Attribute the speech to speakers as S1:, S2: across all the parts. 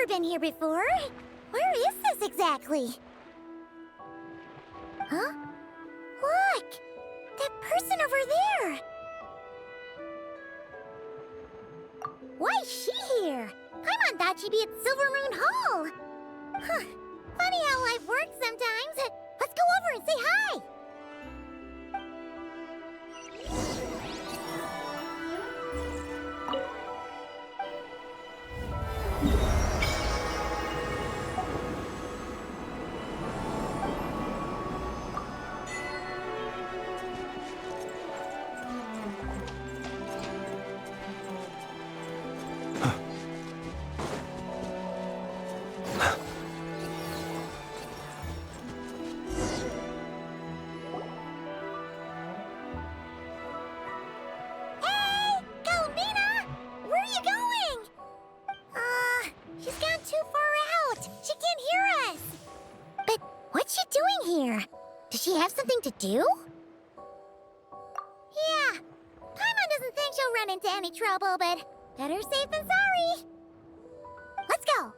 S1: been here before. Where is this exactly? Huh? Look! That person over there! Why is she here? Paimon thought she'd be at Silver Moon Hall. Huh. Funny how life works sometimes. Let's go over and say hi! Does she have something to do? Yeah, Paimon doesn't think she'll run into any trouble, but better safe than sorry. Let's go.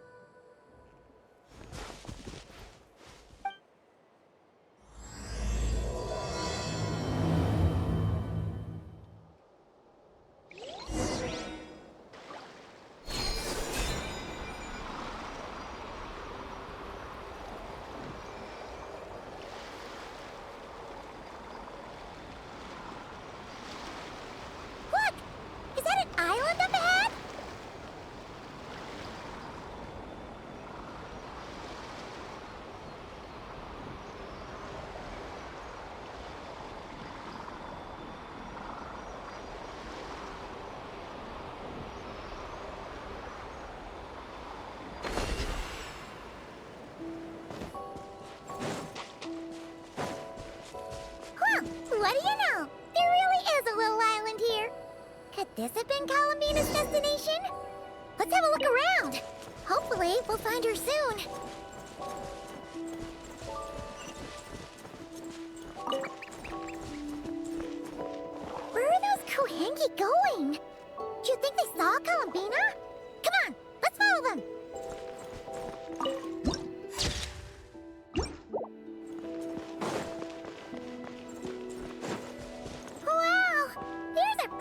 S1: What do you know? There really is a little island here. Could this have been Columbina's destination? Let's have a look around. Hopefully, we'll find her soon. Where are those Kohenki going? Do you think they saw Columbina? Come on, let's follow them.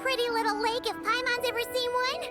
S1: Pretty little lake if Paimon's ever seen one.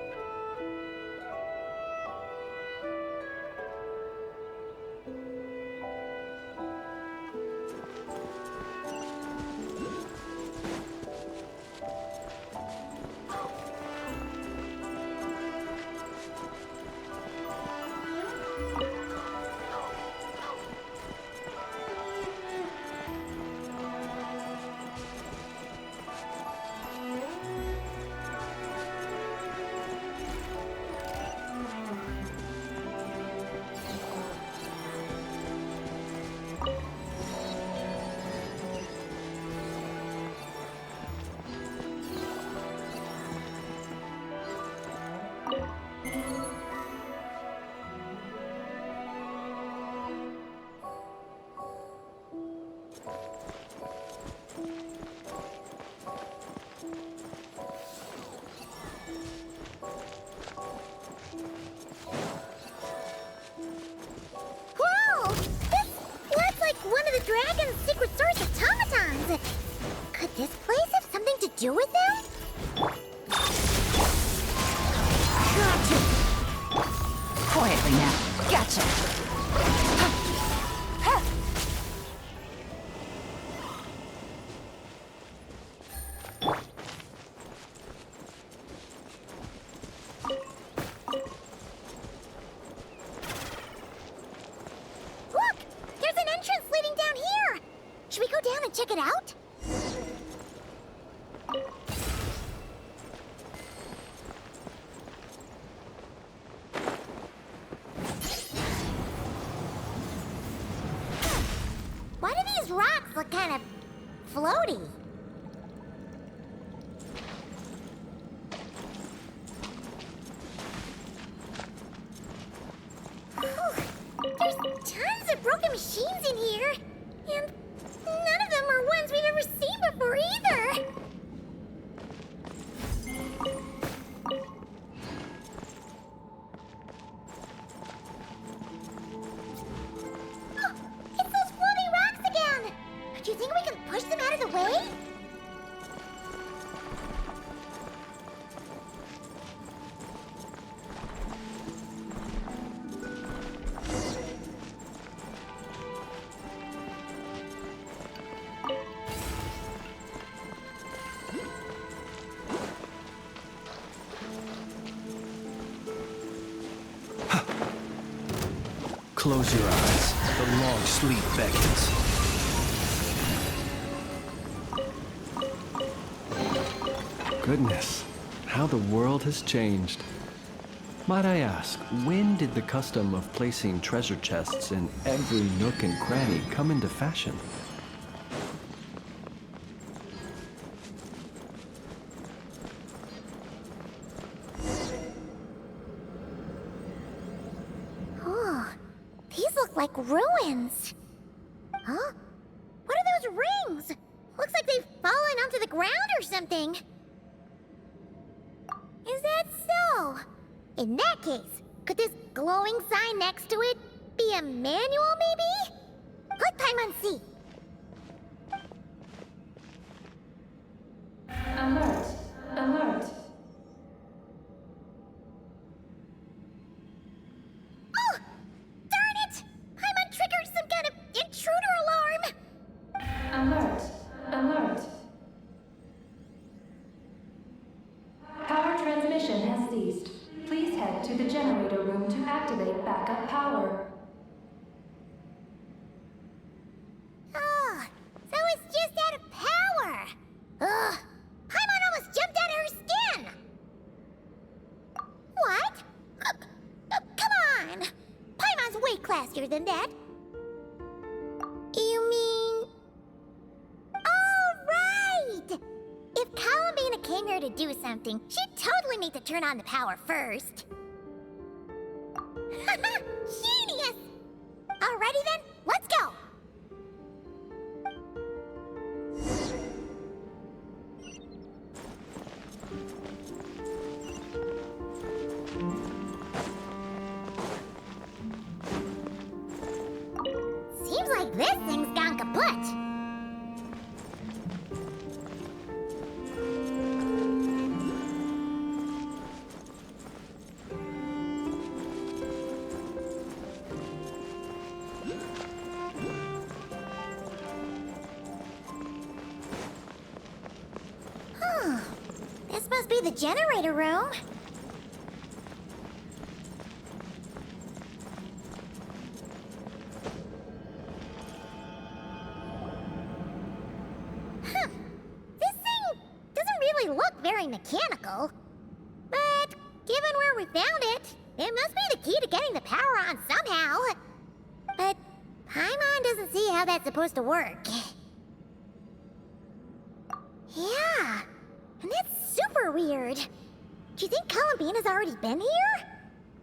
S1: Dragon's secret source automatons! Could this place have something to do with them?
S2: Gotcha! Quietly now. Gotcha!
S1: Check it out? Why do these rocks look kind of floaty? There's tons of broken machines in here, and none of them are ones we've ever seen before either.
S3: Close your eyes. The long sleep beckons. Goodness, how the world has changed. Might I ask, when did the custom of placing treasure chests in every nook and cranny come into fashion?
S1: Oh, these look like ruins. Huh? What are those rings? Looks like they've fallen onto the ground or something. Is that so? In that case, could this glowing sign next to it be a manual, maybe? Let Paimon see.
S4: Alert! Alert!
S1: Oh! Darn it! Paimon triggered some kind of intruder alarm!
S4: Alert! Alert! Power transmission has ceased. Please head to the generator room to activate backup power.
S1: Oh, so it's just out of power. Ugh, Paimon almost jumped out of her skin. What? Come on. Paimon's way classier than that. You mean... Oh, right! If Columbina came here to do something, she'd totally need to turn on the power first. Genius! Alrighty then, let's go! Seems like this thing's gone kaput. Huh. This must be the generator room. Huh. This thing doesn't really look very mechanical. But given where we found it, it must be the key to getting the power on somehow. But Paimon doesn't see how that's supposed to work. Yeah, and that's super weird. Do you think Columbina's already been here?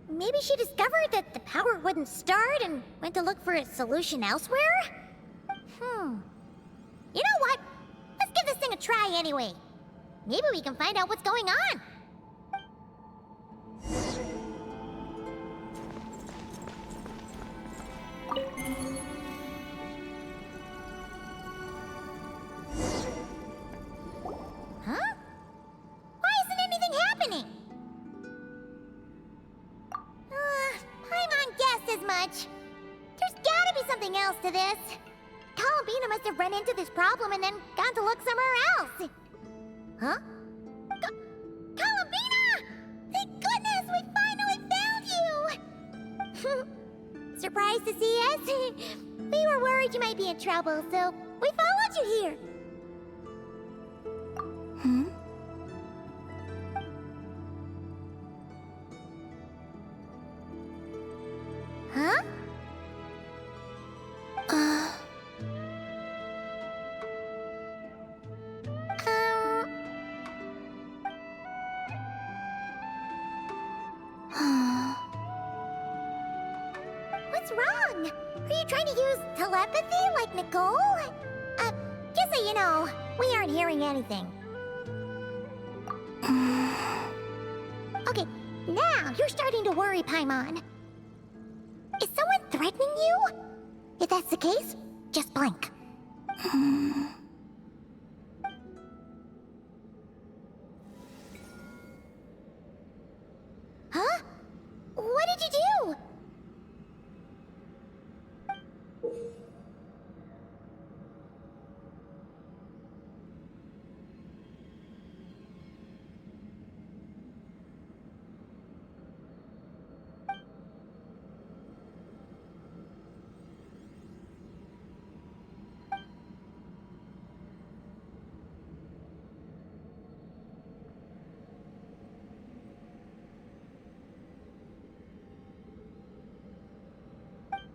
S1: Maybe she discovered that the power wouldn't start and went to look for a solution elsewhere? You know what? Let's give this thing a try anyway. Maybe we can find out what's going on. Huh? Why isn't anything happening? Paimon guessed as much. There's gotta be something else to this. Columbina must have run into this problem and then gone to look somewhere else. Huh? Columbina! Thank goodness we finally found you! Surprised to see us? We were worried you might be in trouble, so we followed you here. Huh? What's wrong? Are you trying to use telepathy like Nicole? Just so you know, we aren't hearing anything. Okay, now you're starting to worry, Paimon. Is someone threatening you? If that's the case, just blink. Huh? What did you do?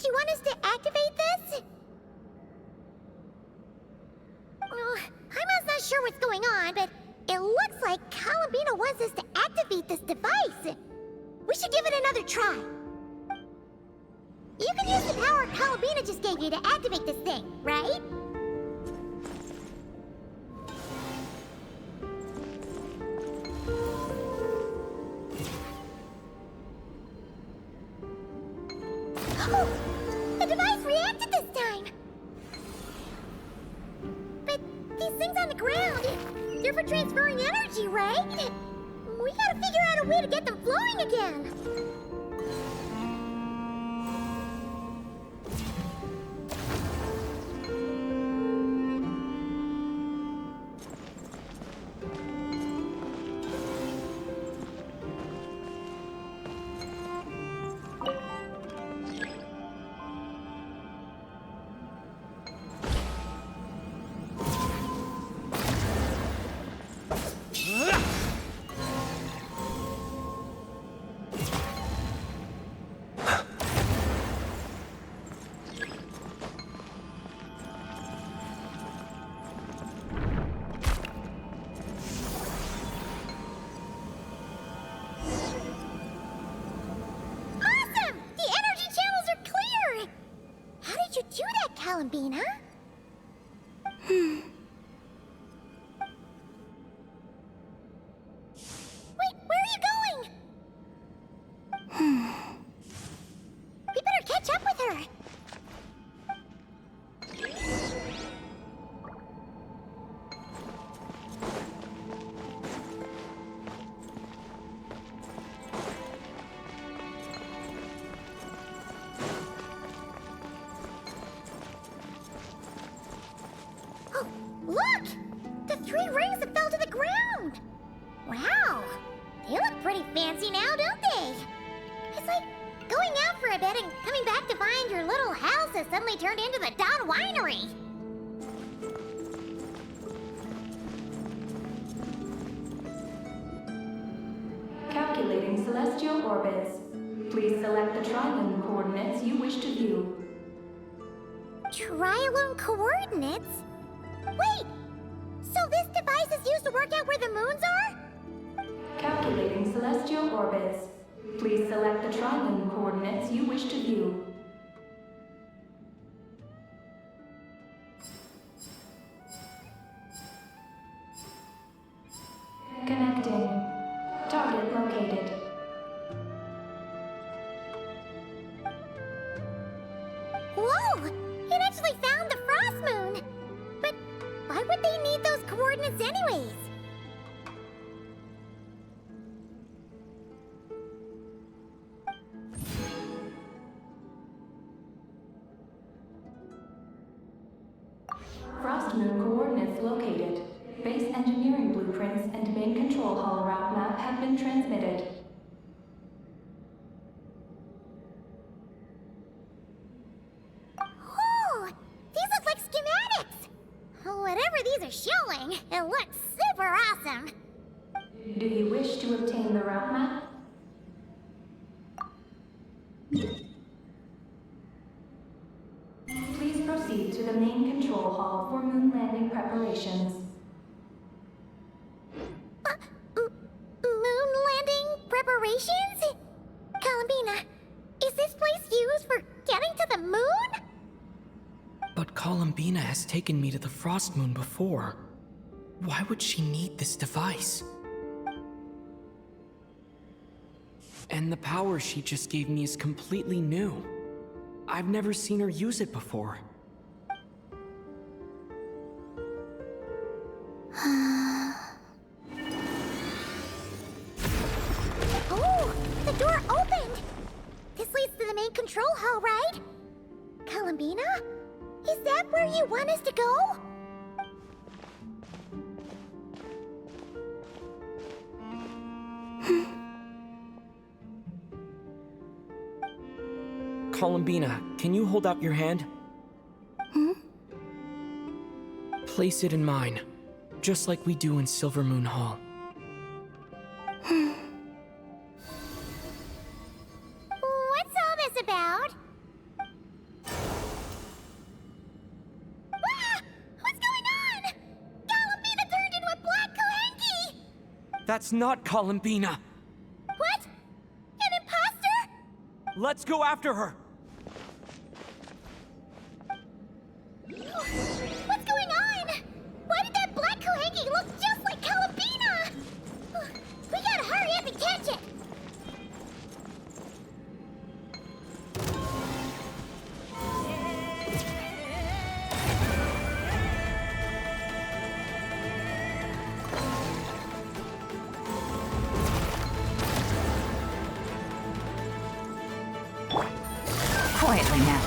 S1: Do you want us to activate this? I'm not sure what's going on, but it looks like Columbina wants us to activate this device. We should give it another try. You can use the power Columbina just gave you to activate this thing, right? Oh! The device reacted this time! But these things on the ground, they're for transferring energy, right? We gotta figure out a way to get them flowing again. Columbina? Wait, where are you going? We better catch up with her. Look! The 3 rings that fell to the ground! Wow! They look pretty fancy now, don't they? It's like going out for a bit and coming back to find your little house has suddenly turned into the Dot Winery.
S4: Calculating celestial orbits. Please select the trilune coordinates you wish to view.
S1: Trilune coordinates? Wait! So this device is used to work out where the moons are?
S4: Calculating celestial orbits. Please select the trilune coordinates you wish to view. Connecting. Target located.
S1: Whoa! It actually found the frost moon! But why would they need those coordinates anyways?
S4: Frost moon coordinates located. Base engineering blueprints and main control hall route map have been transmitted.
S1: Oh! These look like schematics! Whatever these are showing, it looks super awesome!
S4: Do you wish to obtain the route map? Please proceed to the main control hall for moon landing preparations.
S1: Moon landing preparations? Columbina, is this place used for getting to the moon?
S5: But Columbina has taken me to the Frost Moon before. Why would she need this device? And the power she just gave me is completely new. I've never seen her use it before.
S1: Oh, the door opened! This leads to the main control hall, right? Columbina? Is that where you want us to go?
S5: Columbina, can you hold out your hand? Place it in mine, just like we do in Silver Moon Hall.
S1: What's all this about?
S5: That's not Columbina.
S1: What? An imposter?
S5: Let's go after her.
S1: What's going on? Why did that black Kohenki look just like Columbina? We gotta hurry up and catch it!
S2: Quietly now.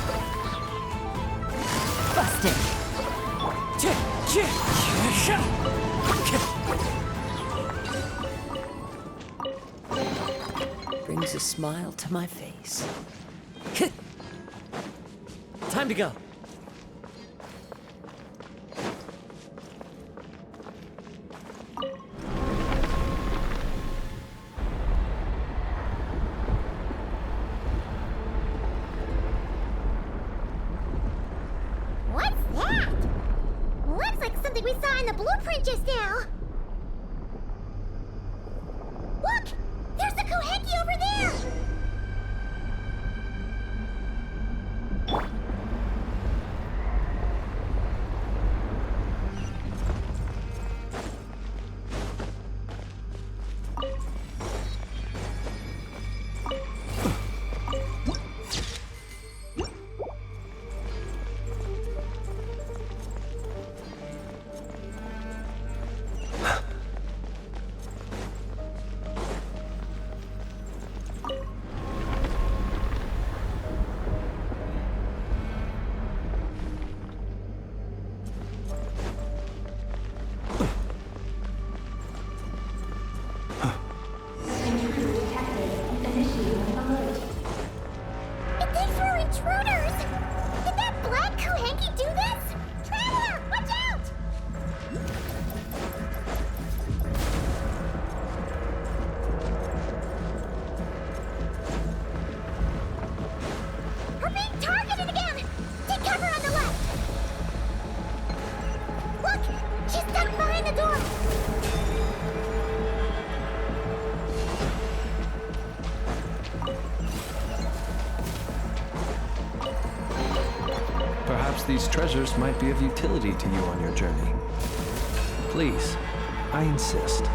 S2: Busted.
S6: Brings a smile to my face. Time to go.
S1: What's that? Looks like something we saw in the blueprint just now. Look! There's the Kohenki over there!
S4: Intruder detected. Initiating alert.
S1: It thinks we're intruders! Did that black Kohenki do this? Traveler, watch out! We're being targeted again! Take cover on the left! Look! She's stuck behind the door!
S3: Perhaps these treasures might be of utility to you on your journey. Please, I insist.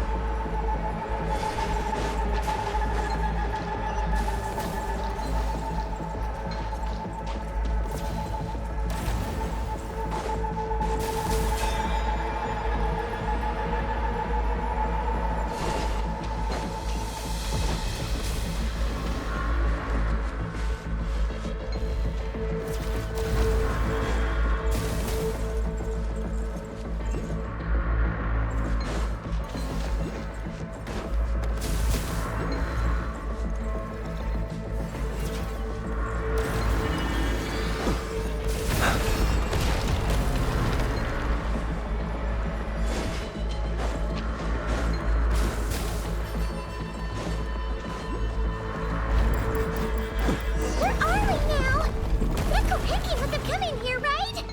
S1: Where are we now? That Kohenki must have come in here, right?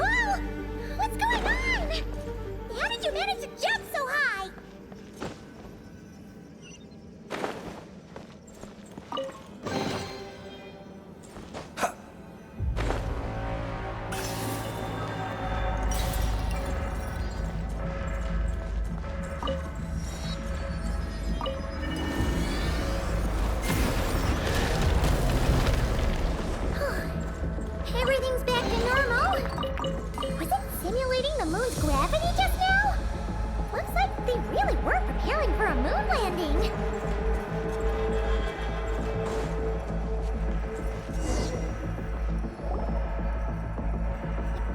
S1: Whoa! What's going on? How did you manage to jump so high? Everything's back to normal. Was it simulating the moon's gravity just now? Looks like they really were preparing for a moon landing.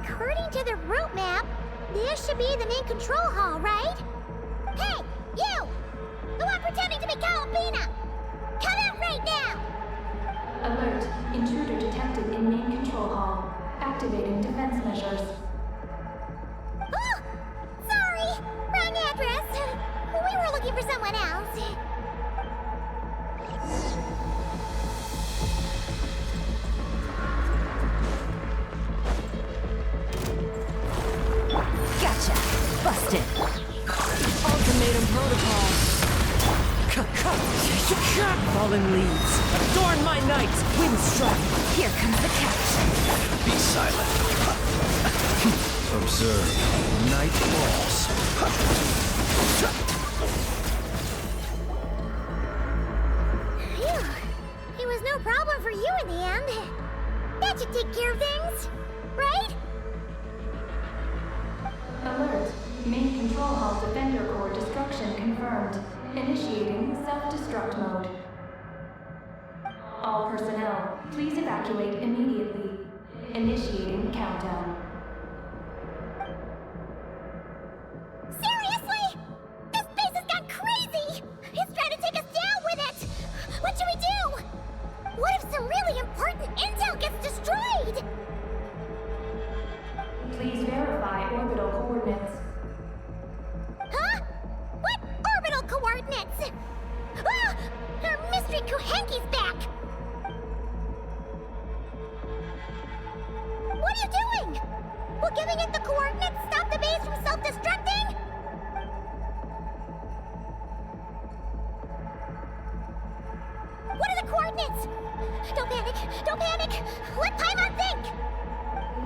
S1: According to the route map, the This should be the main control hall, right? Hey, you! The one pretending to be Columbina! Come out right now!
S4: Alert. Intruder detected in main control hall. Activating defense measures.
S1: Oh! Sorry! Wrong address! We were looking for someone else.
S2: Gotcha. Busted.
S6: Ultimatum protocol. Fallen leaves. Adorn my night. Wind strike.
S2: Here comes the catch.
S3: Be silent. Observe. Night falls.
S1: Phew. It was no problem for you in the end. That should take care of things, right?
S4: Alert. Main control hall defender core destruction confirmed. Initiating self-destruct mode. All personnel, please evacuate immediately. Initiating countdown.
S1: Seriously? This base has gone crazy! It's trying to take us down with it! What should we do? What if some really important intel gets destroyed?
S4: Please verify orbital coordinates.
S1: Huh? What orbital coordinates? Ah! Our mystery Kuhenki's back! What are you doing? Will giving it the coordinates stop the base from self-destructing? What are the coordinates? Don't panic! Don't panic! Let Paimon think!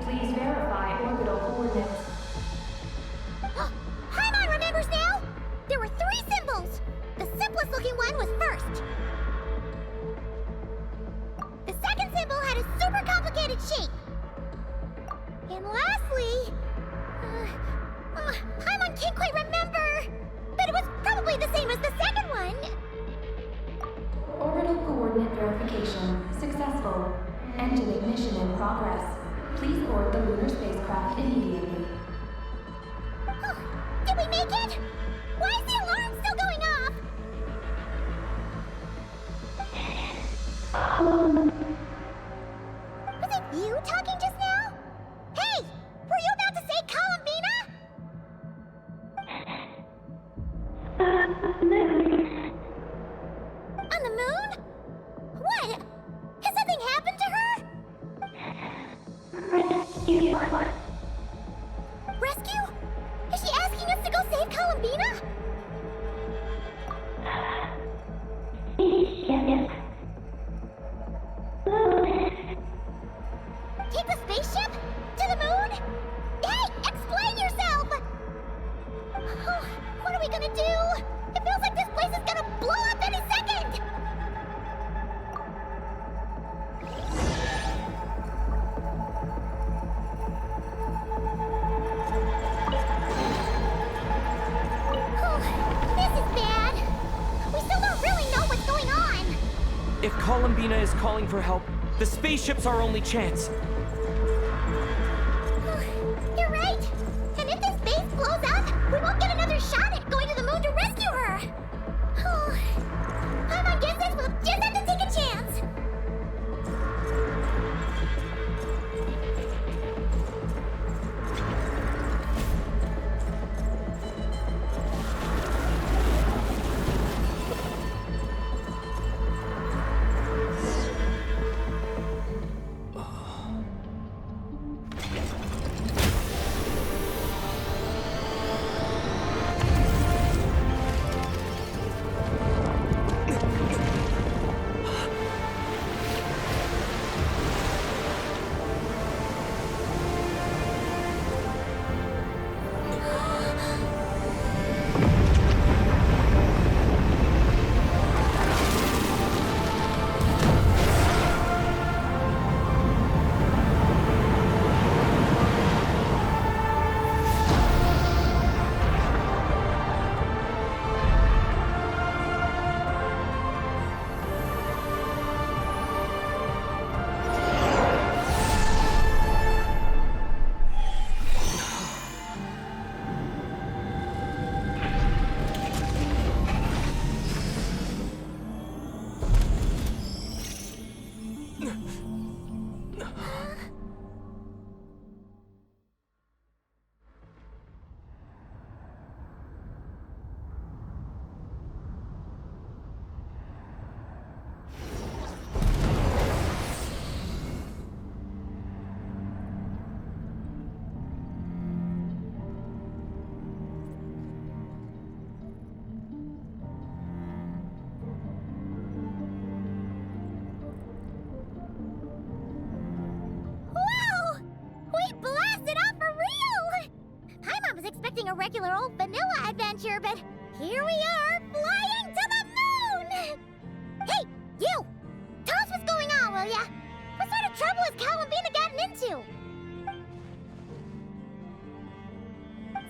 S4: Please verify orbital coordinates.
S1: Paimon remembers now! There were 3 symbols! The simplest looking one was first. The second symbol had a super complicated shape. And lastly... Paimon can't quite remember! But it was probably the same as the second one!
S4: Orbital coordinate verification successful. Engine ignition in progress. Please board the lunar spacecraft immediately.
S1: Did we make it? Why is the alarm still going off? Was it you talking just now? Hey! Were you about to say Columbina? On the moon? What? Has something happened to her? Rescue? Is she asking us to go save Columbina? Take the spaceship? To the moon? Hey, explain yourself! What are we gonna do? It feels like this place is gonna blow up any second! This is bad. We still don't really know what's going on.
S6: If Columbina is calling for help, the spaceship's our only chance.
S1: You're right. And if this base blows up, we won't get another shot at going to the moon to rescue her. Paimon guesses we'll just have to take a chance. Whoa! We blasted off for real! Paimon was expecting a regular old vanilla adventure, but here we are, flying to the moon! Hey, you! Tell us what's going on, will ya? What sort of trouble has Columbina gotten into?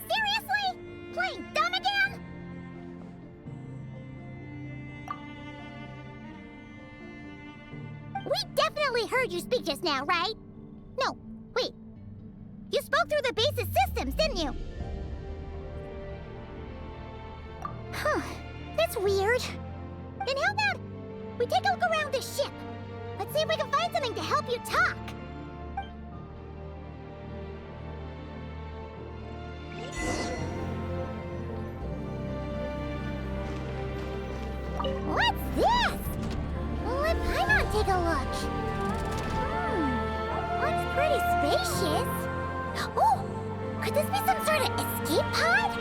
S1: Seriously? Playing dumb again? We definitely heard you speak just now, right? No, wait. You spoke through the base's systems, didn't you? Huh, that's weird. Then how about we take a look around the ship? Let's see if we can find something to help you talk. What's this? Let Paimon take a look. Looks pretty spacious. Oh, could this be some sort of escape pod?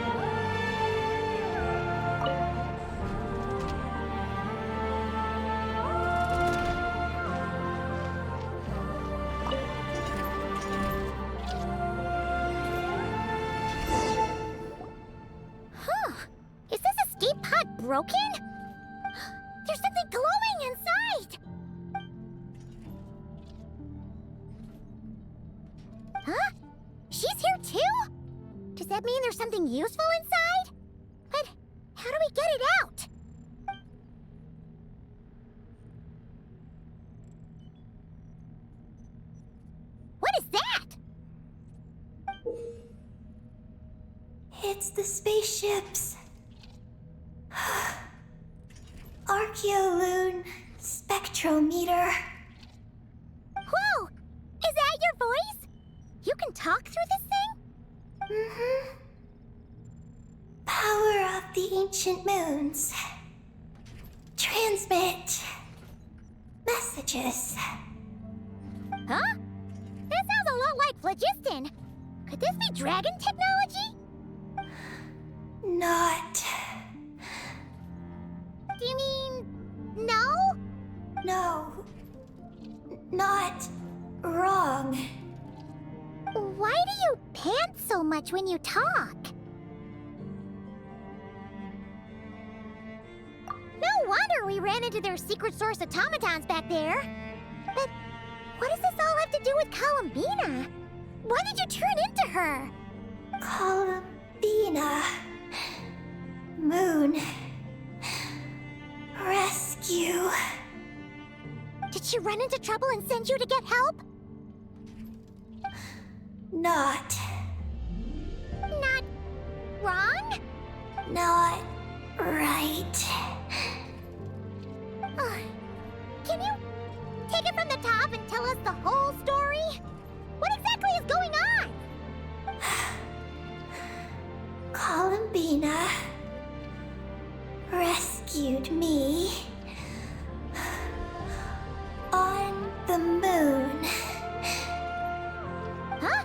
S1: Huh. Is this escape pod broken? There's something glowing inside! Huh? She's here too? Does that mean there's something useful inside? But how do we get it out? What is that?
S7: It's the spaceships. Archeoloon spectrometer.
S1: Whoa! Is that your voice? You can talk through this thing?
S7: Mm-hmm. Power of the ancient moons. Transmit messages.
S1: Huh? That sounds a lot like phlogiston. Could this be dragon technology?
S7: Not.
S1: Do you mean no?
S7: No. Not wrong.
S1: Why do you pant so much when you talk? No wonder we ran into their secret source automatons back there. But what does this all have to do with Columbina? Why did you turn into her?
S7: Columbina. Moon. Rescue.
S1: Did she run into trouble and send you to get help?
S7: Not.
S1: Not wrong?
S7: Not right.
S1: Can you take it from the top and tell us the whole story? What exactly is going on?
S7: Columbina rescued me on the moon.
S1: Huh?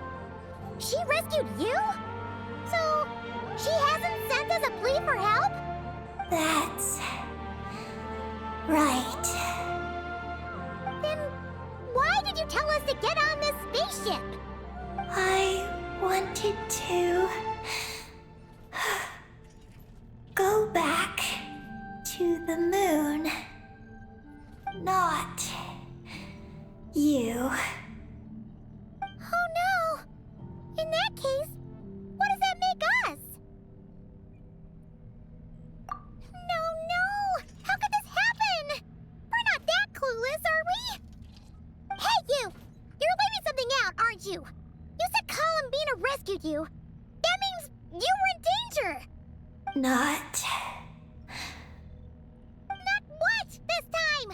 S1: She rescued you? So, she hasn't sent us a plea for help?
S7: That's right.
S1: Then why did you tell us to get on this spaceship?
S7: I wanted to go back to the moon. Not you.
S1: Oh no! In that case, what does that make us? No! How could this happen? We're not that clueless, are we? Hey, you! You're leaving something out, aren't you? You said Columbina rescued you. That means you were in danger!
S7: Not.
S1: Not what this time?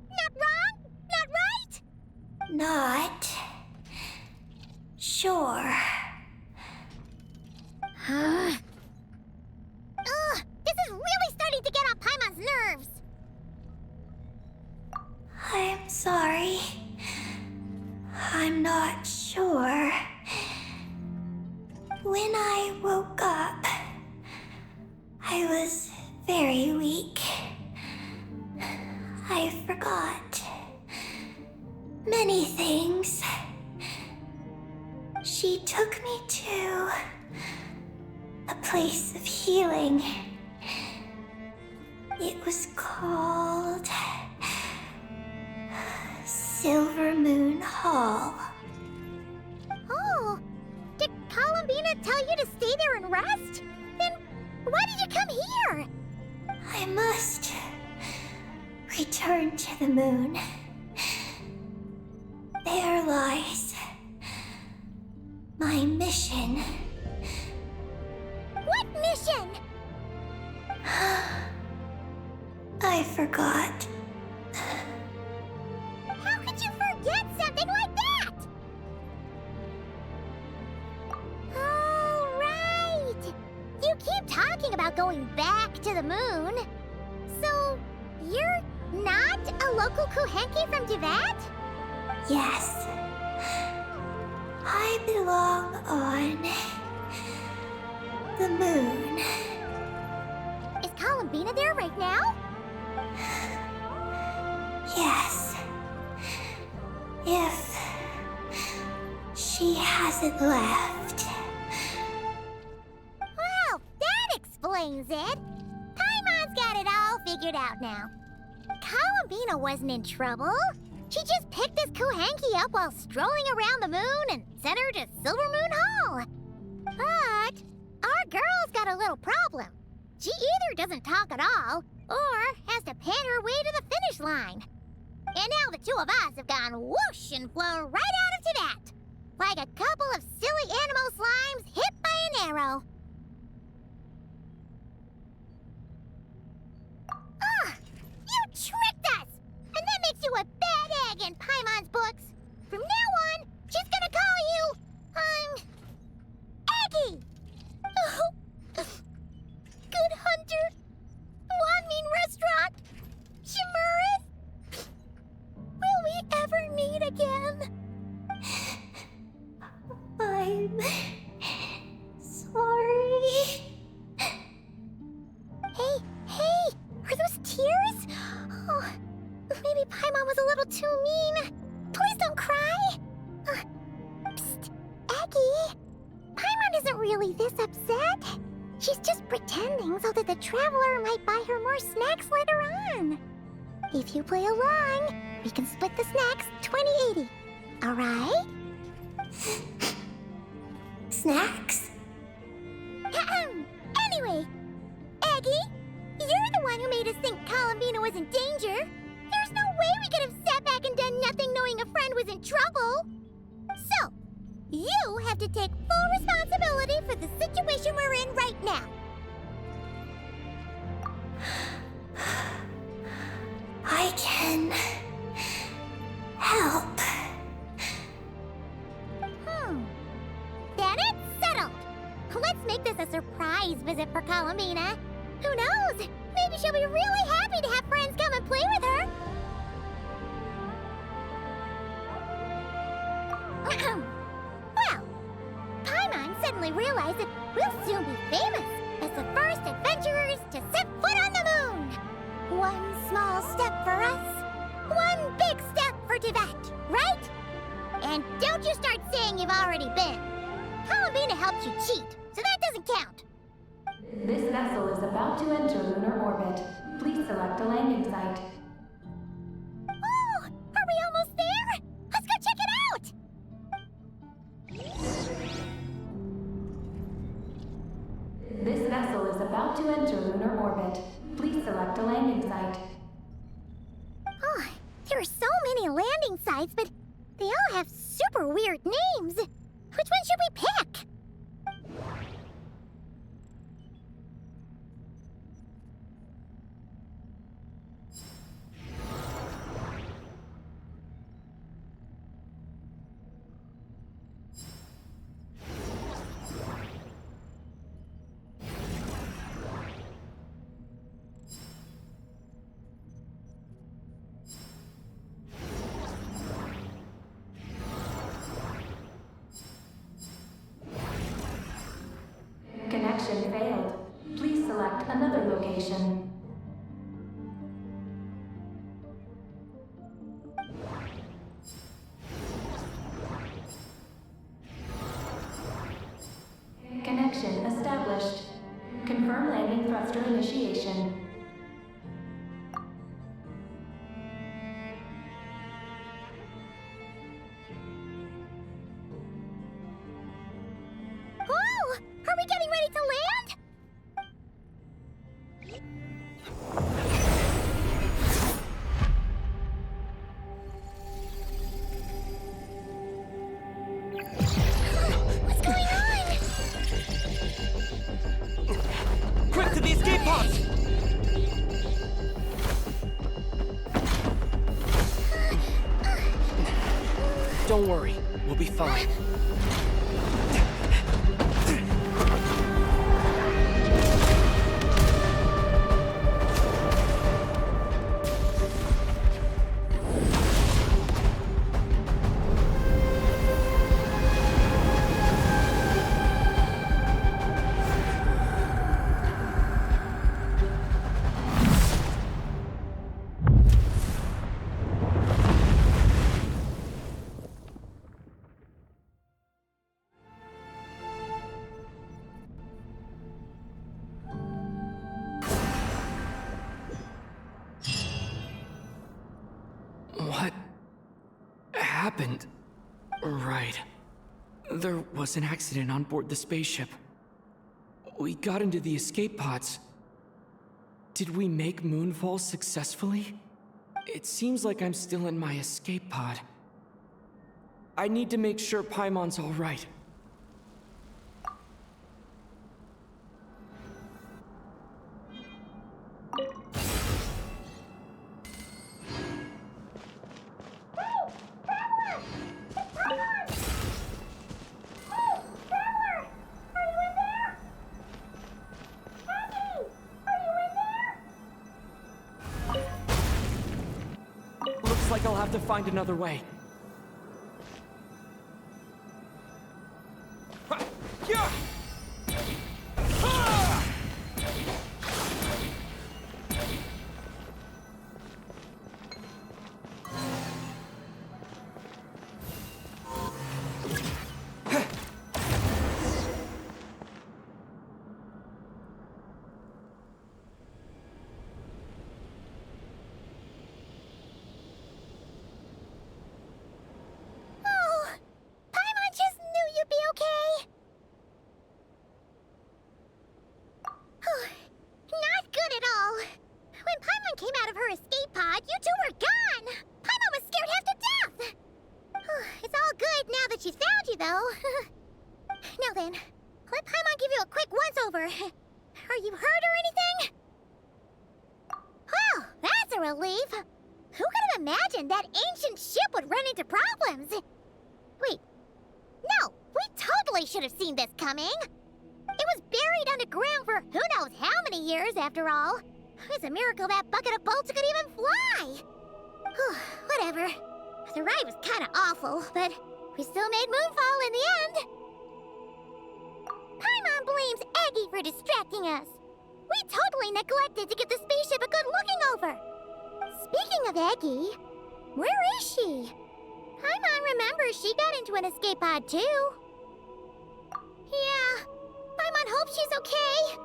S1: Not wrong? Not right?
S7: not sure.
S1: Ugh, this is really starting to get on Paimon's nerves.
S7: I'm sorry. I'm not sure. When I woke up, I was very weak. I forgot many things. She took me to a place of healing. It was called Silver Moon Hall.
S1: Oh, did Columbina tell you to stay there and rest? Then why did you come here?
S7: I must return to the moon. There lies my mission.
S1: What mission?
S7: I forgot.
S1: How could you forget something like that? Oh, right. You keep talking about going back to the moon. So, you're not a local Kuhenki from Tivat?
S7: Yes. I belong on the moon.
S1: Is Columbina there right now?
S7: Yes. If she hasn't left.
S1: Well, that explains it. Paimon's got it all figured out now. Columbina wasn't in trouble. She just picked this Kuhenki up while strolling around the moon and sent her to Silver Moon Hall. But our girl's got a little problem. She either doesn't talk at all, or has to pan her way to the finish line. And now the two of us have gone whoosh and flown right out of Tivat, like a couple of silly animal slimes hit by an arrow. You tricked us! And that makes you a bad egg in Paimon's books. From now on, she's gonna call you, Eggy! Oh, Good Hunter, Wanmin Restaurant, Shimuris. Will we ever meet again?
S7: I'm sorry.
S1: Hey, are those tears? Oh, maybe Paimon was a little too mean. Please don't cry. Psst, Eggy. Paimon isn't really this upset. She's just pretending so that the traveler might buy her more snacks later on. If you play along, we can split the snacks 20-80. All right?
S7: Snacks?
S1: Anyway, Eggy, you're the one who made us think Columbina was in danger. There's no way we could have sat back and done nothing knowing a friend was in trouble. So, you have to take full responsibility for the situation we're in right now.
S7: I can help.
S1: Then it's settled. Let's make this a surprise visit for Columbina. Who knows? Maybe she'll be really happy to have friends come and play with her. Well, Paimon suddenly realized that we'll soon be famous as the first adventurers to set foot on the moon. One small step for us, one big step for Tivat, right? And don't you start saying you've already been. Columbina helped you cheat, so that doesn't count.
S4: This vessel is about to enter lunar orbit. Please select a landing site.
S1: Oh, are we almost there? Let's go check it out!
S4: This vessel is about to enter lunar orbit. Please select a landing site.
S1: Oh, there are so many landing sites, but they all have super weird names. Which one should we pick?
S4: Connection failed. Please select another location. Connection established. Confirm landing thruster initiation.
S1: Oh! Are we getting ready to land? What's going on?
S6: Quick to the escape pods!
S5: Don't worry, we'll be fine. What happened? Right. There was an accident on board the spaceship. We got into the escape pods. Did we make moonfall successfully? It seems like I'm still in my escape pod. I need to make sure Paimon's all right.
S6: Looks like I'll have to find another way. Yeah!
S1: Oh, Paimon just knew you'd be okay. Not good at all. When Paimon came out of her escape pod, you two were gone. Paimon was scared half to death. It's all good now that she's found you, though. Now then, let Paimon give you a quick once-over. Are you hurt or anything? Oh, that's a relief. Who could have imagined that ancient ship would run into problems? Wait, no, we totally should have seen this coming. It was buried underground for who knows how many years, after all. It's a miracle that bucket of bolts could even fly. Whatever. The ride was kind of awful, but we still made moonfall in the end. Paimon blames Eggy for distracting us. We totally neglected to give the spaceship a good looking over. Speaking of Eggy, where is she? Paimon remembers she got into an escape pod too. Yeah, Paimon hopes she's okay.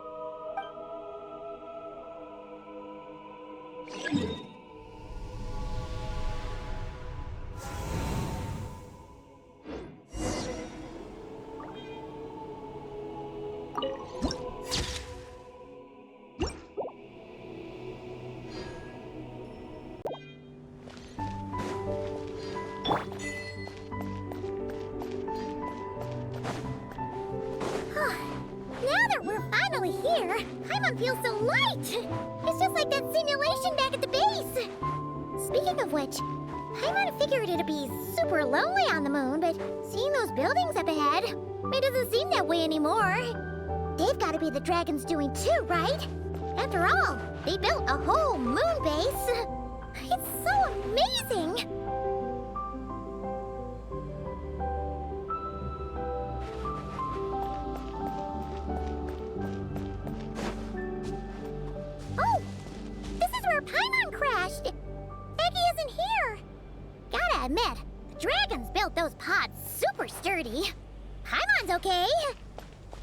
S1: Now that we're finally here, Paimon feels so light. It's just like that simulation back at the base. Speaking of which, Paimon figured it'd be super lonely on the moon, but seeing those buildings up ahead, it doesn't seem that way anymore. They've got to be the dragon's doing too, right? After all, they built a whole moon base. It's so amazing. Dragons built those pods super sturdy. Paimon's okay.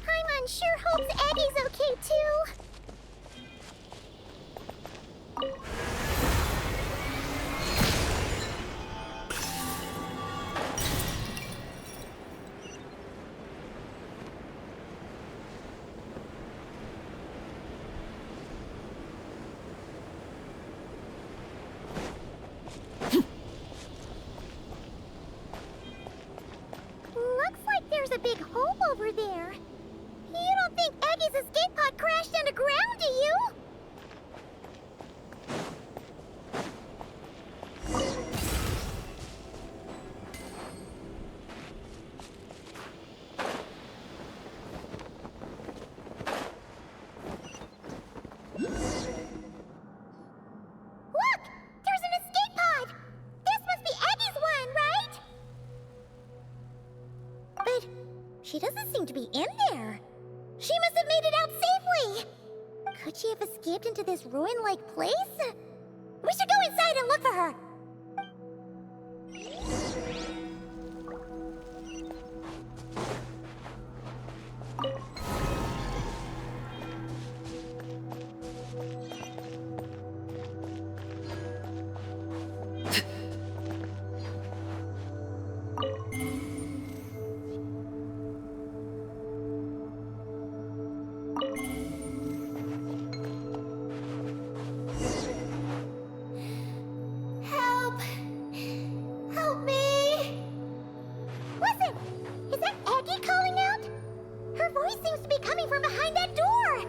S1: Paimon sure hopes Eggie's okay too. Looks like there's a big hole over there. You don't think Eggie's escape pod crashed underground, do you? Look! There's an escape pod! This must be Eggie's one, right? But she doesn't seem to be in there. She must have made it out safely. Could she have escaped into this ruin-like place? We should go inside and look for her. Help! Help me! Listen! Is that Eggie calling out? Her voice seems to be coming from behind that door!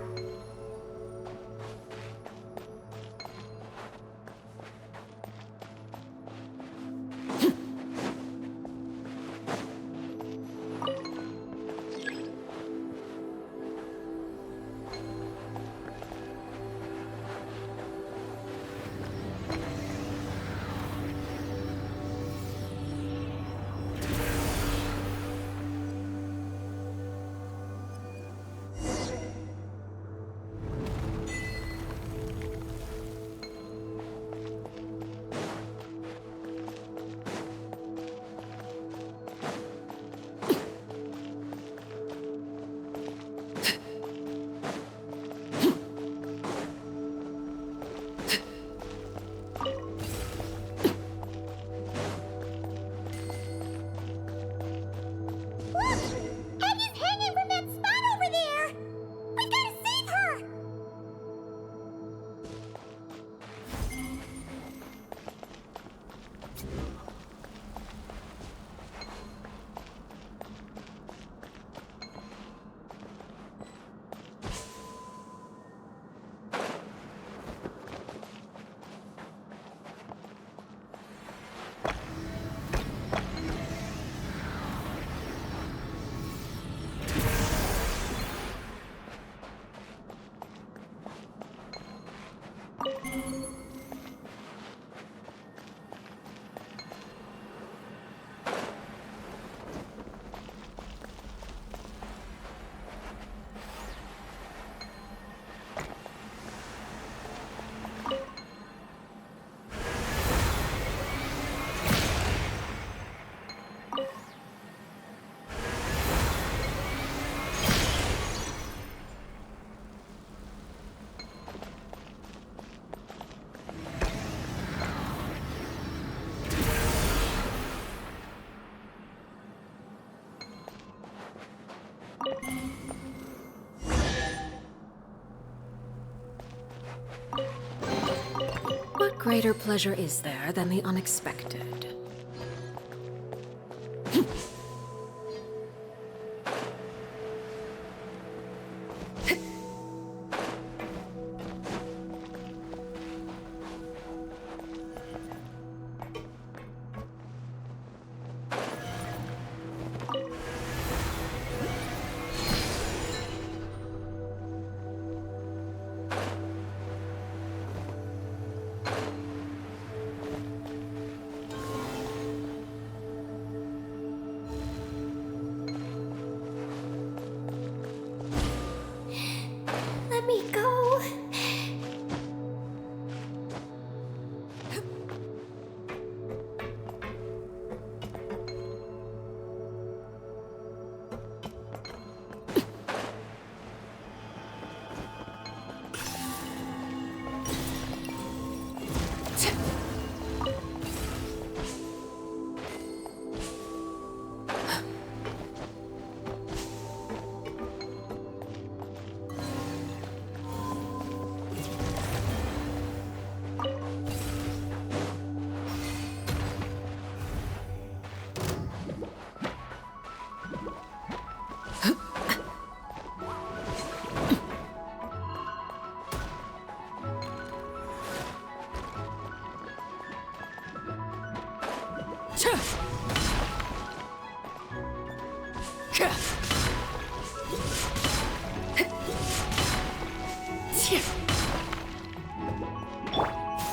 S1: Look! Eggie's hanging from that spot over there! We gotta save her!
S2: What greater pleasure is there than the unexpected?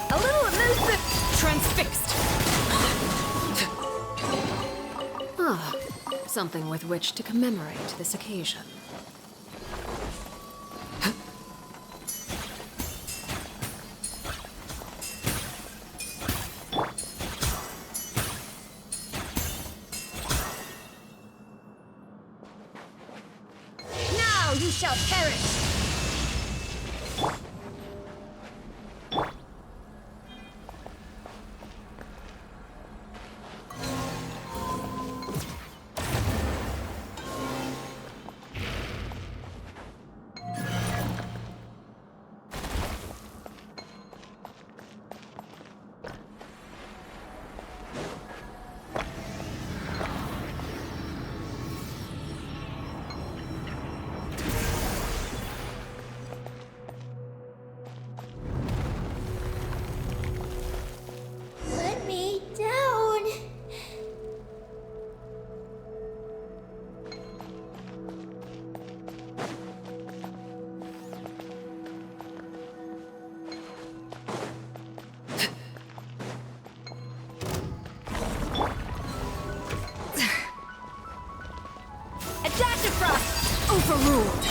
S2: A little elusive. Transfixed. Ah, something with which to commemorate this occasion.
S1: Now you shall perish! Let me down!
S2: Adaptive Frost! Overruled!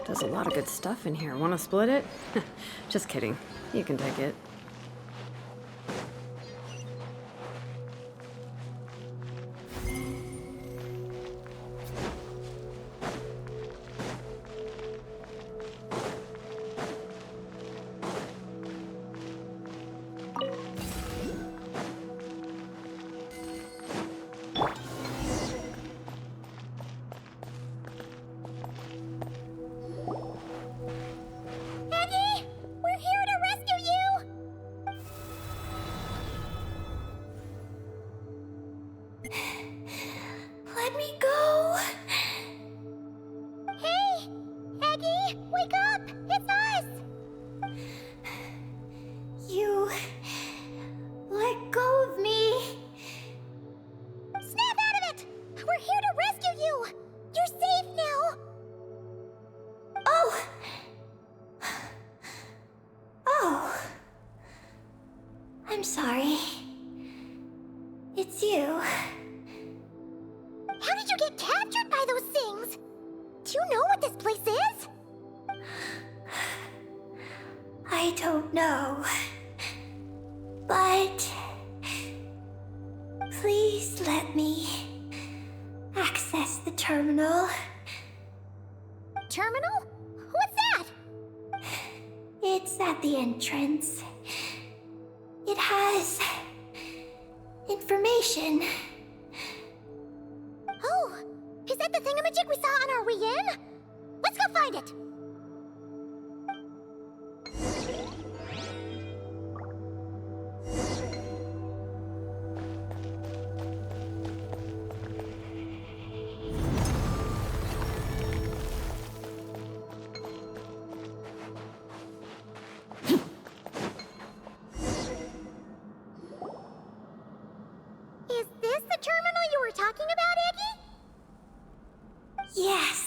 S2: There's a lot of good stuff in here. Want to split it? Just kidding. You can take it.
S1: Eddie! We're here to rescue you!
S7: Let me go.
S1: Hey! Eggie! Wake up! It's us!
S7: You let go of me.
S1: Snap out of it! We're here to rescue you! You're safe now!
S7: Oh. Oh. I'm sorry. It's you.
S1: How did you get captured by those things? Do you know what this place is?
S7: I don't know. But please let me access the terminal.
S1: Terminal? What's that?
S7: It's at the entrance. It has information.
S1: Oh, is that the thingamajig we saw on our way in? Let's go find it! Is this the terminal you were talking about, Eggie?
S7: Yes.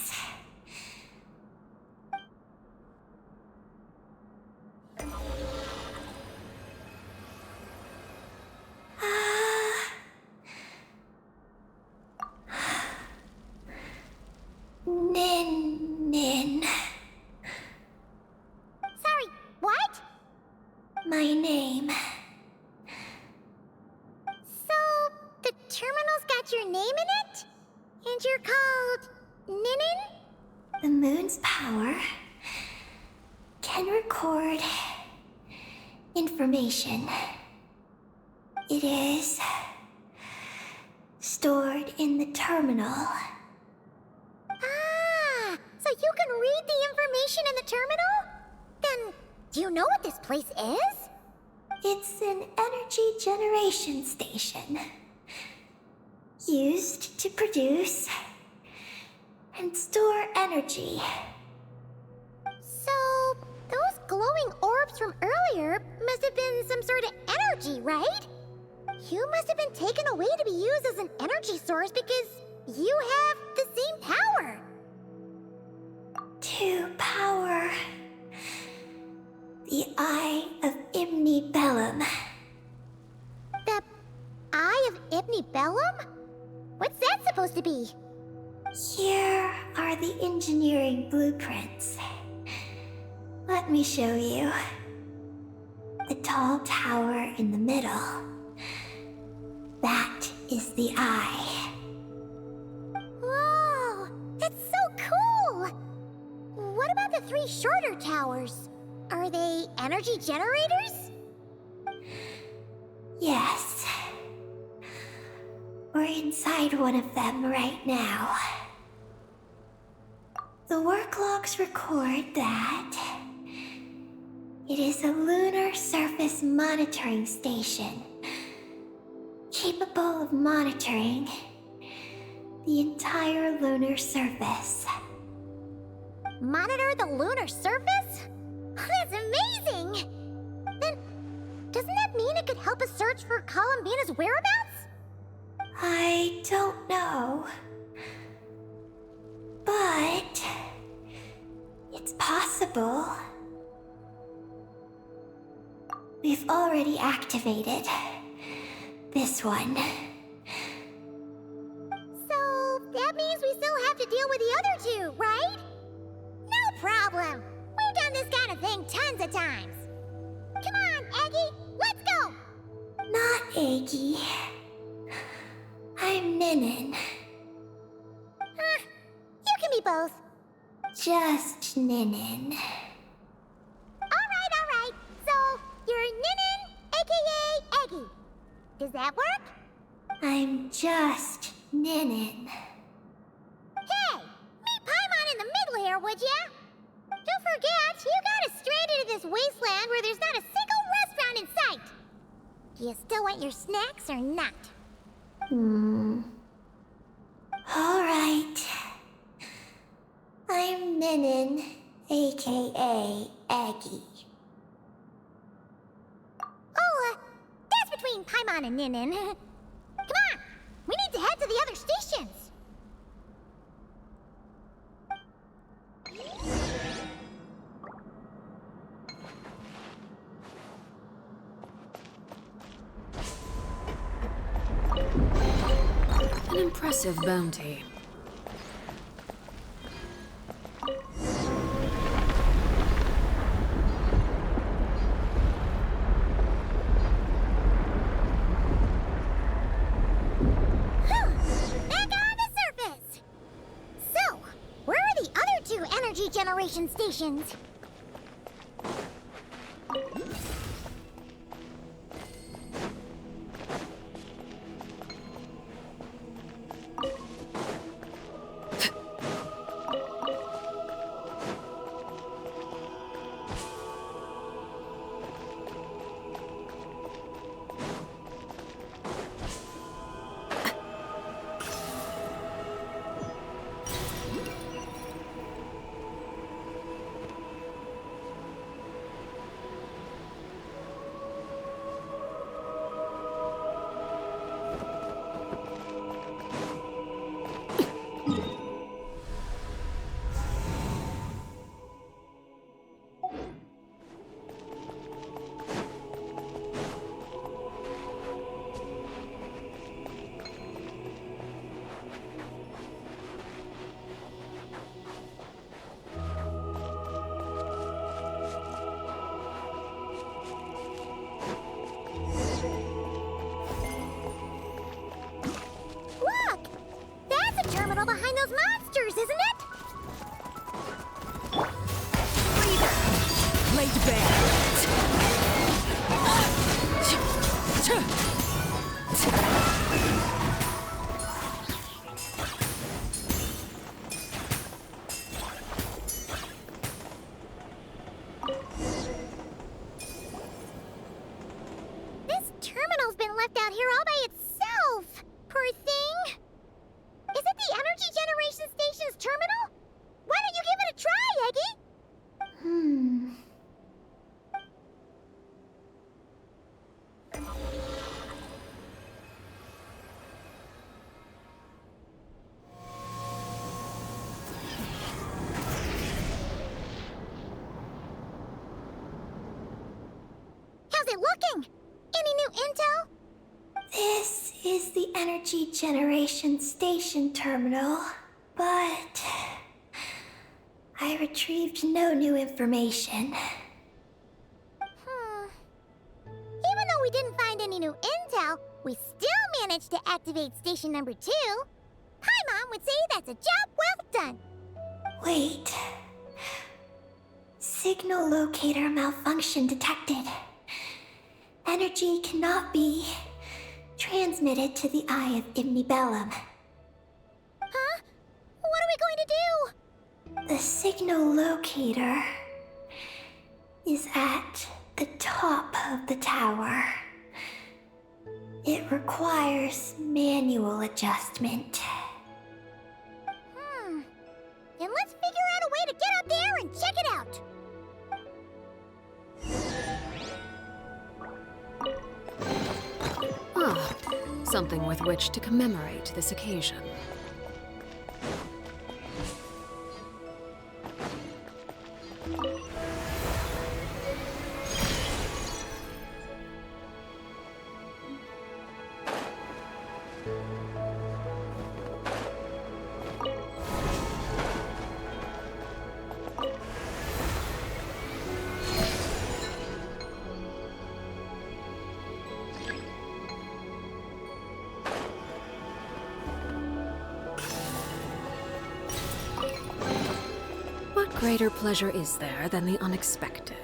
S7: my name.
S1: So, the terminal's got your name in it? And you're called Ninin?
S7: The moon's power can record information. It is stored in the terminal.
S1: Ah, so you can read the information in the terminal? Then, do you know what this place is?
S7: It's an energy generation station used to produce and store energy.
S1: So, those glowing orbs from earlier must have been some sort of energy, right? You must have been taken away to be used as an energy source because you have the same power.
S7: To power the Eye of Bellum.
S1: The Eye of Bellum? What's that supposed to be?
S7: Here are the engineering blueprints. Let me show you. The tall tower in the middle. That is the eye.
S1: Whoa, that's so cool! What about the 3 shorter towers? Are they energy generators?
S7: Yes. We're inside one of them right now. The work logs record that it is a lunar surface monitoring station capable of monitoring the entire lunar surface.
S1: Monitor the lunar surface? That's amazing! Then, doesn't that mean it could help us search for Columbina's whereabouts?
S7: I don't know. But it's possible. We've already activated this one.
S1: So, that means we still have to deal with the other 2, right? No problem! We've done this kind of thing tons of times. Come on, Aggie, let's go!
S7: Not Aggie. I'm Ninin.
S1: You can be both.
S7: Just Ninin.
S1: Alright. So, you're Ninin, aka Aggie. Does that work?
S7: I'm just Ninin.
S1: Hey, meet Paimon in the middle here, would ya? Don't forget, you got us stranded in this wasteland where there's not a single restaurant in sight. Do you still want your snacks or not?
S7: Alright. I'm Ninin, aka Aggie.
S1: Oh, that's between Paimon and Ninin. Come on, we need to head to the other stations.
S2: An impressive bounty.
S1: Back on the surface! So, where are the other 2 energy generation stations? This terminal's been left out here all by itself. Poor thing. Is it the energy generation station's terminal? Why don't you give it a try, Eggy? How's it looking? Any new intel?
S7: This is the energy generation station terminal, but I retrieved no new information.
S1: Even though we didn't find any new intel, we still managed to activate station number 2. Paimon would say that's a job well done.
S7: Wait. Signal locator malfunction detected. Energy cannot be transmitted to the eye of Imnibellum.
S1: Huh? What are we going to do?
S7: The signal locator is at the top of the tower. It requires manual adjustment.
S1: Then let's figure out a way to get up there and check it out.
S2: Ah, something with which to commemorate this occasion. What greater pleasure is there than the unexpected?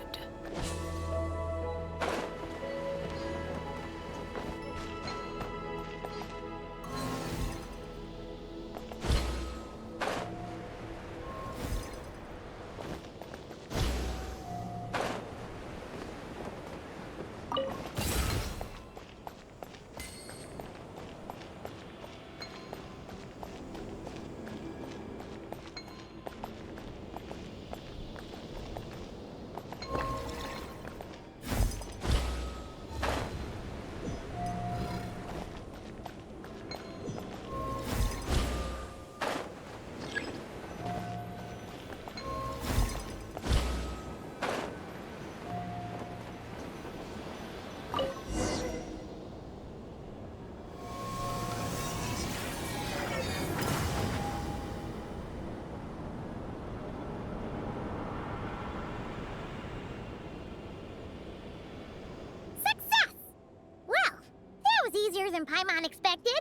S1: Easier than Paimon expected.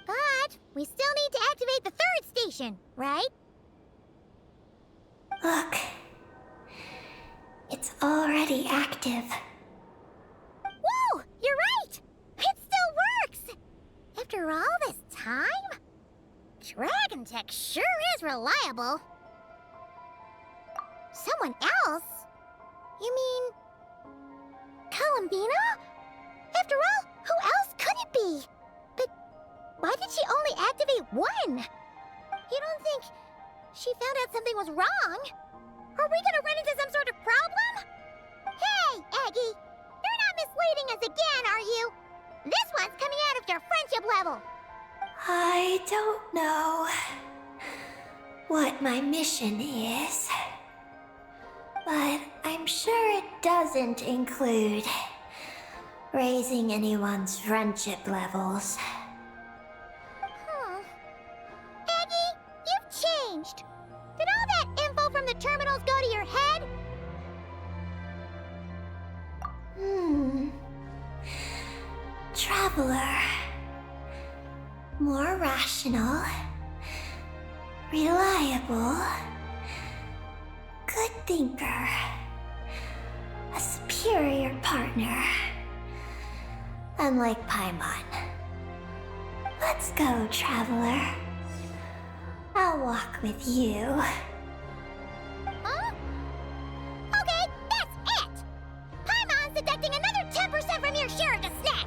S1: But we still need to activate the 3rd station, right?
S7: Look. It's already active.
S1: Whoa! You're right! It still works! After all this time? Dragon Tech sure is reliable. Someone else? You mean... Columbina? After all, who else could it be? But why did she only activate 1? You don't think she found out something was wrong? Are we gonna run into some sort of problem? Hey, Aggie! You're not misleading us again, are you? This one's coming out of your friendship level.
S7: I don't know what my mission is, but I'm sure it doesn't include raising anyone's friendship levels.
S1: Aggie, you've changed. Did all that info from the terminals go to your head?
S7: Traveler. More rational. Reliable. Good thinker. superior partner. Unlike Paimon. Let's go, traveler. I'll walk with you.
S1: Huh? Okay, that's it! Paimon's deducting another 10% from your share of the snacks!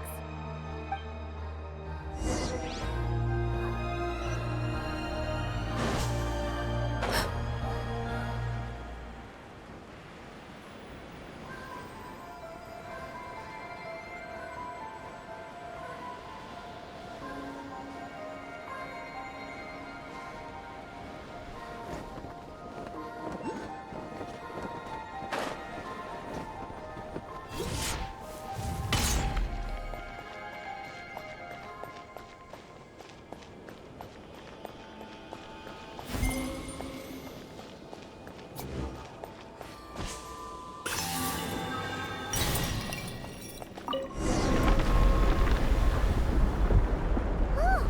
S1: Oh,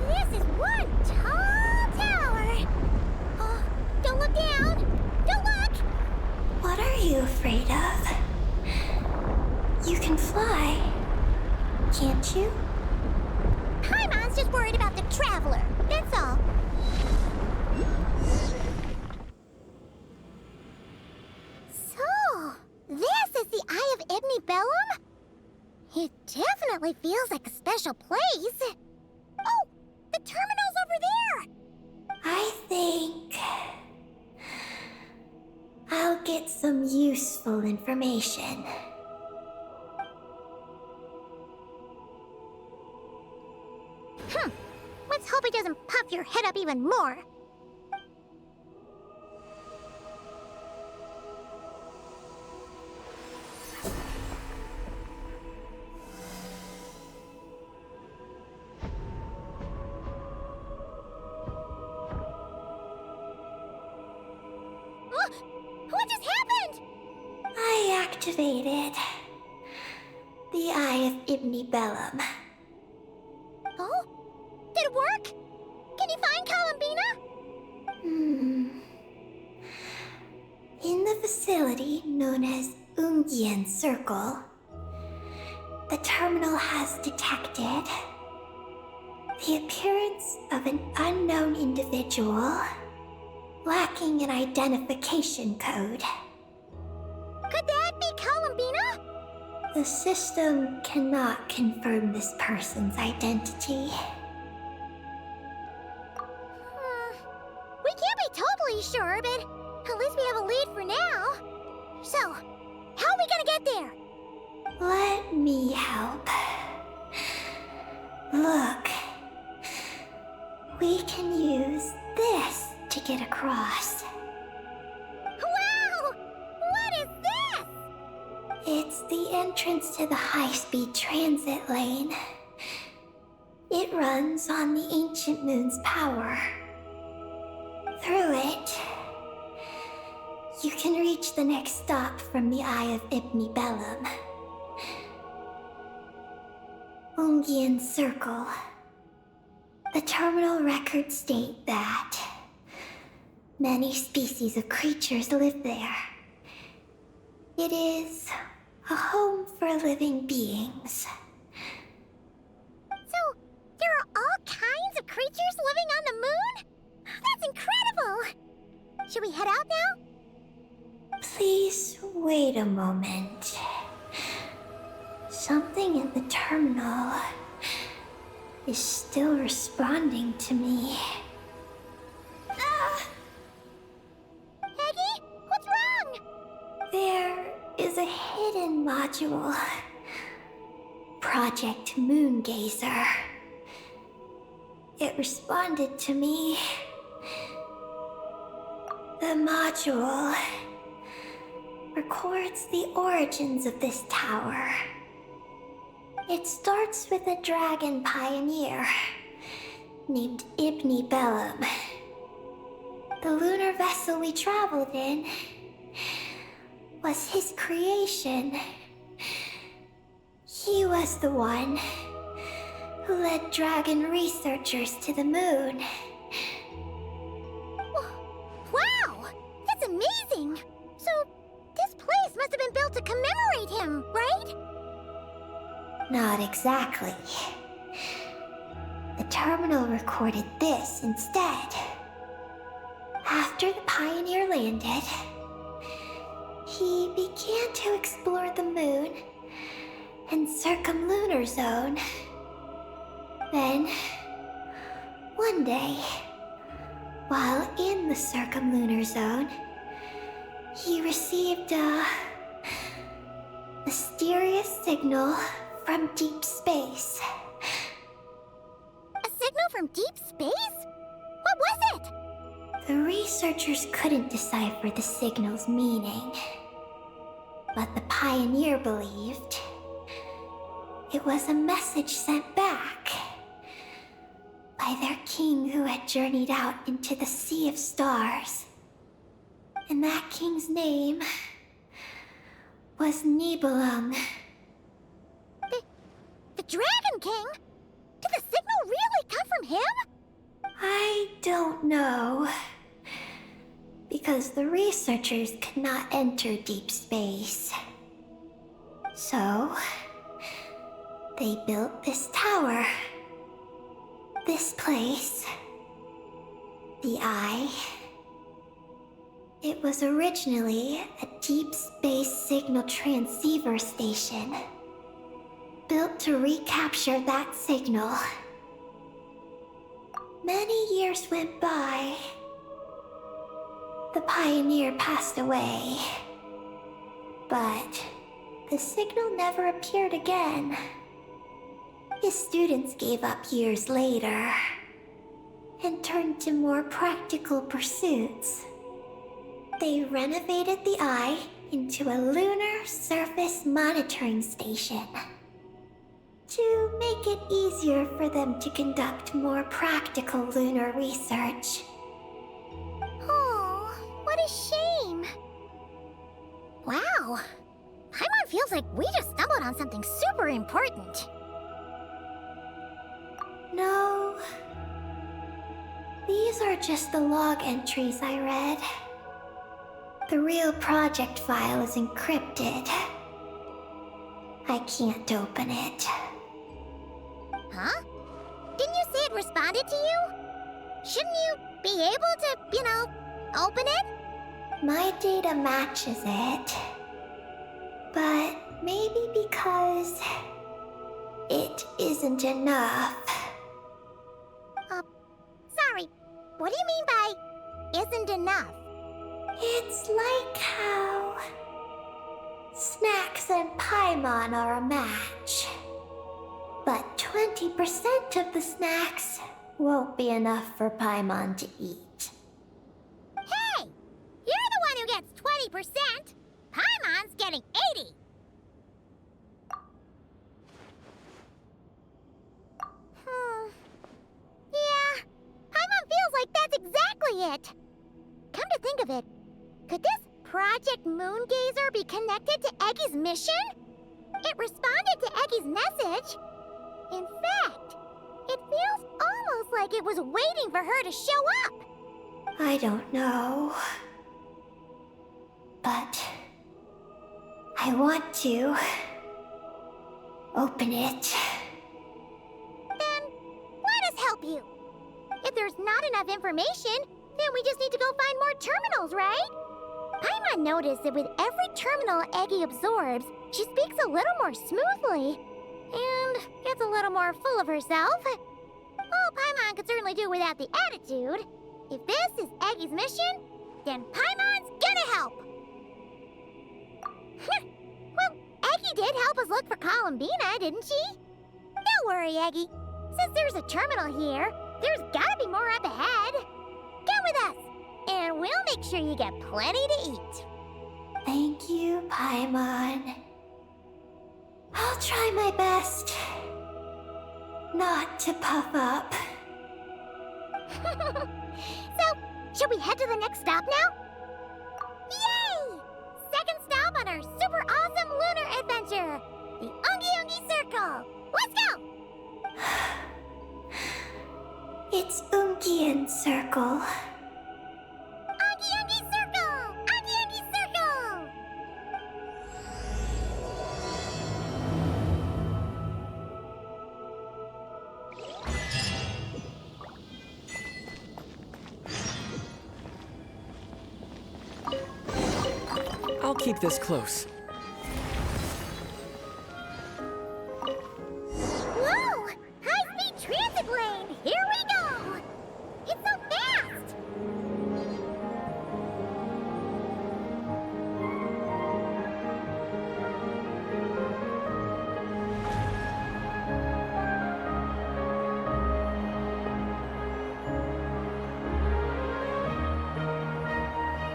S1: this is one tall tower! Oh, don't look down! Don't look!
S7: What are you afraid of? You can fly, can't you?
S1: Paimon's just worried about the traveler, that's all. So, this is the Eye of Ibni Bellum? It definitely feels like a special place. Oh, the terminal's over there!
S7: I think I'll get some useful information.
S1: Let's hope it doesn't puff your head up even more. What just happened?
S7: I activated the Eye of Ibni Bellum.
S1: Oh? Did it work? Can you find Columbina?
S7: In the facility known as Ungian Circle, the terminal has detected the appearance of an unknown individual lacking an identification code.
S1: Could that be Columbina?
S7: The system cannot confirm this person's identity.
S1: We can't be totally sure, but at least we have a lead for now. So, how are we gonna get there?
S7: Let me help. Look. We can use this to get across.
S1: Wow! What is this?
S7: It's the entrance to the high-speed transit lane. It runs on the ancient moon's power. Through it, you can reach the next stop from the Eye of Ibni Bellum. Ungian Circle. The terminal records state that many species of creatures live there. It is a home for living beings.
S1: So, there are all kinds of creatures living on the moon? That's incredible! Should we head out now?
S7: Please wait a moment. Something in the terminal is still responding to me.
S1: Peggy, what's wrong?
S7: There is a hidden module. Project Moongazer. It responded to me. The module records the origins of this tower. It starts with a dragon pioneer named Ibni Bellum. The lunar vessel we traveled in was his creation. He was the one who led dragon researchers to the moon.
S1: Wow! That's amazing! So, this place must have been built to commemorate him, right?
S7: Not exactly. The terminal recorded this instead. After the Pioneer landed, he began to explore the moon and circumlunar zone. Then, one day, while in the circumlunar zone, he received a mysterious signal from deep space.
S1: A signal from deep space? What was it?
S7: The researchers couldn't decipher the signal's meaning, but the Pioneer believed it was a message sent back by their king who had journeyed out into the Sea of Stars. And that king's name was Nibelung.
S1: The Dragon King? Did the signal really come from him?
S7: I don't know. Because the researchers could not enter deep space. So, they built this tower. This place. The Eye. It was originally a deep space signal transceiver station, built to recapture that signal. Many years went by. The Pioneer passed away, but the signal never appeared again. His students gave up years later and turned to more practical pursuits. They renovated the Eye into a lunar surface monitoring station to make it easier for them to conduct more practical lunar research.
S1: Oh, what a shame. Wow. Paimon feels like we just stumbled on something super important.
S7: No. These are just the log entries I read. The real project file is encrypted. I can't open it.
S1: Huh? Didn't you say it responded to you? Shouldn't you be able to, open it?
S7: My data matches it. But maybe because it isn't enough.
S1: Sorry. What do you mean by isn't enough?
S7: It's like how Snacks and Paimon are a match. But 20% of the snacks won't be enough for Paimon to eat.
S1: Hey! You're the one who gets 20%! Paimon's getting 80! Yeah, Paimon feels like that's exactly it. Come to think of it, could this Project Moongazer be connected to Eggy's mission? It responded to Eggy's message. In fact, it feels almost like it was waiting for her to show up.
S7: I don't know. But I want to open it.
S1: Then let us help you. If there's not enough information, then we just need to go find more terminals, right? Paimon noticed that with every terminal Eggy absorbs, she speaks a little more smoothly. And gets a little more full of herself. Well, Paimon could certainly do without the attitude. If this is Eggy's mission, then Paimon's gonna help. Well, Eggy did help us look for Columbina, didn't she? Don't worry, Eggy. Since there's a terminal here, there's gotta be more up ahead. Come with us, and we'll make sure you get plenty to eat.
S7: Thank you, Paimon. I'll try my best not to puff up.
S1: So, should we head to the next stop now? Yay! Second stop on our super awesome lunar adventure, the Ungi Ungi Circle. Let's go!
S7: It's Ungian Circle.
S1: Ungi Ungi Circle! Ungi Ungi Circle!
S5: keep this close.
S1: Whoa! High-speed transit lane! Here we go! It's so fast!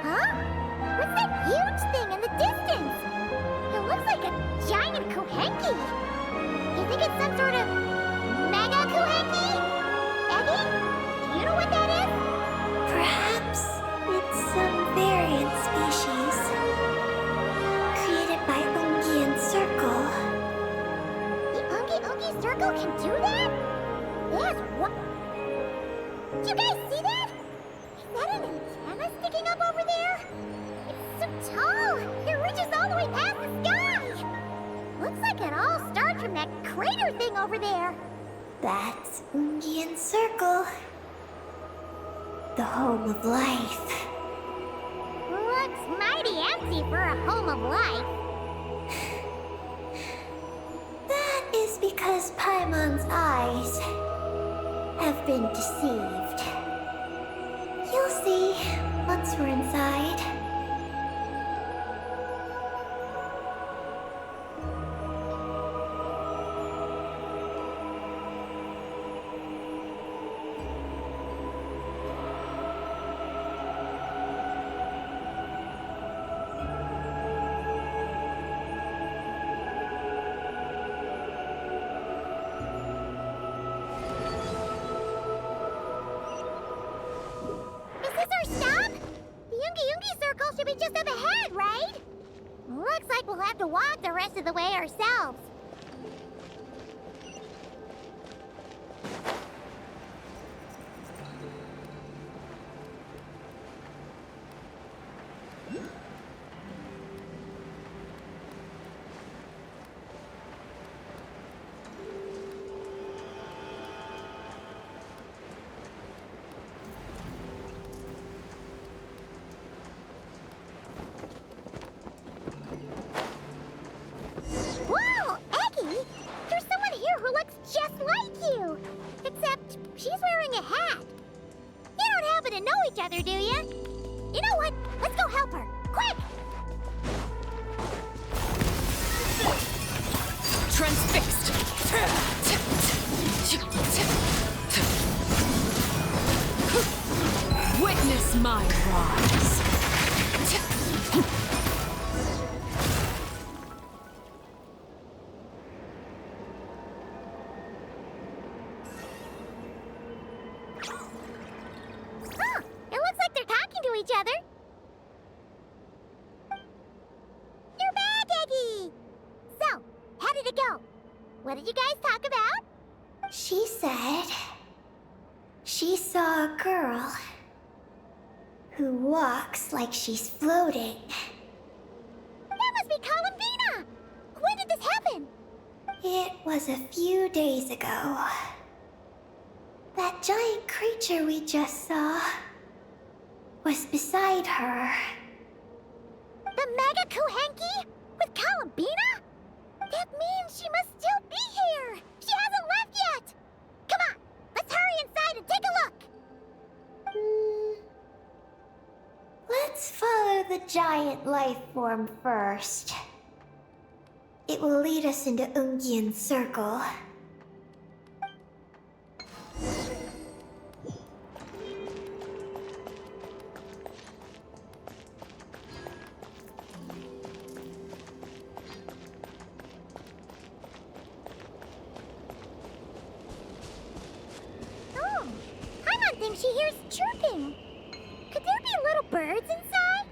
S1: Huh? What's that huge thing in the distance? It looks like a giant Kohenki. You think it's some sort of mega Kohenki? Eggie? Do you know what that is?
S7: Perhaps it's some variant species created by Ungian Circle.
S1: The Ungi Ungi Circle can do that? Yes, what? Do you guys see that? Is that an antenna sticking up over there? It's so tall! It reaches all the way past the sky! Looks like it all starts from that crater thing over there.
S7: That's Ungian Circle, the home of life.
S1: Looks mighty empty for a home of life.
S7: That is because Paimon's eyes have been deceived. You'll see once we're inside.
S1: Is this our stop? The Ungi Ungi Circle should be just up ahead, right? Looks like we'll have to walk the rest of the way ourselves. Whoa, Eggie! There's someone here who looks just like you! Except she's wearing a hat. You don't happen to know each other, do you? You know what? Let's go help her. Quick!
S2: Transfixed! Witness my rise!
S1: Huh, it looks like they're talking to each other. You're back, Eggie! So, how did it go? What did you guys talk about?
S7: She said she saw a girl who walks like she's floating.
S1: That must be Columbina! When did this happen?
S7: It was a few days ago. That giant creature we just saw was beside her.
S1: The Mega Kohenki? With Columbina? That means she must still be here! She hasn't left yet! Come on, let's hurry inside and take a look!
S7: Let's follow the giant life form first. It will lead us into Ungian Circle.
S1: Oh, Paimon thinks she hears chirping. Could there be little birds inside?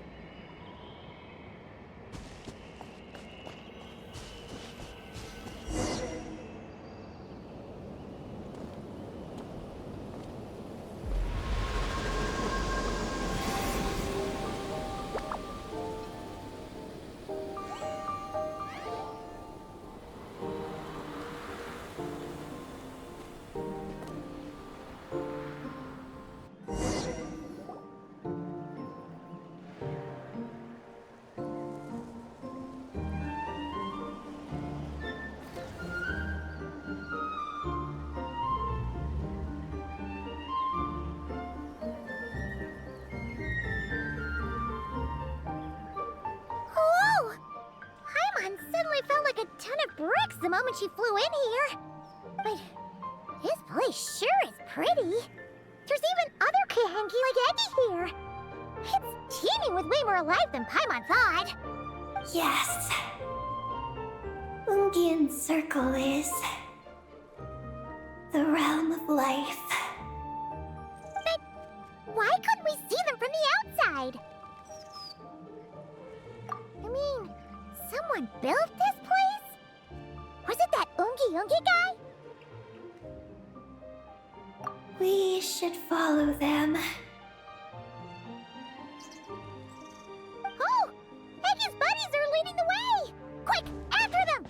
S1: bricks the moment she flew in here. But this place sure is pretty. There's even other Kahenki like Eggy here. It's teeming with way more life than Paimon thought.
S7: Yes. Ungian Circle is the realm of life.
S1: But why couldn't we see them from the outside? I mean, someone built this place? Was it that Ungi guy?
S7: We should follow them.
S1: Oh! Eggy's buddies are leading the way! Quick, after them!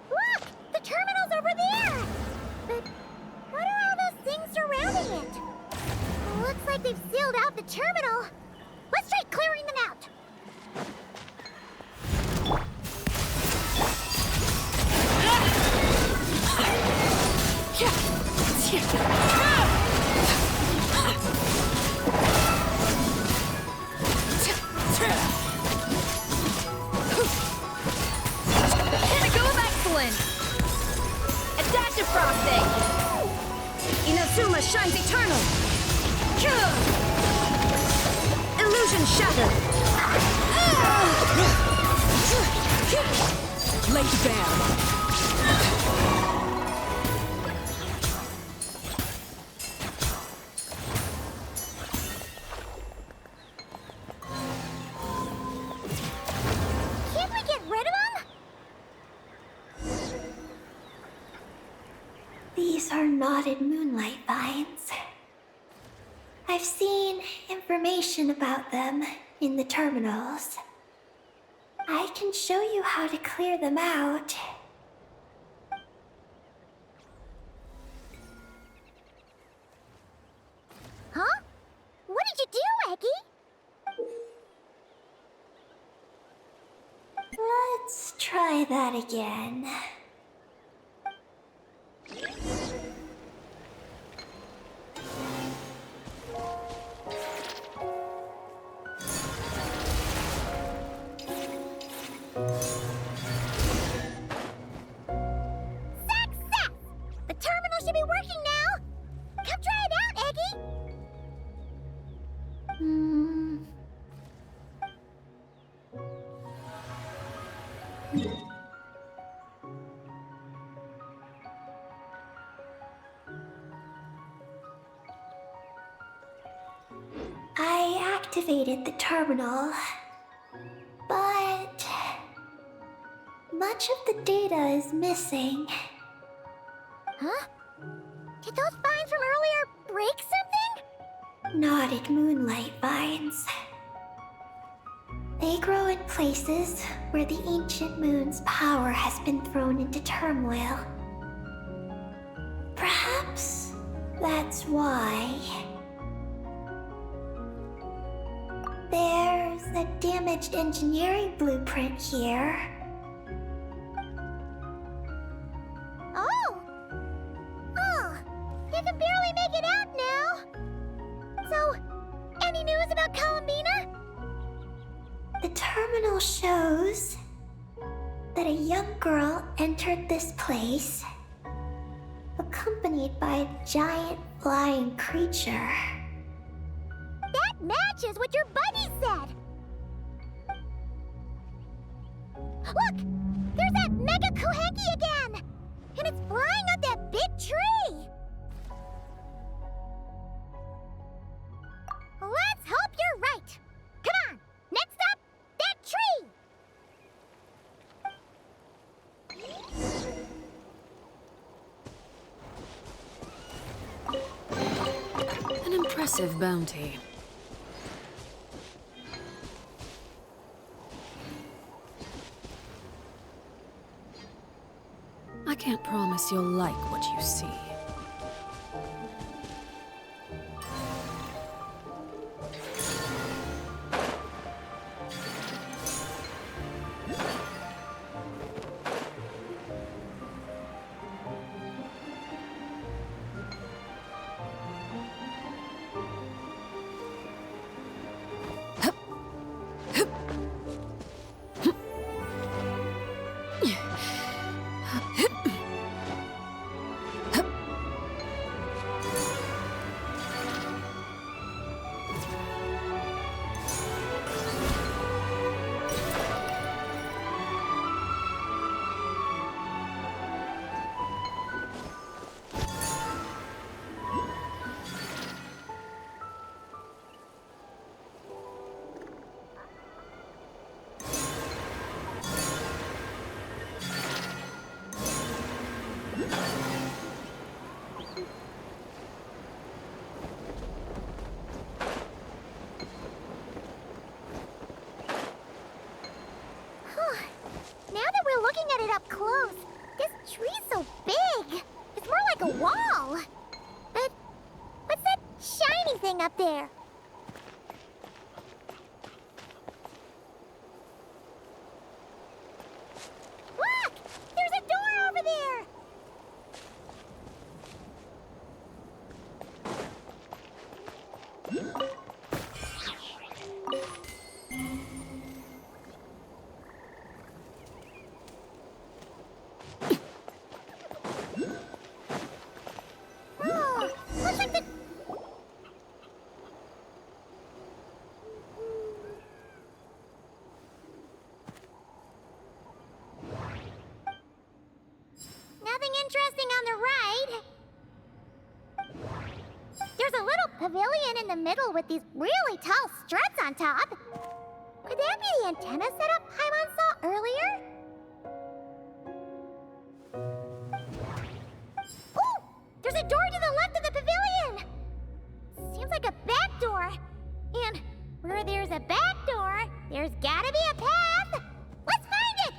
S1: Look! The terminal's over there! But what are all those things surrounding it? Looks like they've sealed out the terminal. Let's try clearing them out.
S2: Pinnacle of excellence! A dash of frosting! Inazuma shines eternal! Illusion shattered! Late bam!
S1: Can't we get rid of them?
S7: These are knotted moonlight vines. I've seen information about them in the terminals. I can show you how to clear them out.
S1: Huh? What did you do, Eggy?
S7: Let's try that again.
S1: Success! The terminal should be working now! Come try it out, Eggy!
S7: I activated the terminal, but much of the data is missing.
S1: Huh? Did those vines from earlier break something?
S7: Knotted moonlight vines. They grow in places where the ancient moon's power has been thrown into turmoil. Perhaps that's why. There's a damaged engineering blueprint here.
S1: Oh! Oh! You can barely make it out now! So, any news about Columbina?
S7: The terminal shows that a young girl entered this place, accompanied by a giant flying creature.
S1: That matches what your buddy said! Look! There's that Mega Kohenki again! And it's flying up that big tree! Let's hope you're right! Come on! Next up, that tree!
S2: An impressive bounty. can't promise you'll like what you see.
S1: Now that we're looking at it up close, this tree's so big. It's more like a wall. But what's that shiny thing up there? Look! There's a door over there! Oh, looks like the... Nothing interesting on the right. There's a little pavilion in the middle with these really tall struts on top. Could that be the antenna setup Paimon saw earlier? Oh! There's a door to the left of the pavilion! Seems like a back door. And where there's a back door, there's gotta be a path! Let's find it!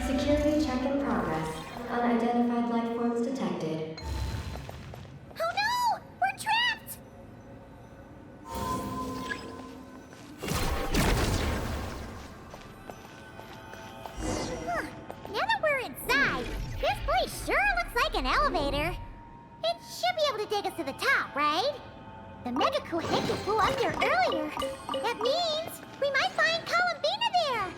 S4: Security check in progress. Unidentified life forms detected.
S1: Oh no! We're trapped! Huh. Now that we're inside, this place sure looks like an elevator. It should be able to take us to the top, right? The Mega Kuhenki flew up here earlier. That means we might find Columbina there.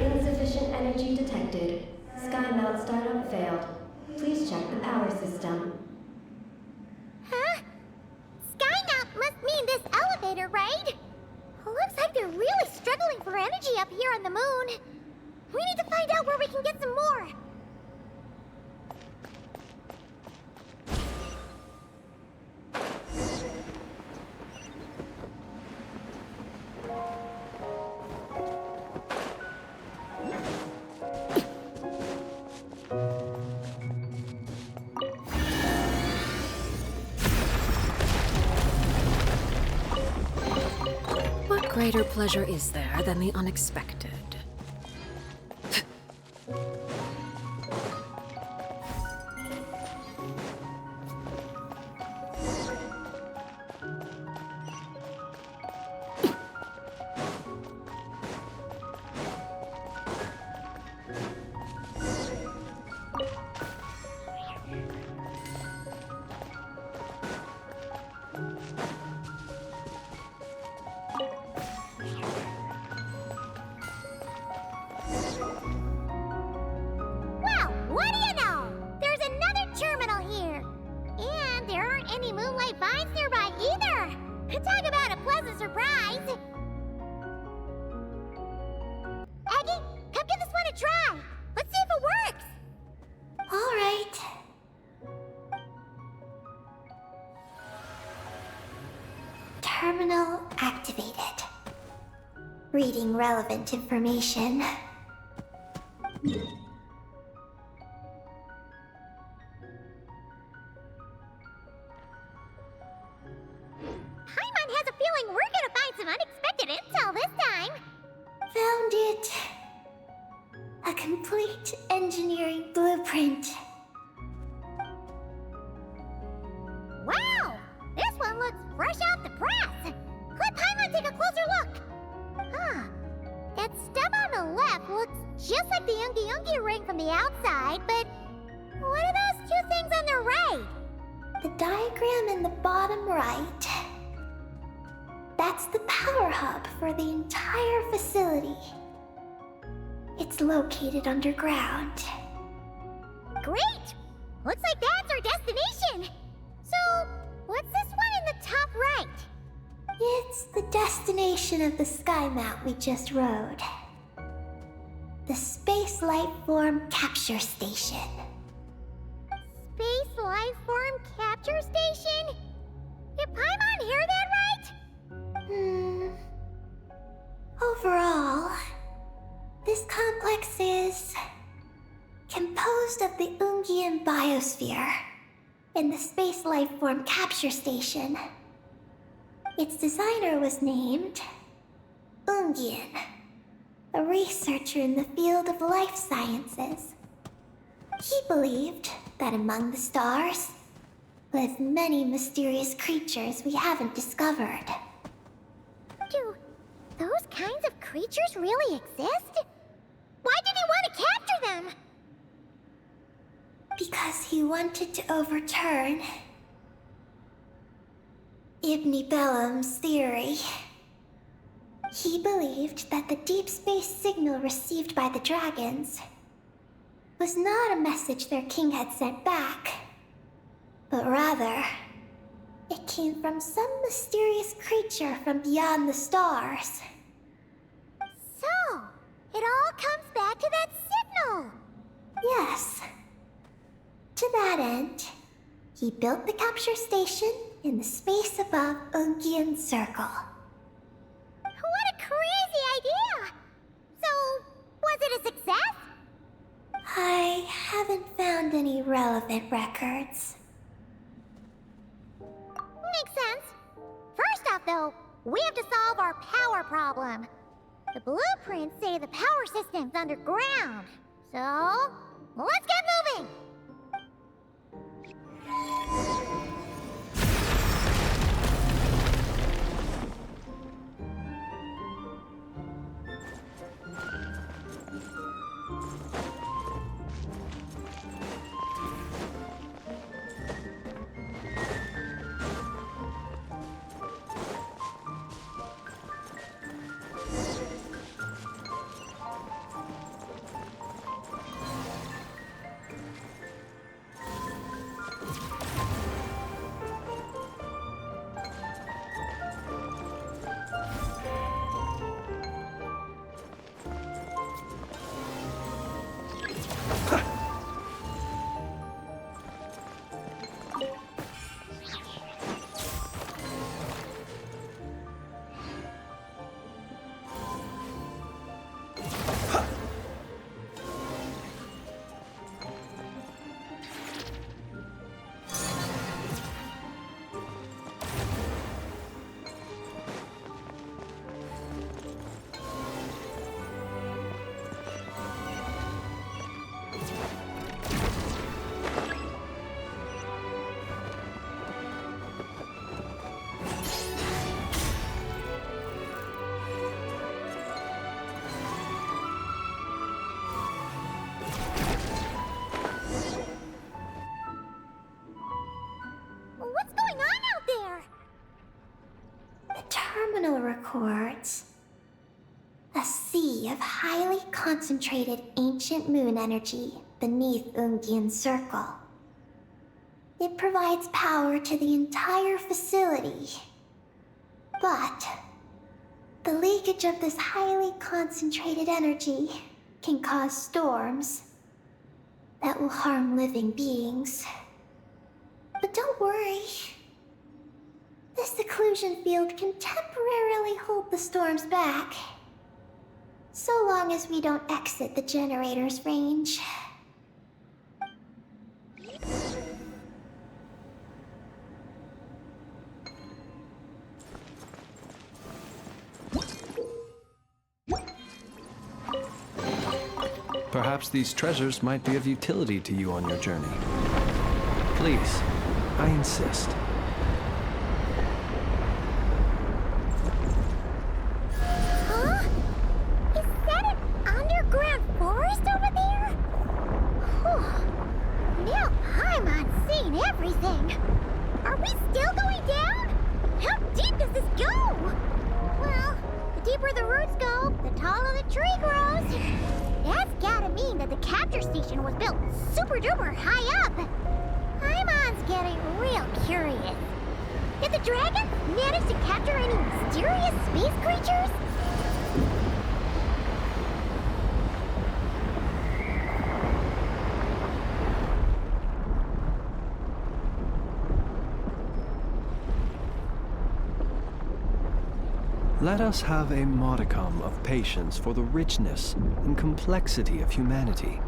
S4: Insufficient energy detected. Sky mount startup failed. Please check the power system.
S1: Huh? Skymount must mean this elevator, right? Looks like they're really struggling for energy up here on the moon. We need to find out where we can get some more.
S2: greater pleasure is there than the unexpected?
S1: Well, what do you know? There's another terminal here. And there aren't any moonlight vines nearby either. Talk about a pleasant surprise. Aggie, come give this one a try. Let's see if it works.
S7: All right. Terminal activated. Reading relevant information.
S1: Paimon has a feeling we're gonna find some unexpected intel this time.
S7: Found it. A complete engineering blueprint.
S1: Wow! This one looks fresh off the press. Let Paimon take a closer look. Huh. That stub on the left looks just like the Ungi ring from the outside, but what are those two things on the right?
S7: The diagram in the bottom right. That's the power hub for the entire facility. It's located underground.
S1: Great! Looks like that's our destination. So, what's this one in the top right?
S7: It's the destination of the sky mount we just rode. The Space Life Form Capture Station.
S1: Space Life Form Capture Station? Did Paimon hear that right?
S7: Overall, this complex is composed of the Ungian biosphere and the Space Life Form Capture Station. Its designer was named Ungian, a researcher in the field of life sciences. He believed that among the stars live many mysterious creatures we haven't discovered.
S1: Do those kinds of creatures really exist? Why did he want to capture them?
S7: Because he wanted to overturn Ibn Bellum's theory. He believed that the deep space signal received by the dragons was not a message their king had sent back, but rather, it came from some mysterious creature from beyond the stars.
S1: So, it all comes back to that signal.
S7: Yes. To that end, he built the capture station in the space above Ungian Circle.
S1: What a crazy idea! So, was it a success?
S7: I haven't found any relevant records.
S1: Makes sense. First off, though, we have to solve our power problem. The blueprints say the power system's underground. So, let's get moving!
S7: of highly concentrated ancient moon energy beneath Ungyen's circle. It provides power to the entire facility. But the leakage of this highly concentrated energy can cause storms that will harm living beings. But don't worry. This seclusion field can temporarily hold the storms back. So long as we don't exit the generator's range.
S3: Perhaps these treasures might be of utility to you on your journey. Please, I insist.
S1: Huh? Is that an underground forest over there? Whew. Now Paimon's seen everything. Are we still going down? How deep does this go? Well, the deeper the roots go, the taller the tree grows. That's gotta mean that the capture station was built super duper high up. Paimon's getting real curious. Did the dragon manage to capture any mysterious space creatures?
S3: Let us have a modicum of patience for the richness and complexity of humanity.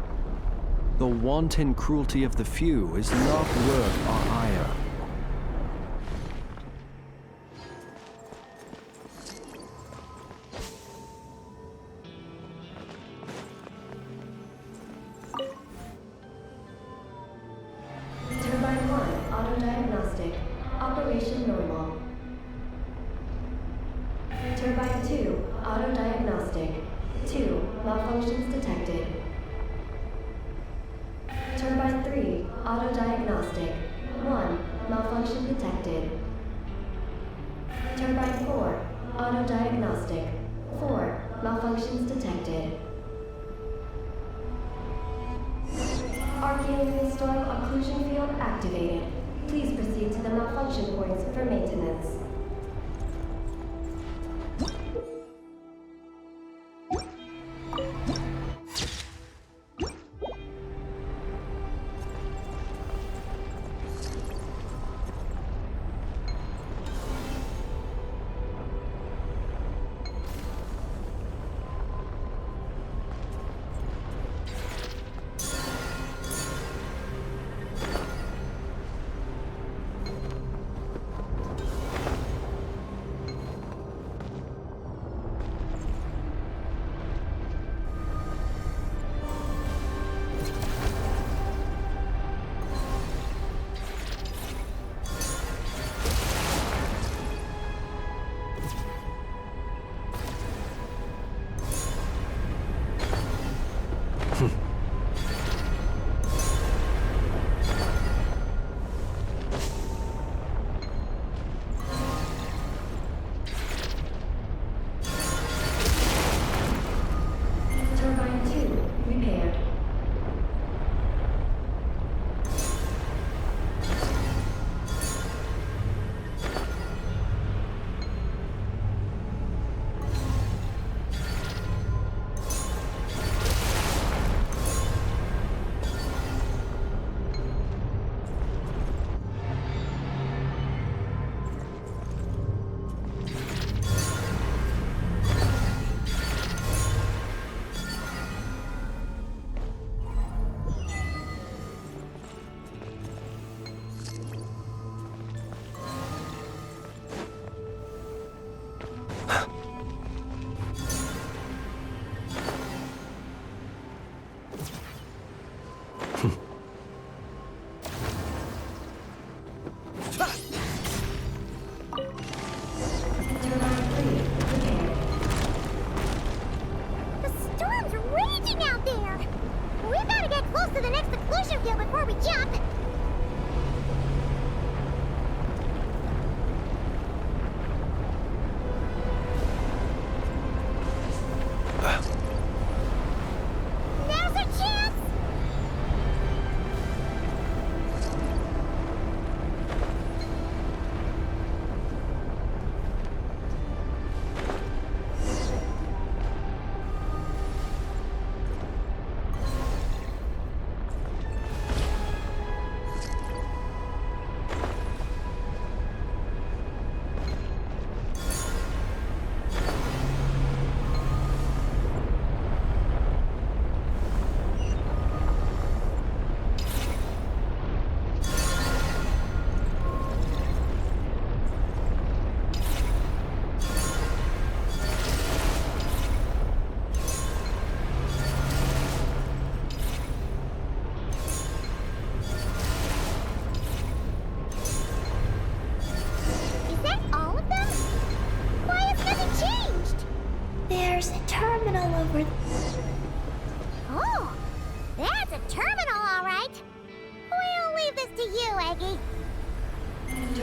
S3: The wanton cruelty of the few is not worth our ire.
S4: Turbine 1, auto-diagnostic. Operation normal. Turbine 2, auto-diagnostic. 2, malfunctions detected. Turbine 3, auto-diagnostic. 1, malfunction detected. Turbine 4, auto-diagnostic. 4, malfunctions detected. Archaean soil occlusion field activated. Please proceed to the malfunction points for maintenance.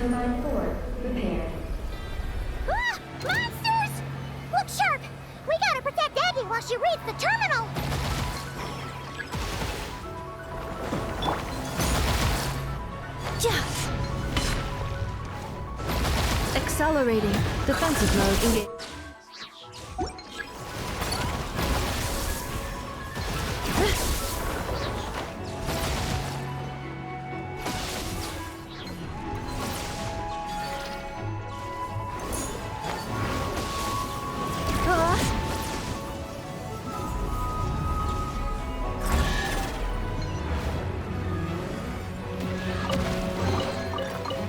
S4: Turbine 4 repaired.
S1: Ah! Monsters! Look sharp! We gotta protect Aggie while she reads the terminal!
S2: Accelerating. Defensive mode engaged.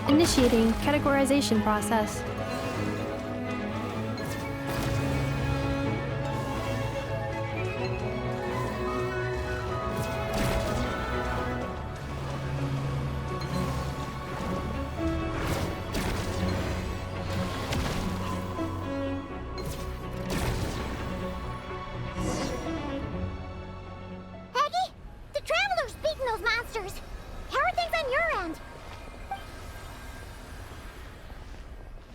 S2: Initiating categorization process.
S1: Aggie, the Traveler's beaten those monsters. How are things on your end?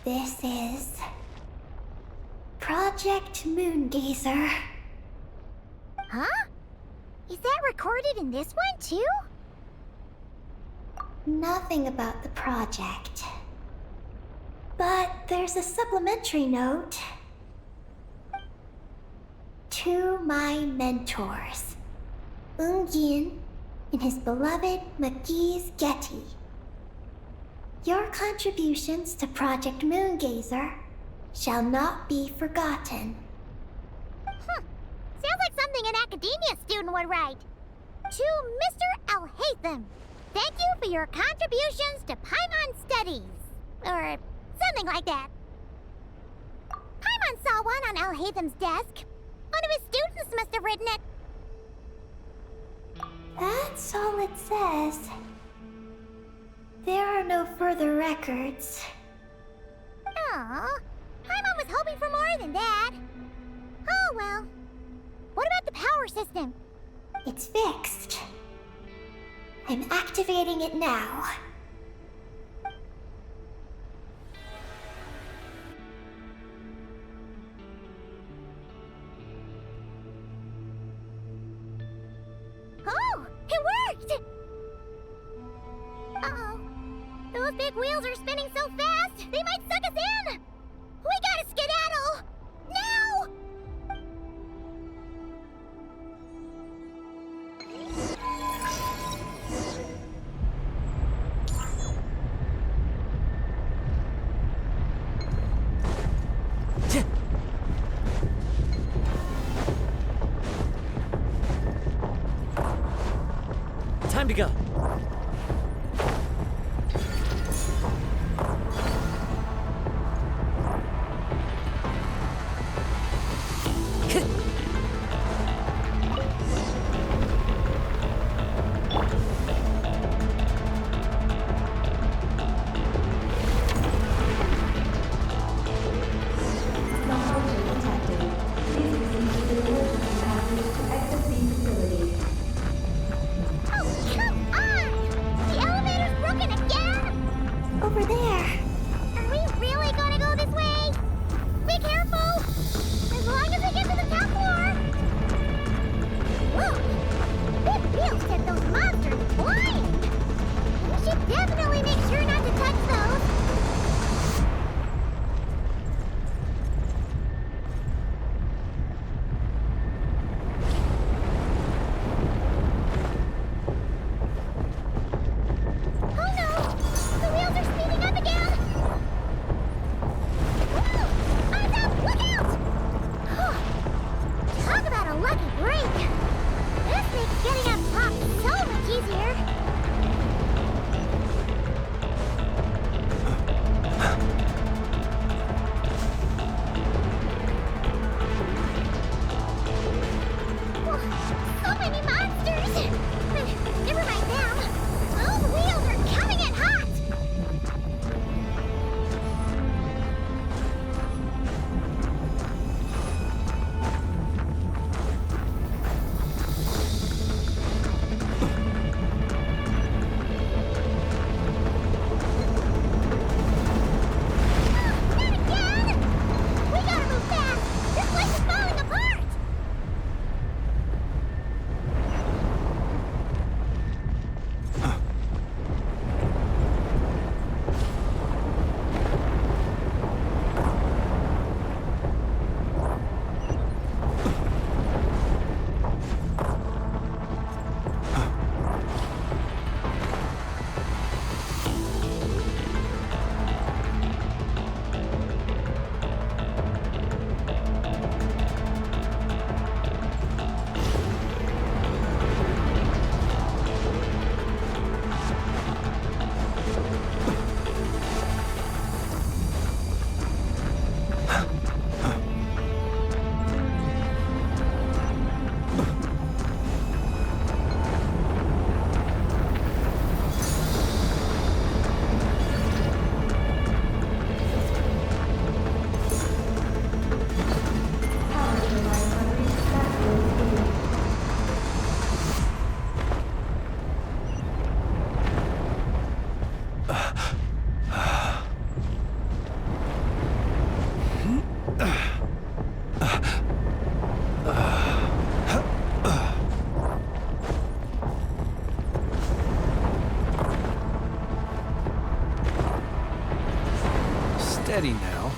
S7: This is Project Moongazer.
S1: Huh? Is that recorded in this one, too?
S7: Nothing about the project. But there's a supplementary note. To my mentors, Yin and his beloved McGee's Getty. Your contributions to Project Moongazer shall not be forgotten.
S1: Sounds like something an academia student would write. To Mr. Alhaitham, thank you for your contributions to Paimon Studies. Or something like that. Paimon saw one on Alhaitham's desk. One of his students must have written it.
S7: That's all it says. There are no further records.
S1: Aw, Paimon was hoping for more than that. Oh well. What about the power system?
S7: It's fixed. I'm activating it now.
S1: Oh, it worked! Uh-oh. Those big wheels are spinning so fast, they might suck us in! We gotta skedaddle! Now!
S6: Time to go.
S4: Malfunction detected. Please proceed to the emergency passage to exit the facility.
S1: Oh, come on! The elevator's broken again?
S7: Over there.
S1: Are we really gonna go this way? Be careful! As long as we get to the top floor! Whoa! Big wheels set those monsters flying! We should definitely make sure not to touch those! Oh no! The wheels are speeding up again! Woo! Eyes up! Look out! Talk about a lucky break! This makes getting up top so much easier! So many monsters! Never mind them! Those wheels are coming in hot!
S3: Steady now.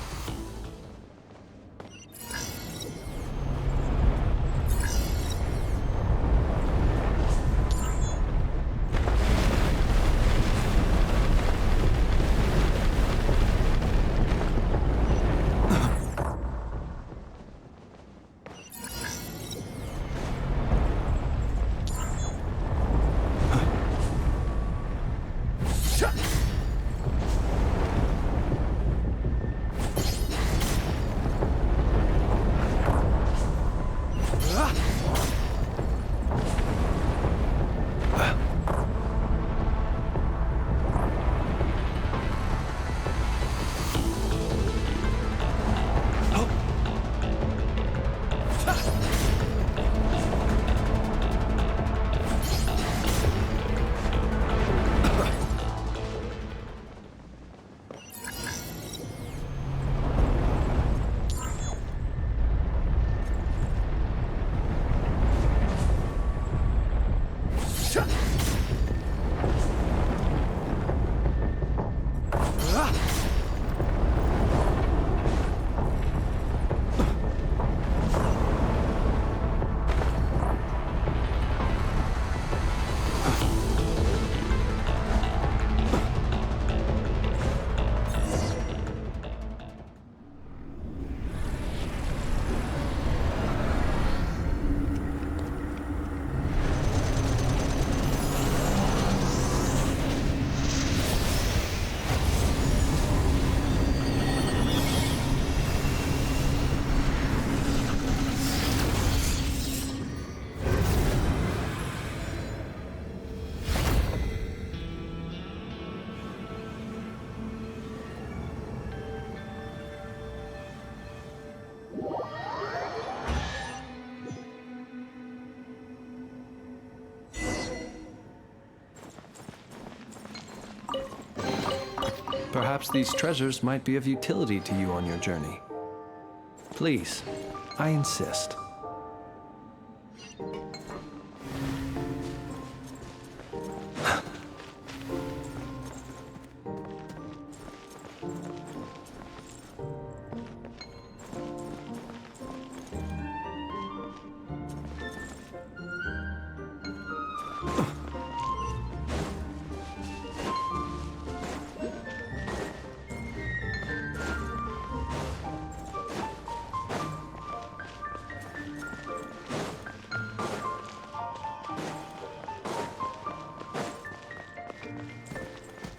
S3: Perhaps these treasures might be of utility to you on your journey. Please, I insist.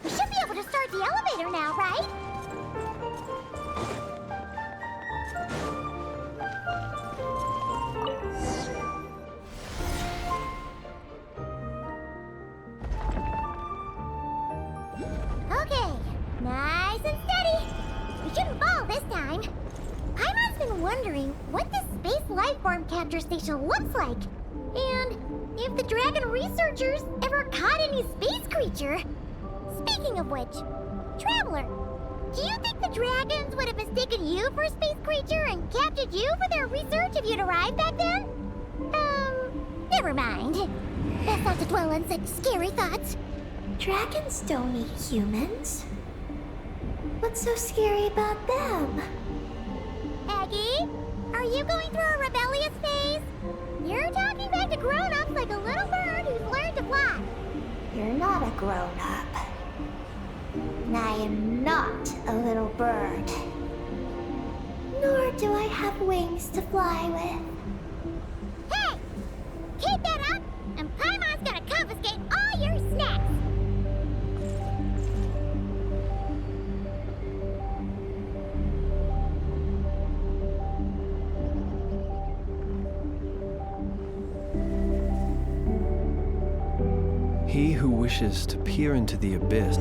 S1: We should be able to start the elevator now, right? Okay, nice and steady. We shouldn't fall this time. Paimon's been wondering what this space life form capture station looks like. And if the dragon researchers ever caught any space creature. Speaking of which, Traveler, do you think the dragons would have mistaken you for a space creature and captured you for their research if you'd arrived back then? Never mind. Best not to dwell on such scary thoughts.
S7: Dragons don't eat humans. What's so scary about them?
S1: Aggie, are you going through a rebellious phase? You're talking back to grown-ups like a little bird who's learned to fly.
S7: You're not a grown-up. And I am not a little bird. Nor do I have wings to fly with.
S1: Hey! Keep that up, and Paimon's gonna confiscate all your snacks!
S3: He who wishes to peer into the abyss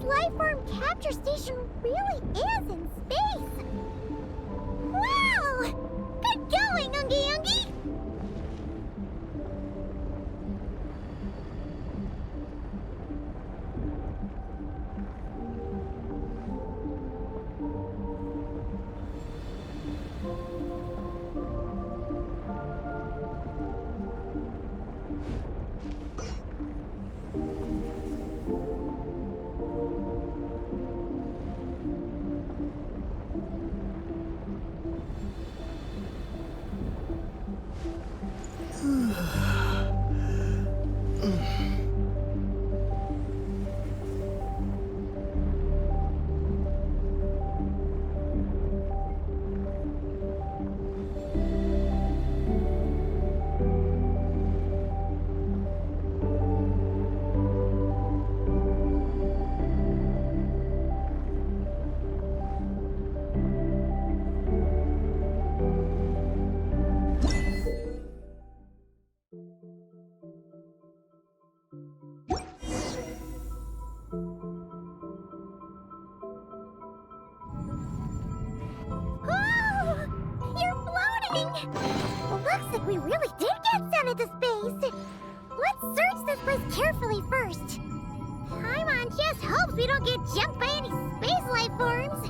S1: lifeform capture station really is in space. Wow! Good going, Ungi Ungi! Oh, you're floating! Looks like we really did get sent into space. Let's search this place carefully first. Paimon just hopes we don't get jumped by any space life forms.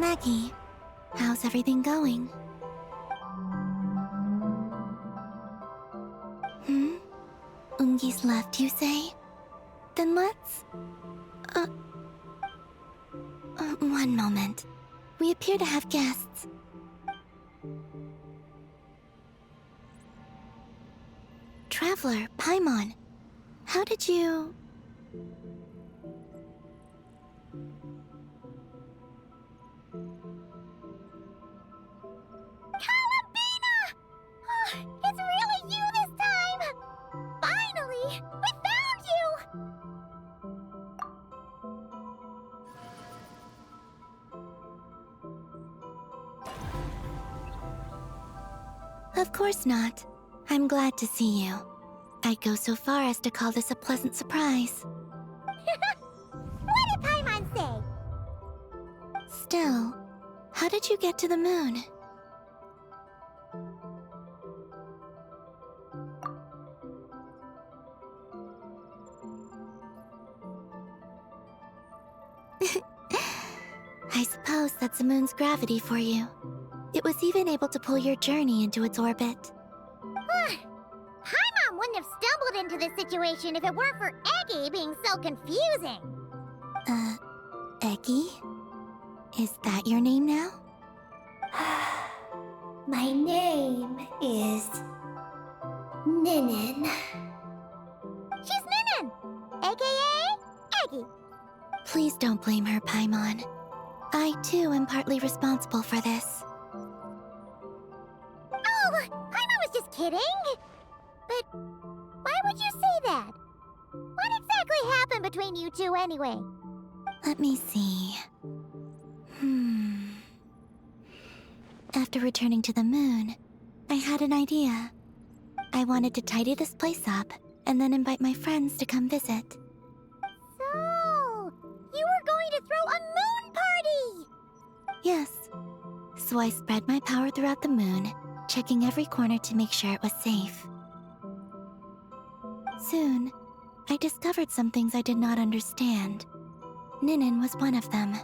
S7: Maggie, how's everything going? Ungi's left, you say? Then let's... one moment. We appear to have guests. Traveler, Paimon, how did you...
S1: It's really you this time! Finally! We found you!
S7: Of course not. I'm glad to see you. I'd go so far as to call this a pleasant surprise.
S1: What did Paimon say?
S7: Still, how did you get to the moon? I suppose that's the moon's gravity for you. It was even able to pull your journey into its orbit.
S1: Paimon wouldn't have stumbled into this situation if it weren't for Eggy being so confusing.
S7: Eggy? Is that your name now?
S8: My name is Ninin.
S1: She's Ninin, aka Eggy.
S7: Please don't blame her, Paimon. I, too, am partly responsible for this.
S1: Oh, Paimon was just kidding. But why would you say that? What exactly happened between you two anyway?
S7: Let me see. After returning to the moon, I had an idea. I wanted to tidy this place up and then invite my friends to come visit.
S1: So, you were going to throw a moon party!
S7: Yes. So I spread my power throughout the moon, checking every corner to make sure it was safe. Soon, I discovered some things I did not understand. Ninin was one of them.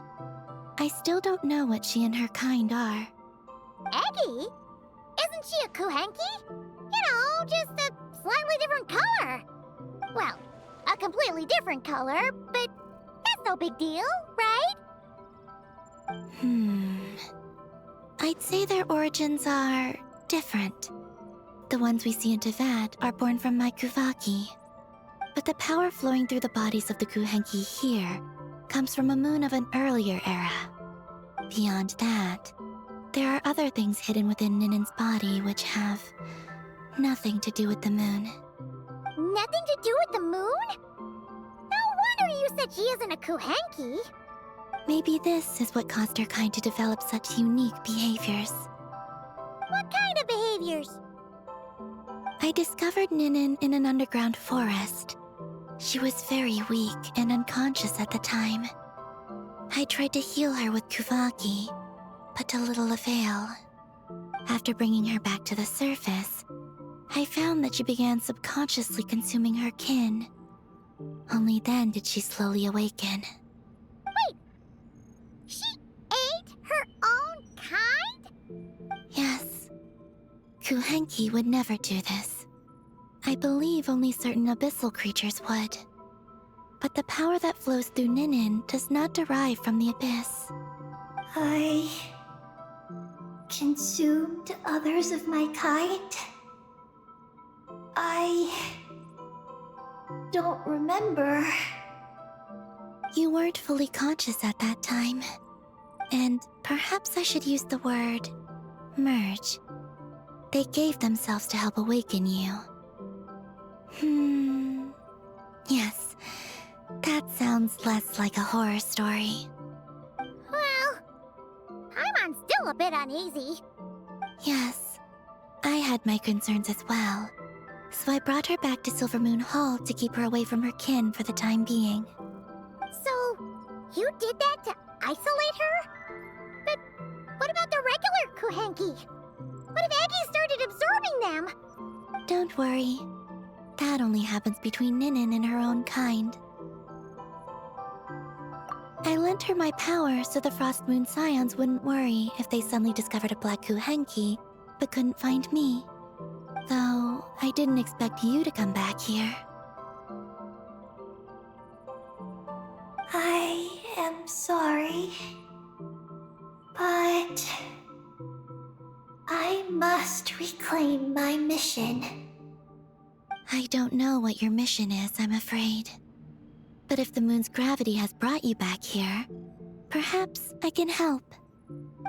S7: I still don't know what she and her kind are.
S1: Eggy? Isn't she a Kuhenki? just a slightly different color. Well, a completely different color, but that's no big deal, right?
S7: I'd say their origins are different. The ones we see in Tevat are born from my Kuvaki. But the power flowing through the bodies of the Kuhenki here comes from a moon of an earlier era. Beyond that, there are other things hidden within Ninen's body which have nothing to do with the moon.
S1: Nothing to do with the moon? No wonder you said she isn't a Kuhenki.
S7: Maybe this is what caused her kind to develop such unique behaviors.
S1: What kind of behaviors?
S7: I discovered Ninin in an underground forest. She was very weak and unconscious at the time. I tried to heal her with Kuvaki, but to little avail. After bringing her back to the surface, I found that she began subconsciously consuming her kin. Only then did she slowly awaken.
S1: Wait! She ate her own kind?
S7: Yes. Kuhenki would never do this. I believe only certain abyssal creatures would. But the power that flows through Ninin does not derive from the abyss.
S8: I consumed others of my kind. I don't remember.
S7: You weren't fully conscious at that time. And perhaps I should use the word merge. They gave themselves to help awaken you. Yes. That sounds less like a horror story.
S1: Well, I'm still a bit uneasy.
S7: Yes. I had my concerns as well. So I brought her back to Silvermoon Hall to keep her away from her kin for the time being.
S1: So, you did that to isolate her? But what about the regular Kuhenki? What if Aggie started absorbing them?
S7: Don't worry. That only happens between Ninin and her own kind. I lent her my power so the Frost Moon Scions wouldn't worry if they suddenly discovered a black Kuhenki, but couldn't find me. Though, I didn't expect you to come back here.
S8: I am sorry. But I must reclaim my mission.
S7: I don't know what your mission is, I'm afraid. But if the moon's gravity has brought you back here, perhaps I can help.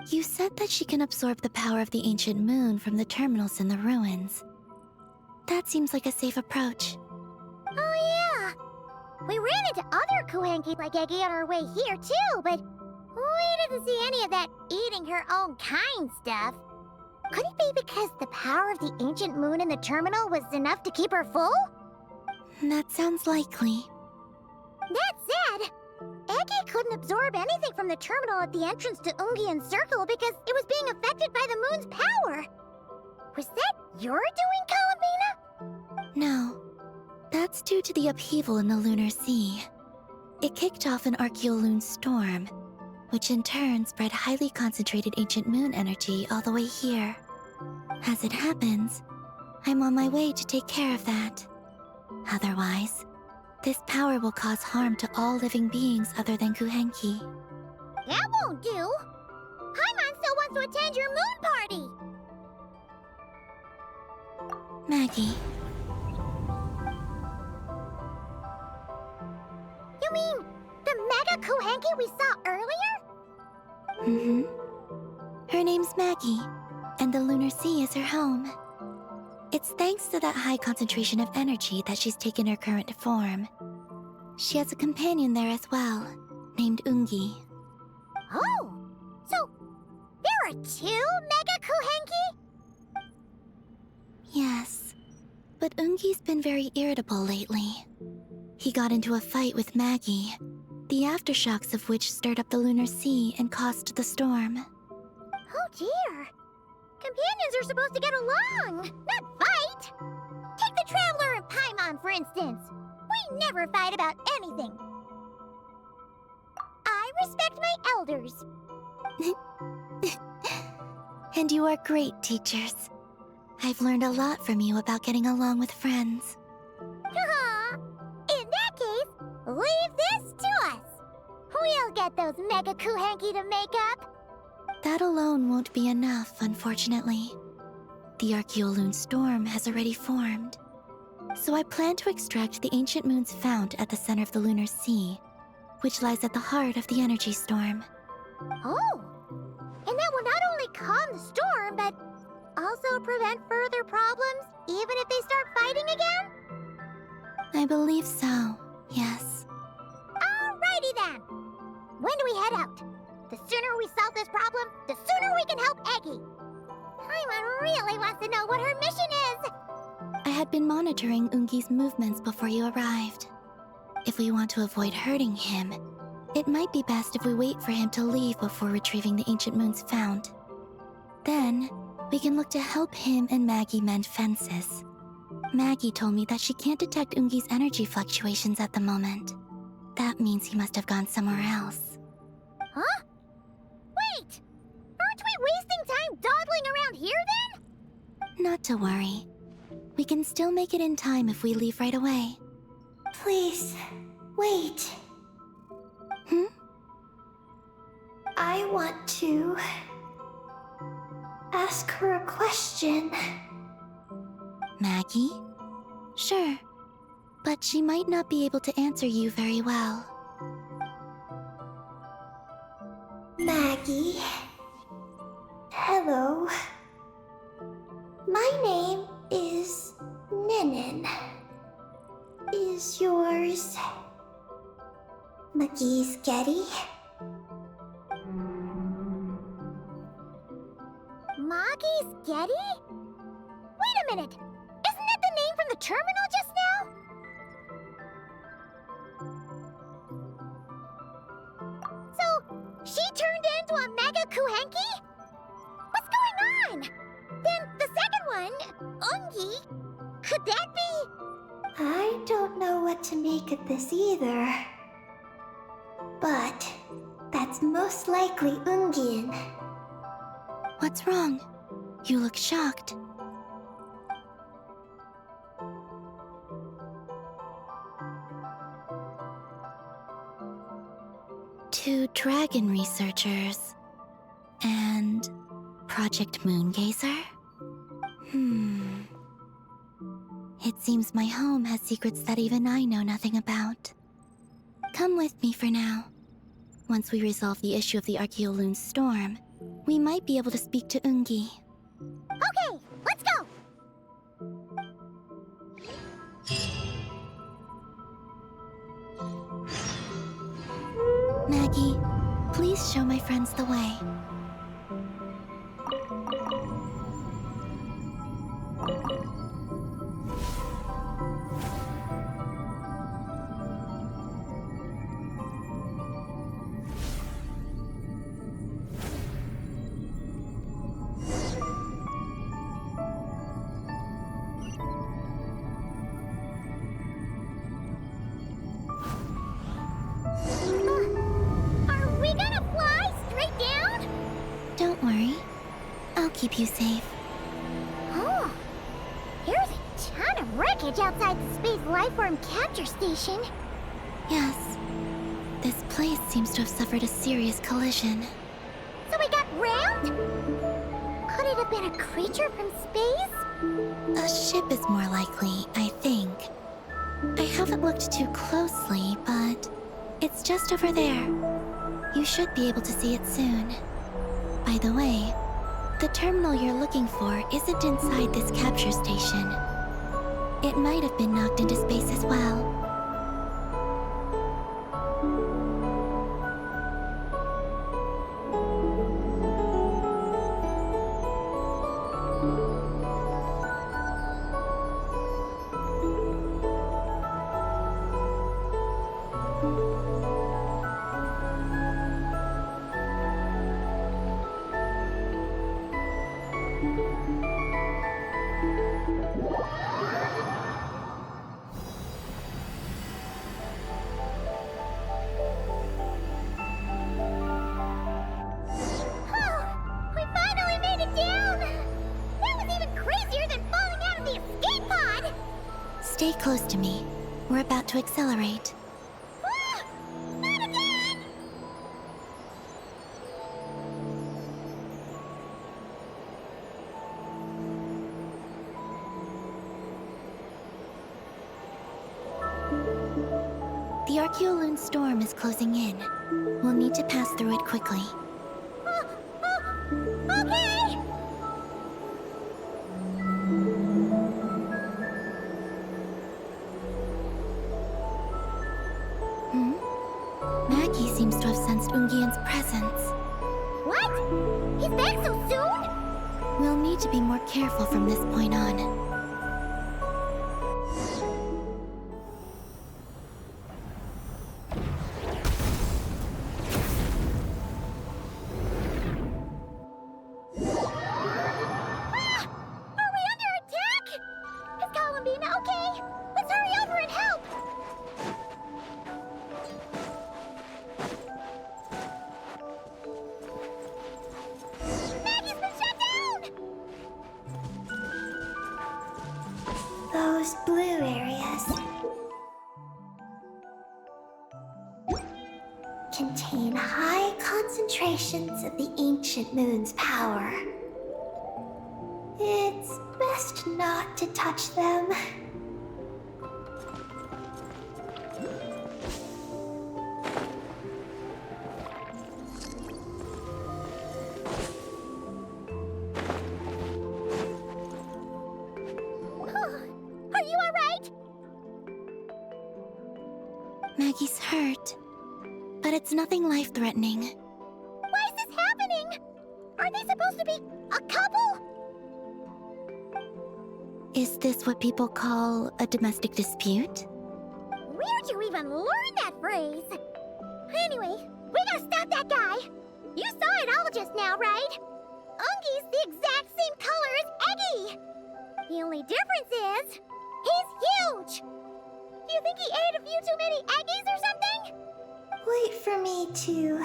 S7: You said that she can absorb the power of the ancient moon from the terminals in the ruins. That seems like a safe approach.
S1: Oh yeah! We ran into other Kuhenki like Eggie on our way here too, but we didn't see any of that eating her own kind stuff. Could it be because the power of the ancient moon in the terminal was enough to keep her full?
S7: That sounds likely.
S1: That said, Eggie couldn't absorb anything from the terminal at the entrance to Ungian Circle because it was being affected by the moon's power. Was that your doing, Columbina?
S7: No. That's due to the upheaval in the Lunar Sea. It kicked off an Archeoloon storm, which in turn spread highly concentrated ancient moon energy all the way here. As it happens, I'm on my way to take care of that. Otherwise, this power will cause harm to all living beings other than Kuhenki.
S1: That won't do. Paimon still wants to attend your moon party.
S7: Maggie,
S1: You mean the Mega Kuhenki we saw earlier?
S7: Her name's Maggie, and the Lunar Sea is her home. It's thanks to that high concentration of energy that she's taken her current form. She has a companion there as well, named Ungi.
S1: Oh, so there are two Mega Kuhenki?
S7: Yes, but Ungi's been very irritable lately. He got into a fight with Maggie, the aftershocks of which stirred up the Lunar Sea and caused the storm.
S1: Oh dear. Companions are supposed to get along, not fight. Take the Traveler and Paimon, for instance. We never fight about anything. I respect my elders.
S7: And you are great teachers.
S9: I've learned a lot from you about getting along with friends.
S1: Aw, in that case, leave this to us. We'll get those mega kuhanki to make up.
S9: That alone won't be enough, unfortunately. The Archeoloon storm has already formed. So I plan to extract the ancient moon's fount at the center of the lunar sea, which lies at the heart of the energy storm.
S1: Oh, and that will not only calm the storm, but also prevent further problems, even if they start fighting again?
S9: I believe so, yes.
S1: Alrighty then. When do we head out? The sooner we solve this problem, the sooner we can help Eggy. Paimon really wants to know what her mission is.
S9: I had been monitoring Ungi's movements before you arrived. If we want to avoid hurting him, it might be best if we wait for him to leave before retrieving the ancient moon's fount. Then, we can look to help him and Maggie mend fences. Maggie told me that she can't detect Ungi's energy fluctuations at the moment. That means he must have gone somewhere else.
S1: Huh? Wait! Aren't we wasting time dawdling around here then?
S9: Not to worry. We can still make it in time if we leave right away.
S8: Please, wait.
S9: Hmm?
S8: I want to ask her a question.
S9: Maggie? Sure. But she might not be able to answer you very well.
S8: Maggie. Hello. My name is Ninin. Is yours McGee's Getty?
S1: Maggie's Getty? Wait a minute! Isn't that the name from the terminal just now? So, she turned into a mega kuhanki? What's going on? Then the second one, Ungi, could that be?
S8: I don't know what to make of this either. But that's most likely Ungian.
S9: What's wrong? You look shocked. Two dragon researchers and Project Moongazer? It seems my home has secrets that even I know nothing about. Come with me for now. Once we resolve the issue of the Archeoloon storm, we might be able to speak to Ungi.
S1: Okay, let's go!
S9: Maggie, please show my friends the way.
S1: Are we gonna fly straight down?
S9: Don't worry. I'll keep you safe.
S1: Oh, there's a ton of wreckage outside the Space Lifeform Capture Station.
S9: Yes. This place seems to have suffered a serious collision.
S1: So we got rammed? Could it have been a creature from space?
S9: A ship is more likely, I think. I haven't looked too closely, but it's just over there. You should be able to see it soon. By the way, the terminal you're looking for isn't inside this capture station. It might have been knocked into space as well. Stay close to me. We're about to accelerate.
S1: Ah! Not again!
S9: The Archeoloon storm is closing in. We'll need to pass through it quickly.
S1: Okay!
S9: Maggie seems to have sensed Ungian's presence.
S1: What? He's back so soon?
S9: We'll need to be more careful from this point on.
S1: Are we under attack? Is Columbina okay? Let's hurry over and help! Maggie's been shut down!
S7: Those blue areas contain high concentrations of the ancient moon's power. It's best not to touch them.
S1: Are you alright?
S9: Maggie's hurt, but it's nothing life-threatening.
S1: Why is this happening? Are they supposed to be a couple?
S9: Is this what people call a domestic dispute?
S1: Where'd you even learn that phrase? Anyway, we gotta stop that guy. You saw it all just now, right? Ungi's the exact same color as Eggy. The only difference is, he's huge. Do you think he ate a few too many Eggies or something?
S7: Wait for me to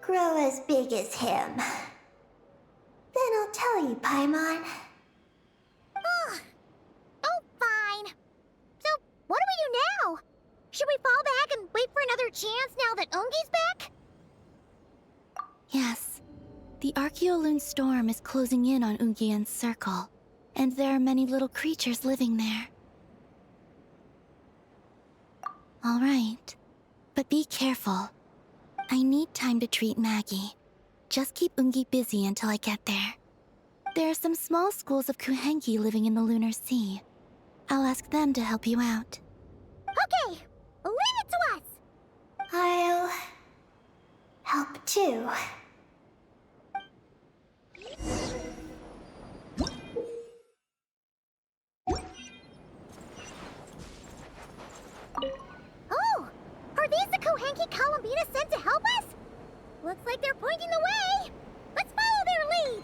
S7: grow as big as him. Then I'll tell you, Paimon.
S1: Oh, fine. So, what do we do now? Should we fall back and wait for another chance now that Ungi's back?
S9: Yes. The Archeoloon storm is closing in on Ungian's circle, and there are many little creatures living there. All right. But be careful. I need time to treat Maggie. Just keep Ungi busy until I get there. There are some small schools of Kuhenki living in the Lunar Sea. I'll ask them to help you out.
S1: Okay, leave it to us.
S7: I'll help too.
S1: Oh, are these the Kohenki Columbina sent to help us? Looks like they're pointing the way. Let's follow their lead.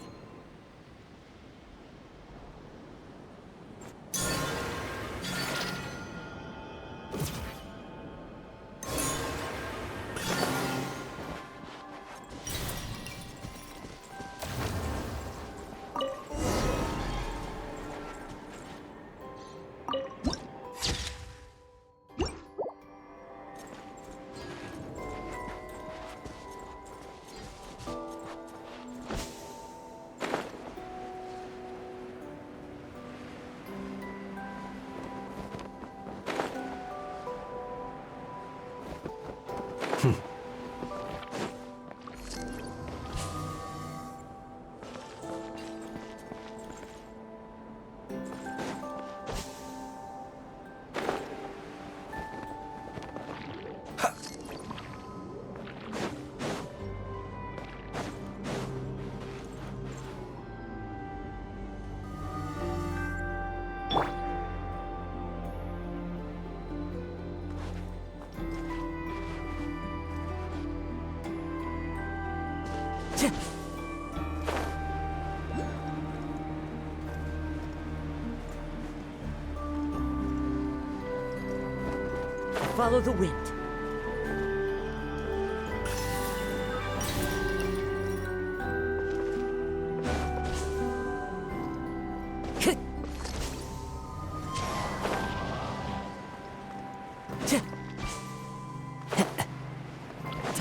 S10: Follow the wind.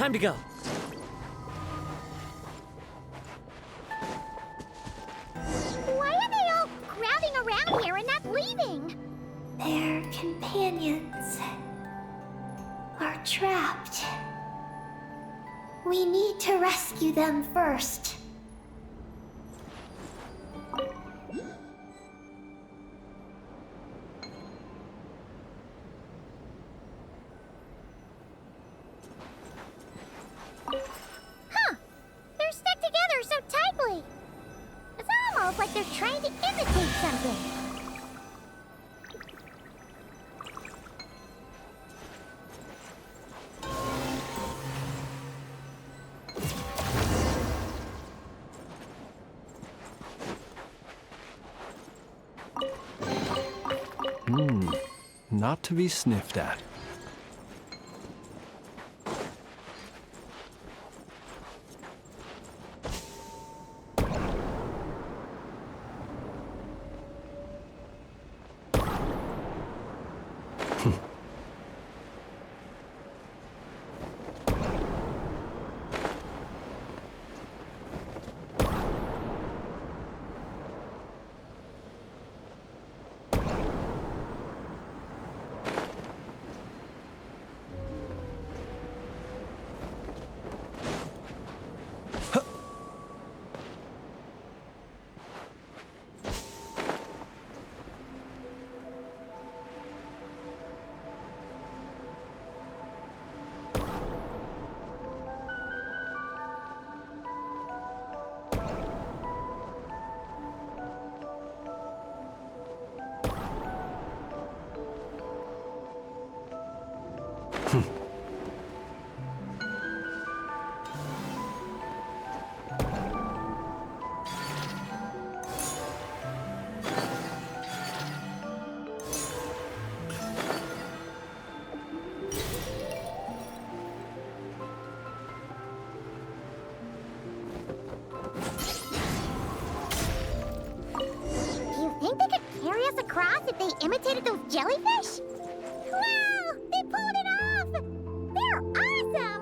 S6: time to go.
S1: Why are they all crowding around here and not leaving?
S7: Their companions are trapped. We need to rescue them first.
S1: Huh. They're stuck together so tightly. It's almost like they're trying to imitate something.
S3: Not to be sniffed at.
S1: Across if they imitated those jellyfish? Wow! They pulled it off! They're awesome!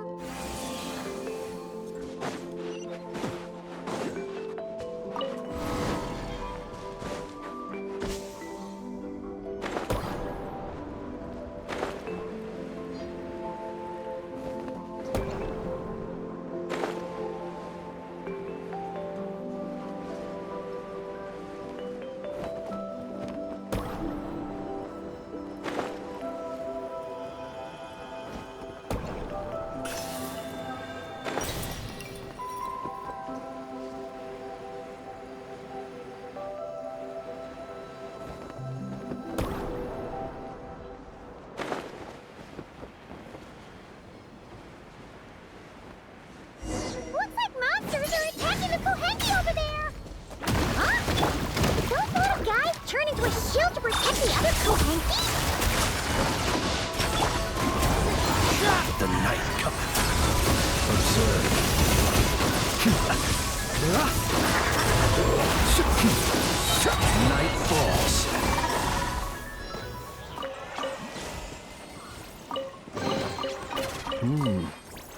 S3: The night cometh. Observe. Night falls.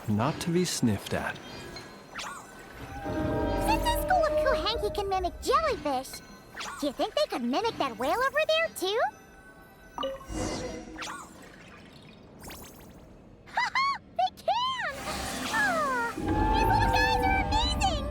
S3: Not to be sniffed at.
S1: Since the School of Kohenki can mimic jellyfish, do you think they could mimic that whale over there, too? They can! Ah, these little guys are amazing!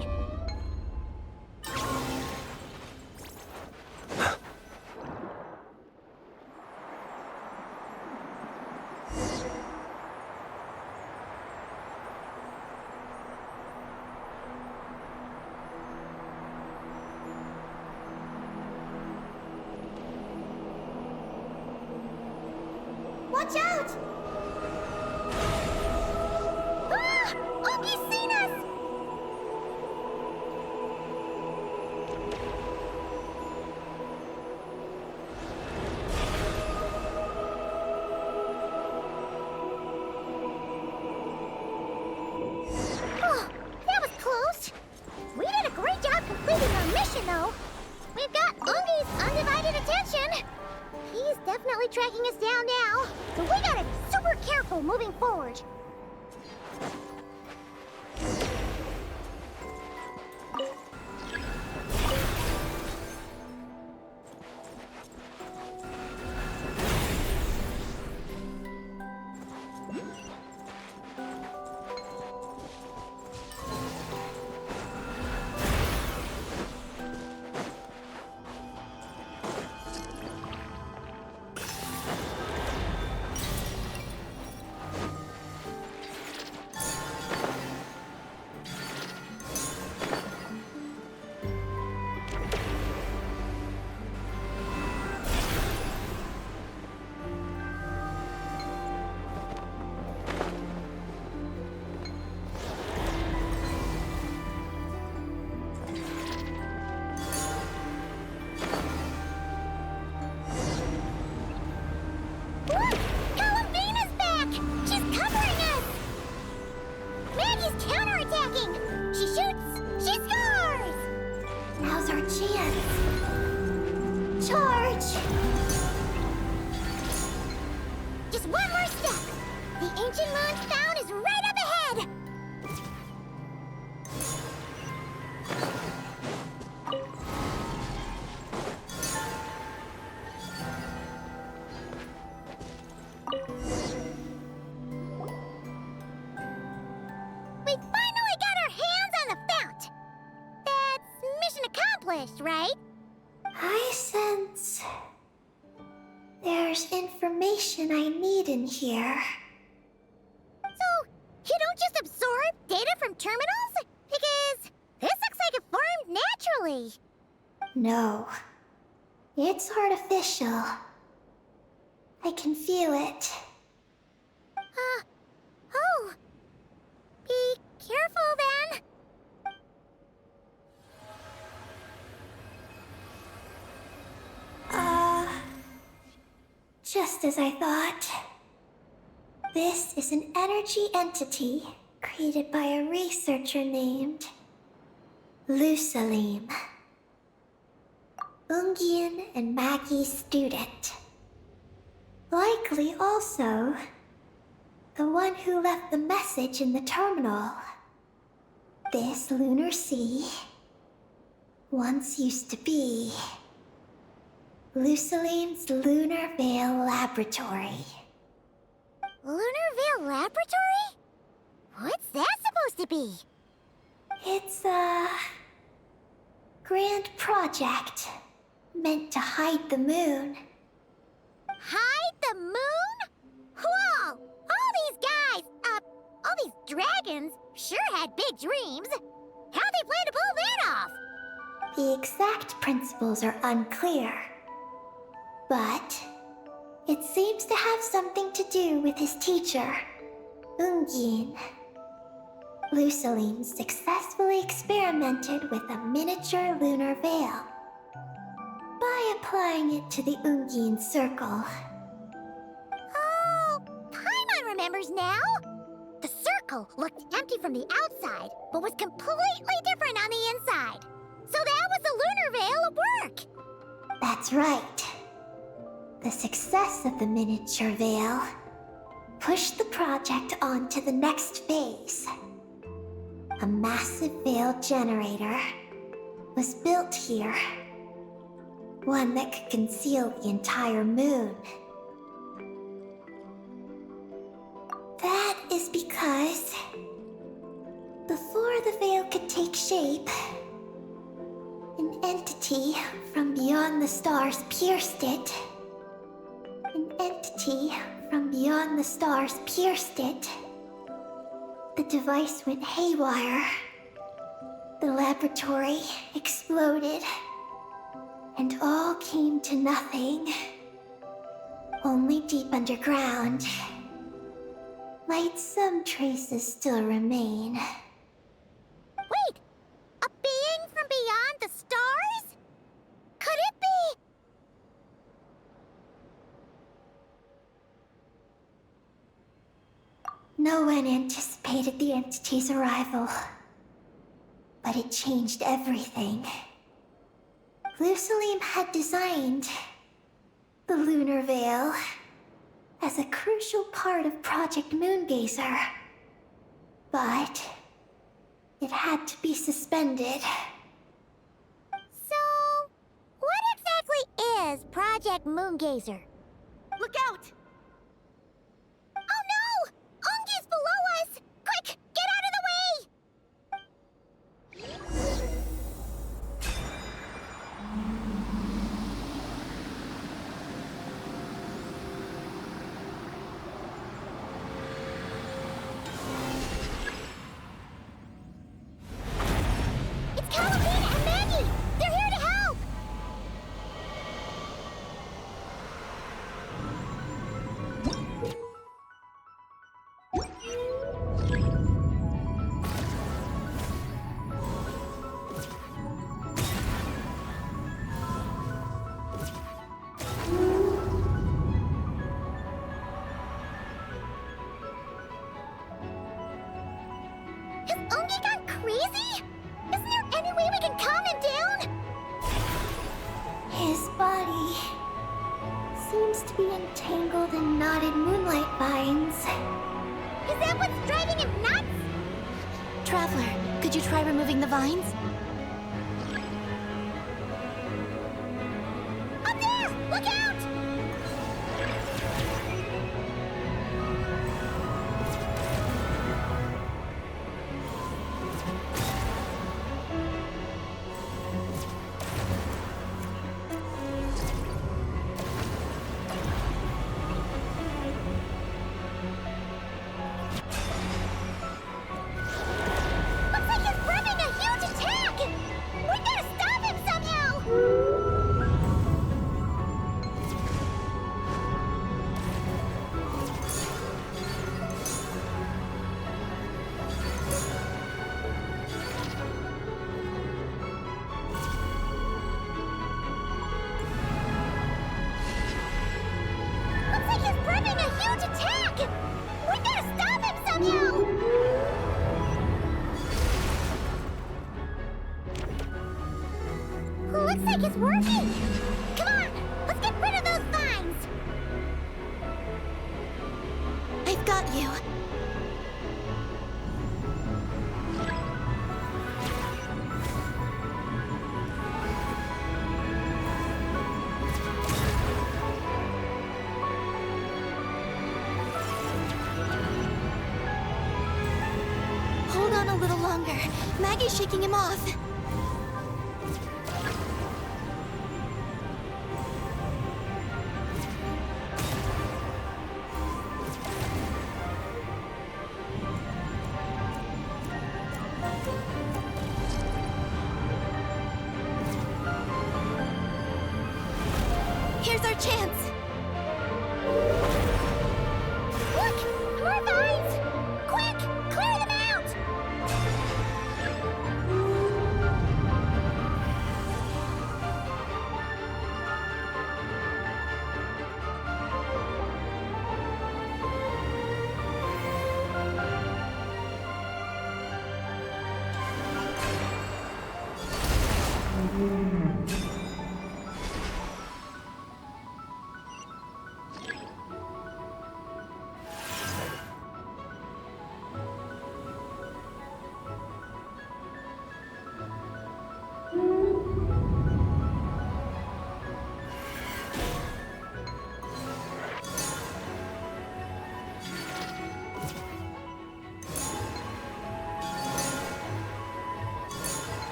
S1: Watch out! Ah! Oki's seen us! Oh, that was close. We did a great job completing our mission, though. We've got Ungi's undivided attention. He's definitely tracking us down now, so we gotta be super careful moving forward. ancient moon's found is right up ahead! We finally got our hands on the fount! That's mission accomplished, right?
S7: I sense there's information I need in here.
S1: So, you don't just absorb data from terminals? Because this looks like it formed naturally.
S7: No, it's artificial. I can feel it.
S1: Oh. Be careful then.
S7: Just as I thought. This is an energy entity created by a researcher named Lusalim. Ungian and Maggie's student. Likely also the one who left the message in the terminal. This lunar sea once used to be Lusalim's Lunar Veil Laboratory.
S1: Lunar Veil Laboratory? What's that supposed to be?
S7: It's a grand project meant to hide the moon.
S1: Hide the moon? Whoa! All these guys, all these dragons sure had big dreams. How'd they plan to pull that off?
S7: The exact principles are unclear, but it seems to have something to do with his teacher, Ungian. Lusalim successfully experimented with a miniature lunar veil by applying it to the Ungian circle.
S1: Oh, Paimon remembers now. The circle looked empty from the outside, but was completely different on the inside. So that was the lunar veil at work.
S7: That's right. The success of the miniature veil pushed the project on to the next phase. A massive veil generator was built here. One that could conceal the entire moon. That is because before the veil could take shape, an entity from beyond the stars pierced it. An entity from beyond the stars pierced it. The device went haywire. The laboratory exploded. And all came to nothing. Only deep underground might some traces still remain.
S1: Wait! A being from beyond the stars? Could it be?
S7: No one anticipated the entity's arrival, but it changed everything. Lusalim had designed the lunar veil as a crucial part of Project Moongazer, but it had to be suspended.
S1: So, what exactly is Project Moongazer? Look out! Oh no! Ungi's below us! Quick, get out of the way! It's Calabina and Maggie! They're here to help! Has Ungi gone crazy? Isn't there any way we can calm him down?
S7: His body seems to be entangled in knotted moonlight vines.
S1: Is that what's driving him nuts?
S9: Traveler, could you try removing the vines?
S1: Up there! Look out! Looks like he's prepping a huge attack! We gotta stop him somehow! Looks like he's prepping a huge attack! We gotta stop him somehow! Looks like it's working! Come on! Let's get rid of those vines!
S9: I've got you. Hold on a little longer. Maggie's shaking him off. Here's our chance.
S1: Look! More vines! Quick! Clear them out!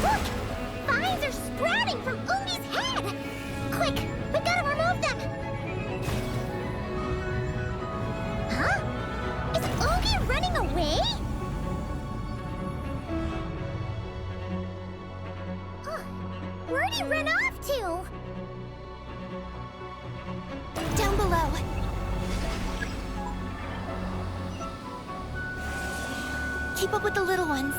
S1: Look! Vines are sprouting from Umi's head! Quick! We gotta remove them! Huh? Is Umi running away? Huh. Where'd he run off to?
S9: Down below. Keep up with the little ones.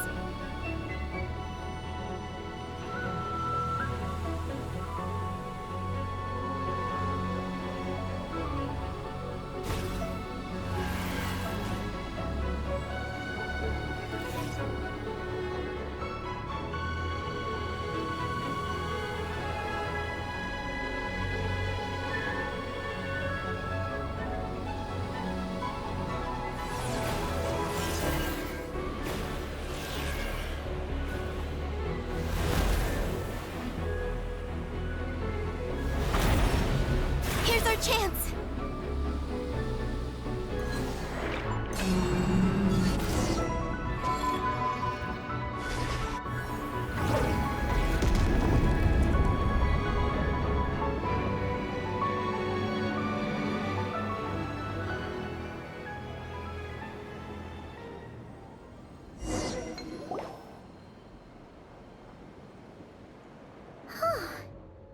S9: Here's our chance.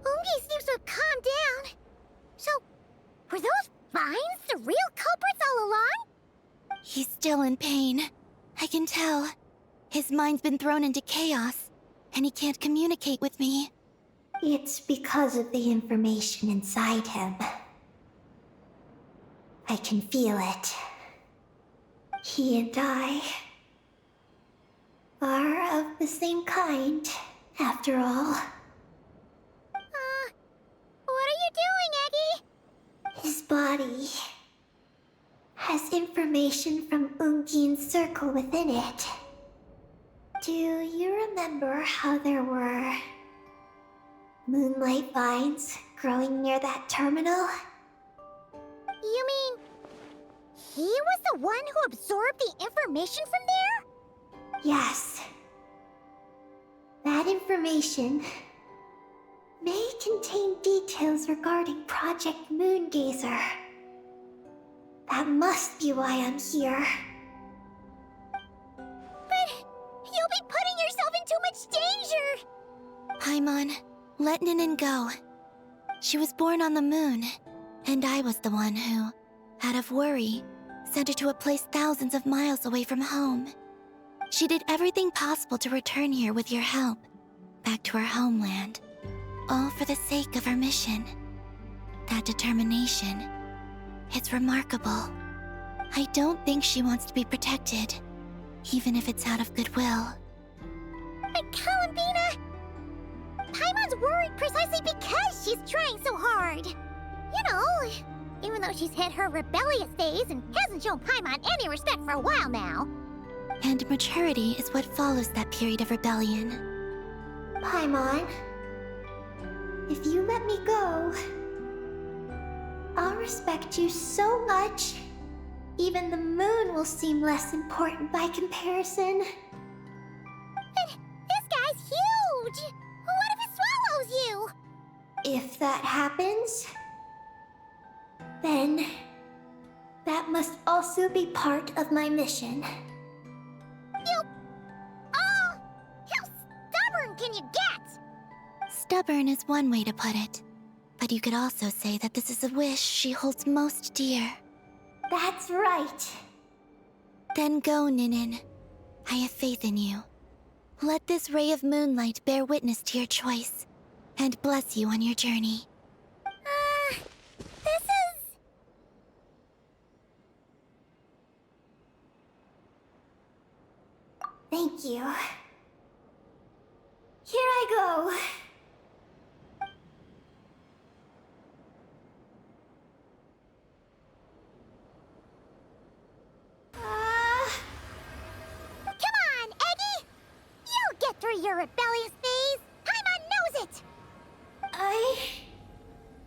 S1: Ungi seems to have calmed down. So, were those vines the real culprits all along?
S9: He's still in pain. I can tell. His mind's been thrown into chaos, and he can't communicate with me.
S7: It's because of the information inside him. I can feel it. He and I, are of the same kind, after all.
S1: What are you doing, Eggy?
S7: His body has information from Ungin's circle within it. Do you remember how there were moonlight vines growing near that terminal?
S1: You mean he was the one who absorbed the information from there?
S7: Yes. That information may contain details regarding Project Moongazer. That must be why I'm here.
S1: But you'll be putting yourself in too much danger!
S9: Paimon, let Ninin go. She was born on the moon, and I was the one who, out of worry, sent her to a place thousands of miles away from home. She did everything possible to return here with your help, back to her homeland, all for the sake of her mission. That determination, it's remarkable. I don't think she wants to be protected, even if it's out of goodwill.
S1: But Columbina, Paimon's worried precisely because she's trying so hard. You know, even though she's hit her rebellious phase and hasn't shown Paimon any respect for a while now.
S9: And maturity is what follows that period of rebellion.
S7: Paimon, if you let me go, I'll respect you so much, even the moon will seem less important by comparison.
S1: But this guy's huge! What if it swallows you?
S7: If that happens, then that must also be part of my mission.
S1: How stubborn can you get?
S9: Stubborn is one way to put it, but you could also say that this is a wish she holds most dear.
S7: That's right.
S9: Then go, Ninin. I have faith in you. Let this ray of moonlight bear witness to your choice, and bless you on your journey.
S1: This is...
S7: Thank you. Here I go.
S1: Come on, Eggy! You'll get through your rebellious phase! Paimon knows it!
S7: I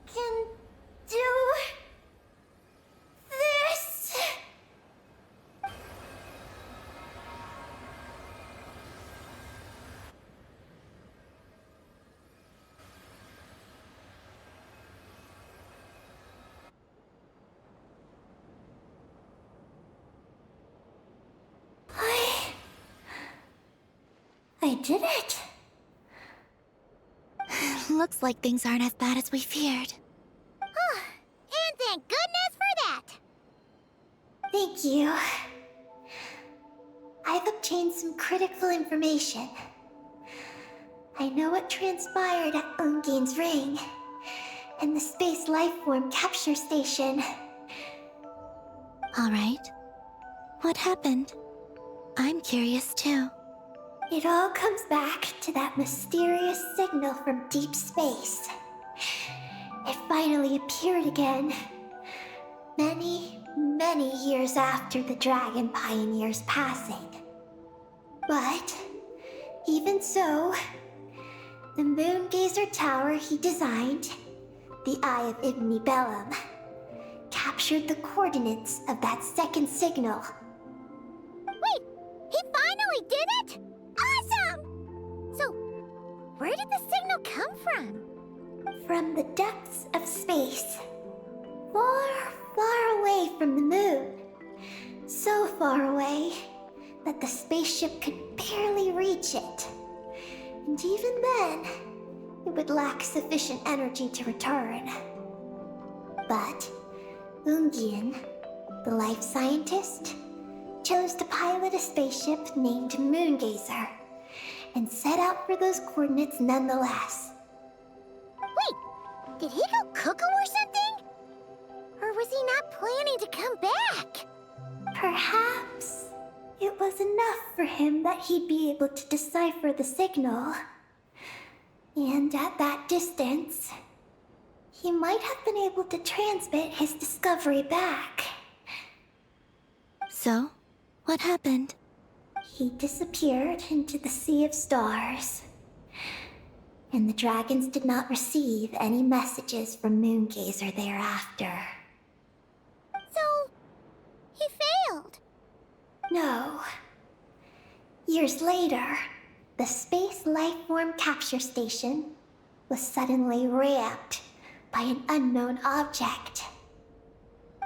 S7: can do this. I did it.
S9: Looks like things aren't as bad as we feared.
S1: And thank goodness for that!
S7: Thank you. I've obtained some critical information. I know what transpired at Ungin's ring and the space lifeform capture station.
S9: All right. What happened? I'm curious too.
S7: It all comes back to that mysterious signal from deep space. It finally appeared again. Many, many years after the Dragon Pioneer's passing. But, even so, the Moongazer Tower he designed, the Eye of Ibn Bellum, captured the coordinates of that second signal.
S1: Wait, he finally did it? Awesome! So, where did the signal come from?
S7: From the depths of space. Far, far away from the moon. So far away that the spaceship could barely reach it. And even then, it would lack sufficient energy to return. But Ungin, the life scientist, chose to pilot a spaceship named Moongazer and set out for those coordinates nonetheless.
S1: Wait, did he go cuckoo or something? Or was he not planning to come back?
S7: Perhaps it was enough for him that he'd be able to decipher the signal. And at that distance, he might have been able to transmit his discovery back.
S9: So, what happened?
S7: He disappeared into the sea of stars. And the dragons did not receive any messages from Moongazer thereafter.
S1: So, he failed.
S7: No. Years later, the Space Lifeform Capture Station was suddenly ramped by an unknown object.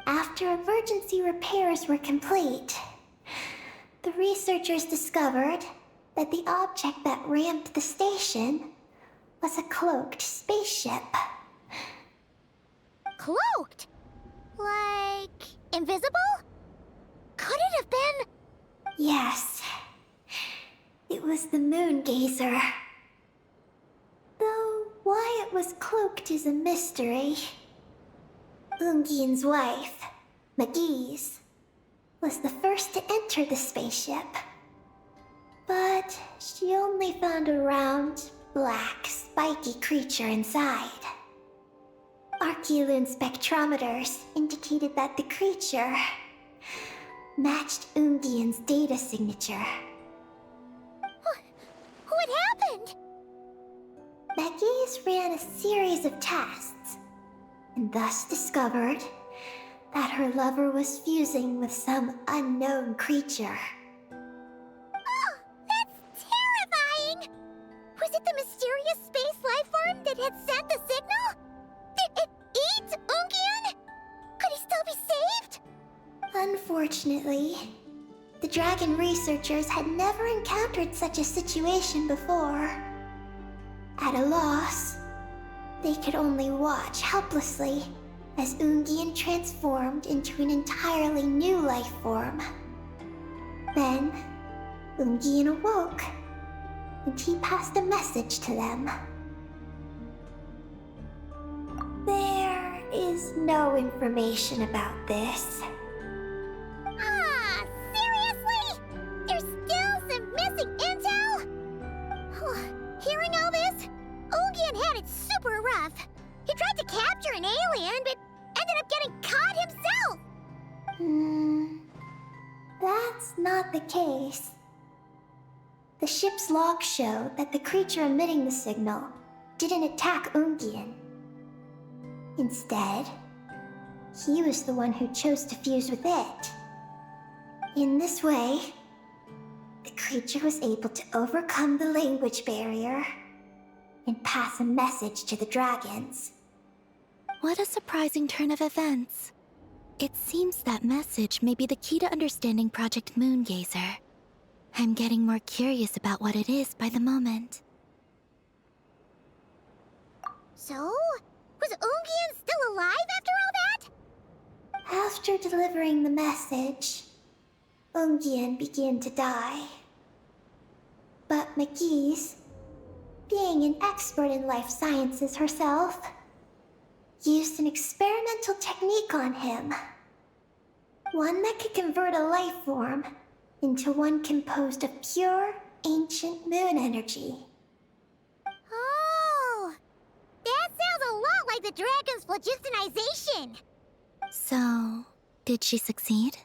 S7: After emergency repairs were complete, the researchers discovered that the object that ramped the station was a cloaked spaceship.
S1: Cloaked? Like, invisible? Could it have been...
S7: Yes. It was the Moongazer. Though why it was cloaked is a mystery. Ungian's wife, McGee's, was the first to enter the spaceship. But she only found a round, black, spiky creature inside. Archeoloon spectrometers indicated that the creature matched Ungian's data signature.
S1: What happened?
S7: McGee's ran a series of tests, and thus discovered that her lover was fusing with some unknown creature.
S1: Oh, that's terrifying! Was it the mysterious space lifeform that had sent the signal? Did it eat Ungian? Could he still be saved?
S7: Unfortunately, the dragon researchers had never encountered such a situation before. At a loss, they could only watch helplessly as Ungian transformed into an entirely new life form. Then, Ungian awoke, and he passed a message to them. There is no information about this.
S1: Ah, seriously? There's still some missing intel? Hearing all this, Ungian had it super rough. He tried to capture an alien, but ended up getting caught himself.
S7: That's not the case. The ship's logs show that the creature emitting the signal didn't attack Ungian. Instead, he was the one who chose to fuse with it. In this way, the creature was able to overcome the language barrier and pass a message to the dragons.
S9: What a surprising turn of events. It seems that message may be the key to understanding Project Moongazer. I'm getting more curious about what it is by the moment.
S1: So, was Ungian still alive after all that?
S7: After delivering the message, Ungian began to die. But McGee's, being an expert in life sciences herself, used an experimental technique on him. One that could convert a life form into one composed of pure, ancient moon energy.
S1: Oh, that sounds a lot like the dragon's phlogistonization.
S9: So, did she succeed?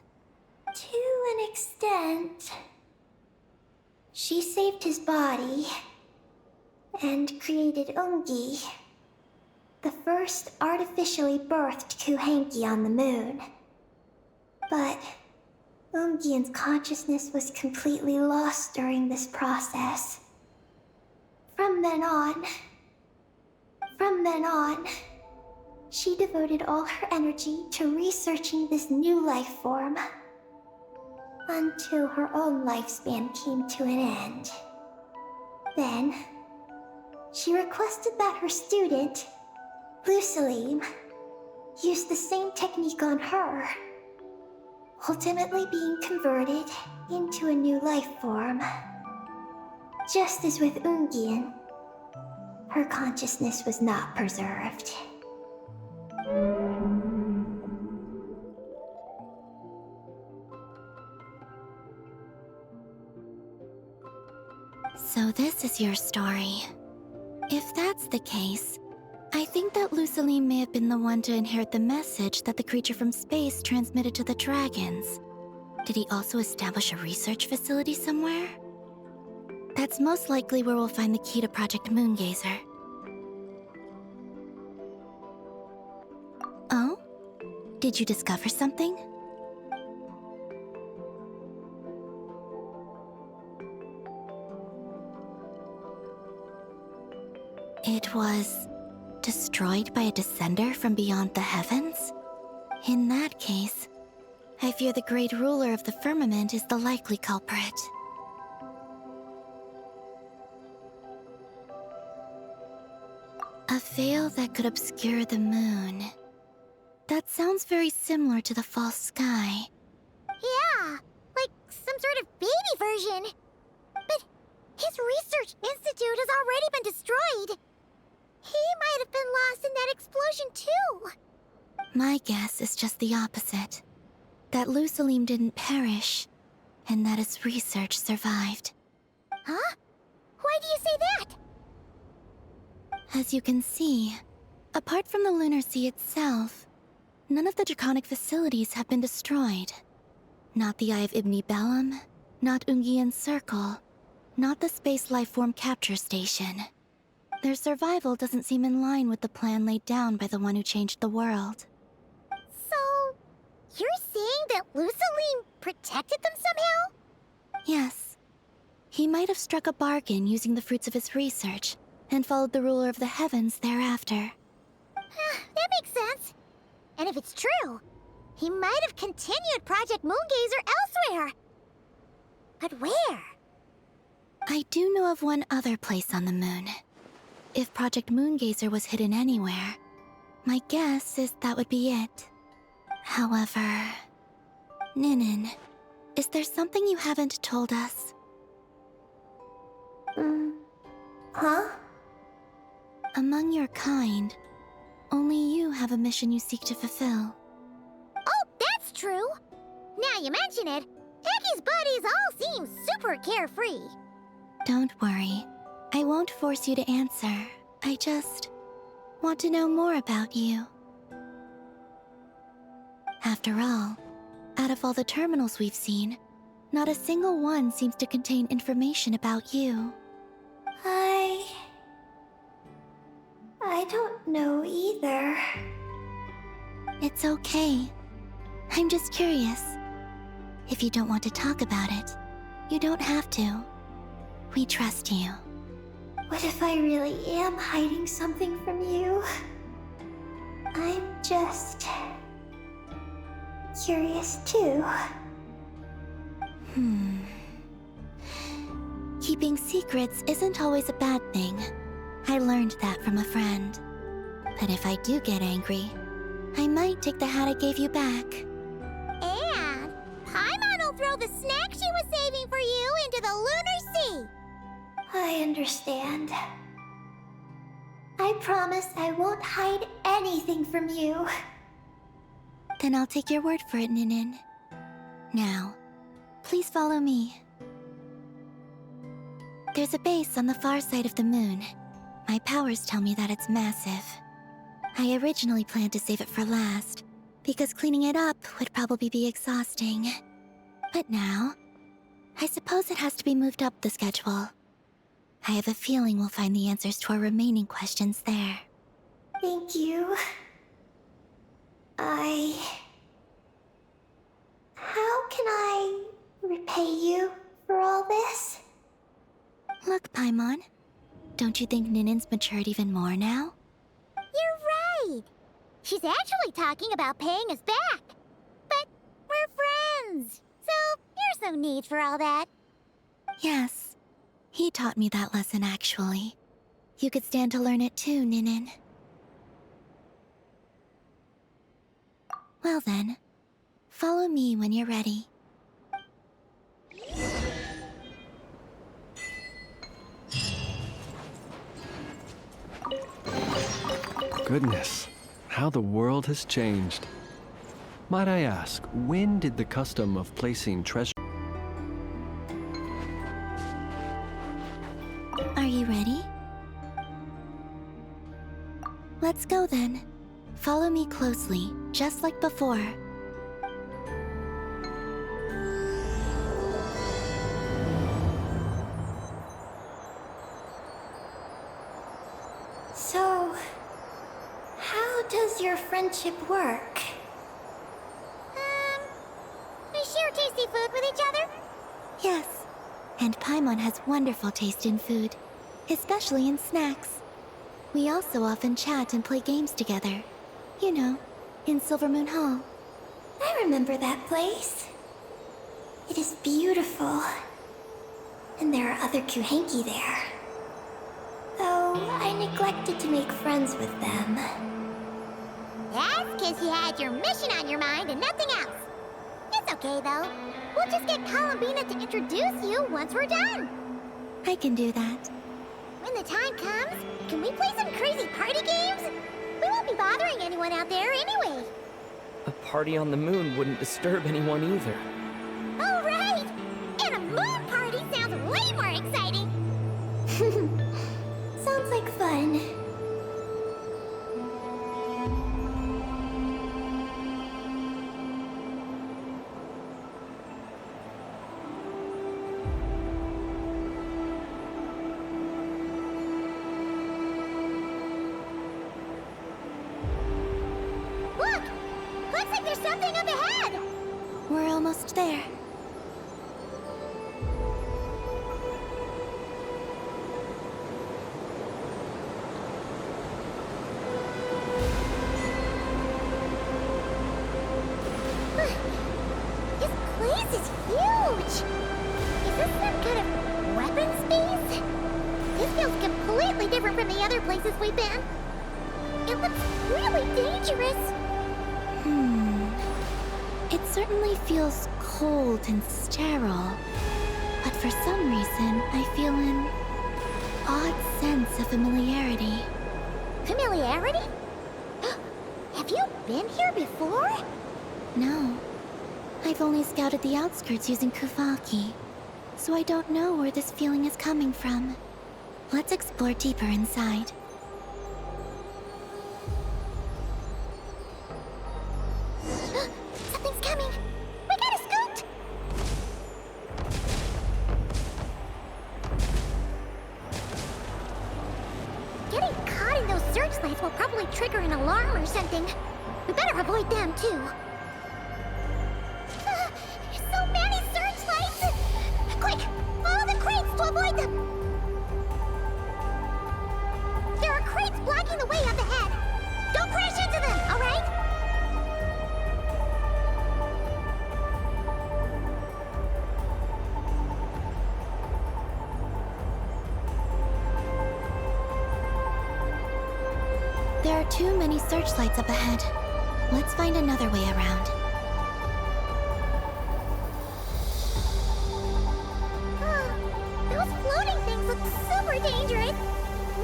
S7: To an extent. She saved his body and created Ungi, the first artificially birthed Kuhanki on the moon. But Ungian's consciousness was completely lost during this process. From then on, she devoted all her energy to researching this new life form, until her own lifespan came to an end. Then, she requested that her student, Lucilim, use the same technique on her, ultimately being converted into a new life form. Just as with Ungian, her consciousness was not preserved.
S9: So this is your story. If that's the case, I think that Luceline may have been the one to inherit the message that the creature from space transmitted to the dragons. Did he also establish a research facility somewhere? That's most likely where we'll find the key to Project Moongazer. Oh? Did you discover something? It was destroyed by a descender from beyond the heavens? In that case, I fear the great ruler of the firmament is the likely culprit. A veil that could obscure the moon. That sounds very similar to the false sky.
S1: Yeah, like some sort of baby version. But his research institute has already been destroyed. He might have been lost in that explosion too.
S9: My guess is just the opposite. That Luceline didn't perish, and that his research survived.
S1: Huh? Why do you say that?
S9: As you can see, apart from the Lunar Sea itself, none of the draconic facilities have been destroyed. Not the Eye of Ibni Bellum, not Ungian's Circle, not the Space Lifeform Capture Station. Their survival doesn't seem in line with the plan laid down by the one who changed the world.
S1: So, you're saying that Luceline protected them somehow?
S9: Yes. He might have struck a bargain using the fruits of his research, and followed the ruler of the heavens thereafter.
S1: That makes sense. And if it's true, he might have continued Project Moongazer elsewhere. But where?
S9: I do know of one other place on the moon. If Project Moongazer was hidden anywhere, my guess is that would be it. However... Ninin, is there something you haven't told us?
S7: Huh?
S9: Among your kind, only you have a mission you seek to fulfill.
S1: Oh, that's true. Now you mention it, Ecky's buddies all seem super carefree.
S9: Don't worry. I won't force you to answer. I just want to know more about you. After all, out of all the terminals we've seen, not a single one seems to contain information about you.
S7: I don't know either.
S9: It's okay. I'm just curious. If you don't want to talk about it, you don't have to. We trust you.
S7: What if I really am hiding something from you? I'm just... curious too.
S9: Keeping secrets isn't always a bad thing. I learned that from a friend. But if I do get angry, I might take the hat I gave you back.
S1: And Paimon will throw the snack she was saving for you into the Lunar Sea.
S7: I understand. I promise I won't hide anything from you.
S9: Then I'll take your word for it, Ninin. Now, please follow me. There's a base on the far side of the moon. My powers tell me that it's massive. I originally planned to save it for last, because cleaning it up would probably be exhausting. But now, I suppose it has to be moved up the schedule. I have a feeling we'll find the answers to our remaining questions there.
S7: Thank you. How can I repay you for all this?
S9: Look, Paimon. Don't you think Ninin's matured even more now?
S1: You're right. She's actually talking about paying us back. But we're friends, so there's no need for all that.
S9: Yes. He taught me that lesson, actually. You could stand to learn it too, Ninin. Well then, follow me when you're ready.
S3: Goodness, how the world has changed. Might I ask, when did the custom of placing treasure...
S9: Let's go then. Follow me closely, just like before.
S7: So, how does your friendship work?
S1: We share tasty food with each other?
S9: Yes. And Paimon has wonderful taste in food, especially in snacks. We also often chat and play games together. You know, in Silvermoon Hall.
S7: I remember that place. It is beautiful. And there are other Kuhenki there. Though I neglected to make friends with them.
S1: That's because you had your mission on your mind and nothing else. It's okay, though. We'll just get Columbina to introduce you once we're done.
S9: I can do that.
S1: When the time comes, can we play some crazy party games? We won't be bothering anyone out there anyway.
S6: A party on the moon wouldn't disturb anyone either.
S1: Oh, right! And a moon party sounds way more exciting!
S7: Sounds like fun.
S1: Look! Looks like there's something up ahead!
S9: We're almost there.
S1: This place is huge! Is this some kind of weapon space? This feels completely different from the other places we've been. It looks really dangerous.
S9: It certainly feels cold and sterile. But for some reason, I feel an odd sense of familiarity.
S1: Familiarity? Have you been here before?
S9: No. I've only scouted the outskirts using Kuvaki, so I don't know where this feeling is coming from. Let's explore deeper inside.
S1: Something's coming! We gotta scoot! Getting caught in those searchlights will probably trigger an alarm or something. We better avoid them, too. So many searchlights! Quick! Follow the crates to avoid them! There are crates blocking the way up ahead! Don't crash into them, alright?
S9: There are too many searchlights up ahead. Let's find another way around.
S1: Those floating things look super dangerous.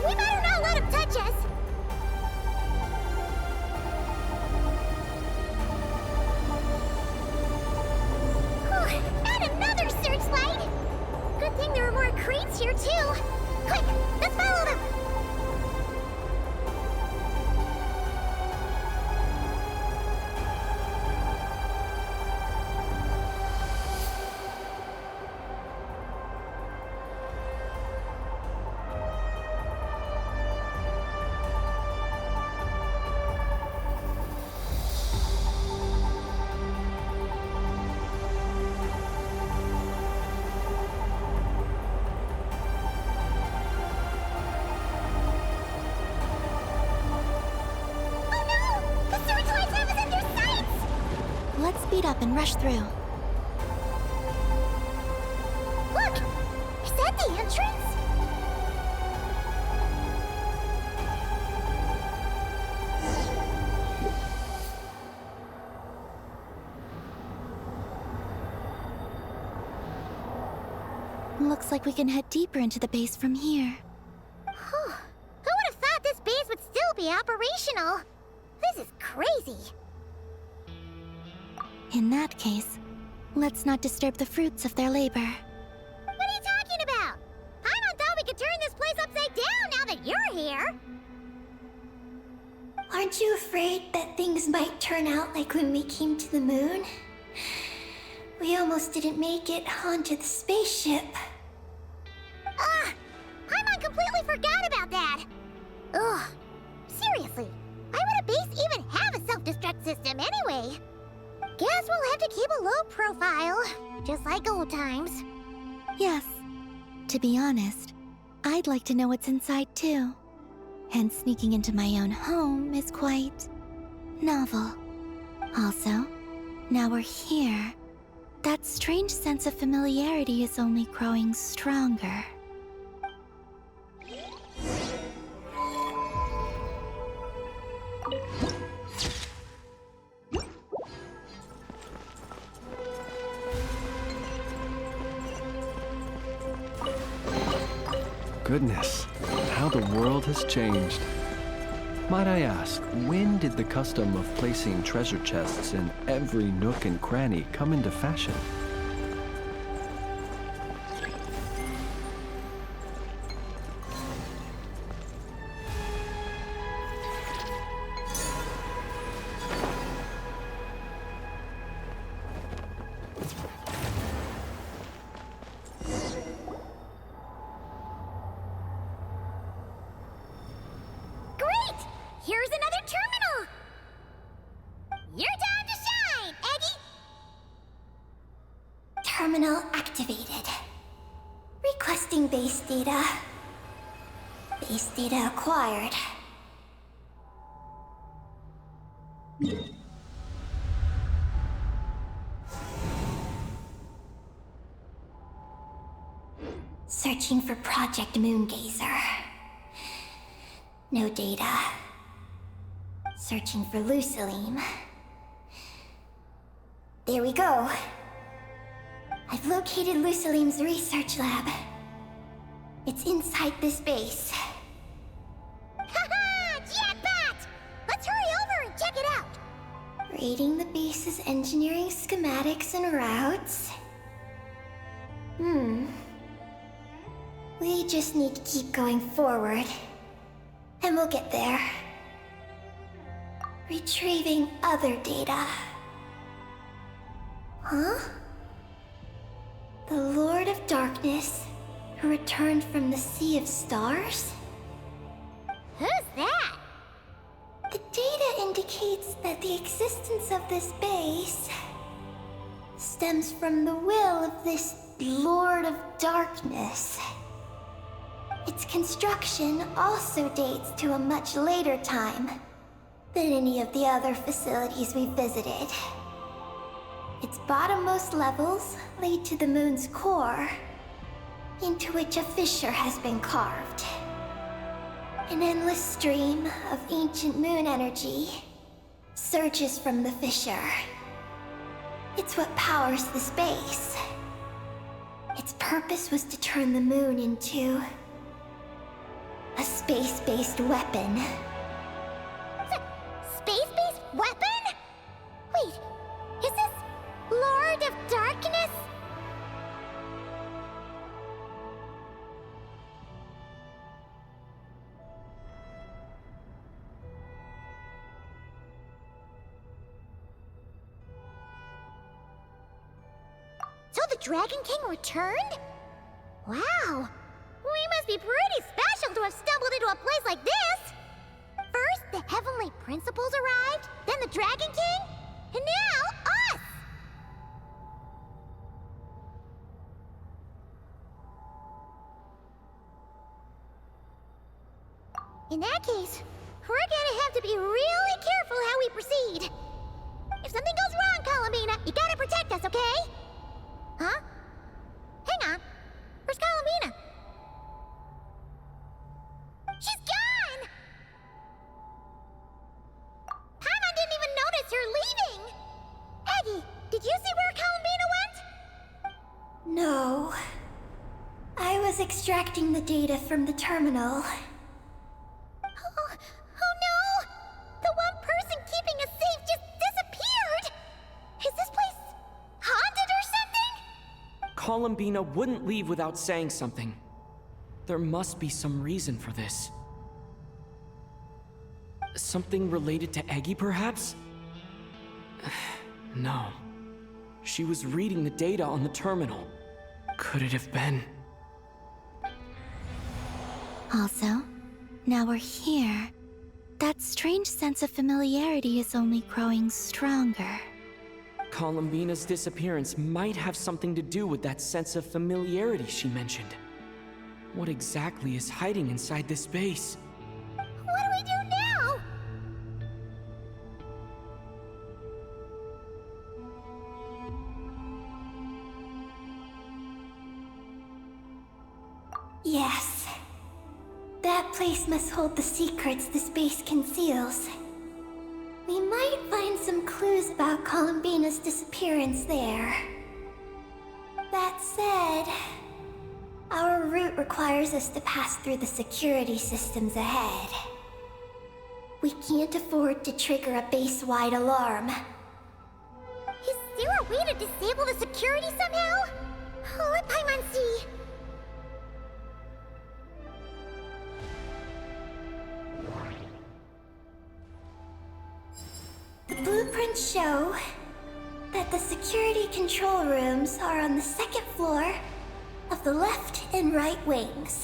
S1: We better not let them touch us. And another searchlight! Good thing there are more crates here, too. Quick, let's follow them!
S9: Let's speed up and rush through.
S1: Look! Is that the entrance?
S9: Looks like we can head deeper into the base from here.
S1: Who would have thought this base would still be operational? This is crazy.
S9: In that case, let's not disturb the fruits of their labor.
S1: What are you talking about? Paimon thought we could turn this place upside down now that you're here.
S7: afraid that things might turn out like when we came to the moon. We almost didn't make it onto the spaceship.
S1: I completely forgot about that. Ugh. Seriously, why would a base even have a self-destruct system anyway? Guess we'll have to keep a low profile, just like old times.
S9: Yes. To be honest, I'd like to know what's inside too. And sneaking into my own home is quite novel. Also, now we're here. That strange sense of familiarity is only growing stronger.
S3: Goodness, how the world has changed. Might I ask, when did the custom of placing treasure chests in every nook and cranny come into fashion?
S1: Great! Here's another terminal! Your time to shine, Eggy!
S7: Terminal activated. Requesting base data. Base data acquired. Searching for Project Moongazer. No data. Searching for Lucilim. There we go. I've located Lucilim's research lab. It's inside this base.
S1: Haha! Jackpot! Let's hurry over and check it out!
S7: Rating the base's engineering schematics and routes. We just need to keep going forward. And we'll get there. Retrieving other data. Huh? The Lord of Darkness, who returned from the Sea of Stars?
S1: Who's that?
S7: The data indicates that the existence of this base stems from the will of this Lord of Darkness. Its construction also dates to a much later time than any of the other facilities we visited. Its bottommost levels lead to the moon's core, into which a fissure has been carved. An endless stream of ancient moon energy surges from the fissure. It's what powers this base. Its purpose was to turn the moon into a space-based weapon.
S1: Space-based weapon? Wait, is this Lord of Darkness? So the Dragon King returned? Wow, we must be pretty special to have stumbled into a place like this! First, the Heavenly Principles arrived, then the Dragon King, and now us! In that case, we're gonna have to be really careful how we proceed. If something goes wrong, Columbina, you gotta protect us, okay? Huh? Hang on. Where's Columbina? She's gone! Paimon didn't even notice her leaving! Aggie, did you see where Columbina went?
S7: No. I was extracting the data from the terminal.
S1: Oh no! The one person keeping us safe just disappeared! Is this place haunted or something?
S6: Columbina wouldn't leave without saying something. There must be some reason for this.
S5: Something related to Eggy, perhaps? No. She was reading the data on the terminal. Could it have been?
S9: Also, now we're here. That strange sense of familiarity is only growing stronger.
S5: Columbina's disappearance might have something to do with that sense of familiarity she mentioned. What exactly is hiding inside this base?
S1: What do we do now?
S7: Yes. That place must hold the secrets this base conceals. We might find some clues about Columbina's disappearance there. That said, our route requires us to pass through the security systems ahead. We can't afford to trigger a base-wide alarm.
S1: Is there a way to disable the security somehow? Let Paimon see.
S7: The blueprints show that the security control rooms are on the second floor of the left and right wings.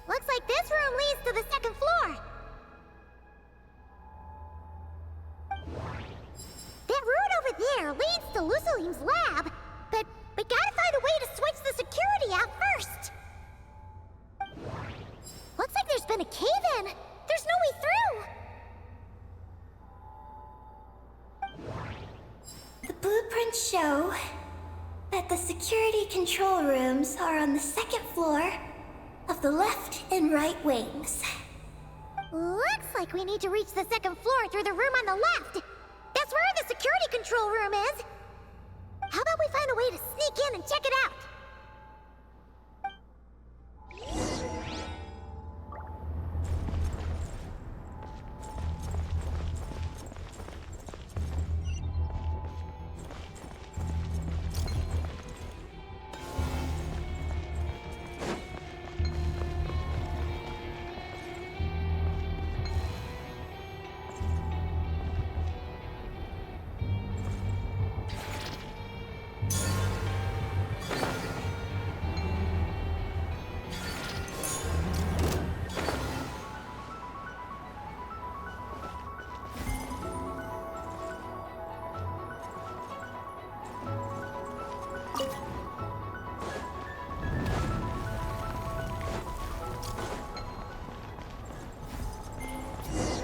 S1: Looks like this room leads to the second floor. That route over there leads to Lucilim's lab, but we gotta find a way to switch the security out first. Looks like there's been a cave-in. There's no way through.
S7: The blueprints show that the security control rooms are on the second floor of the left and right wings.
S1: Looks like we need to reach the second floor through the room on the left. That's where the security control room is. How about we find a way to sneak in and check it out?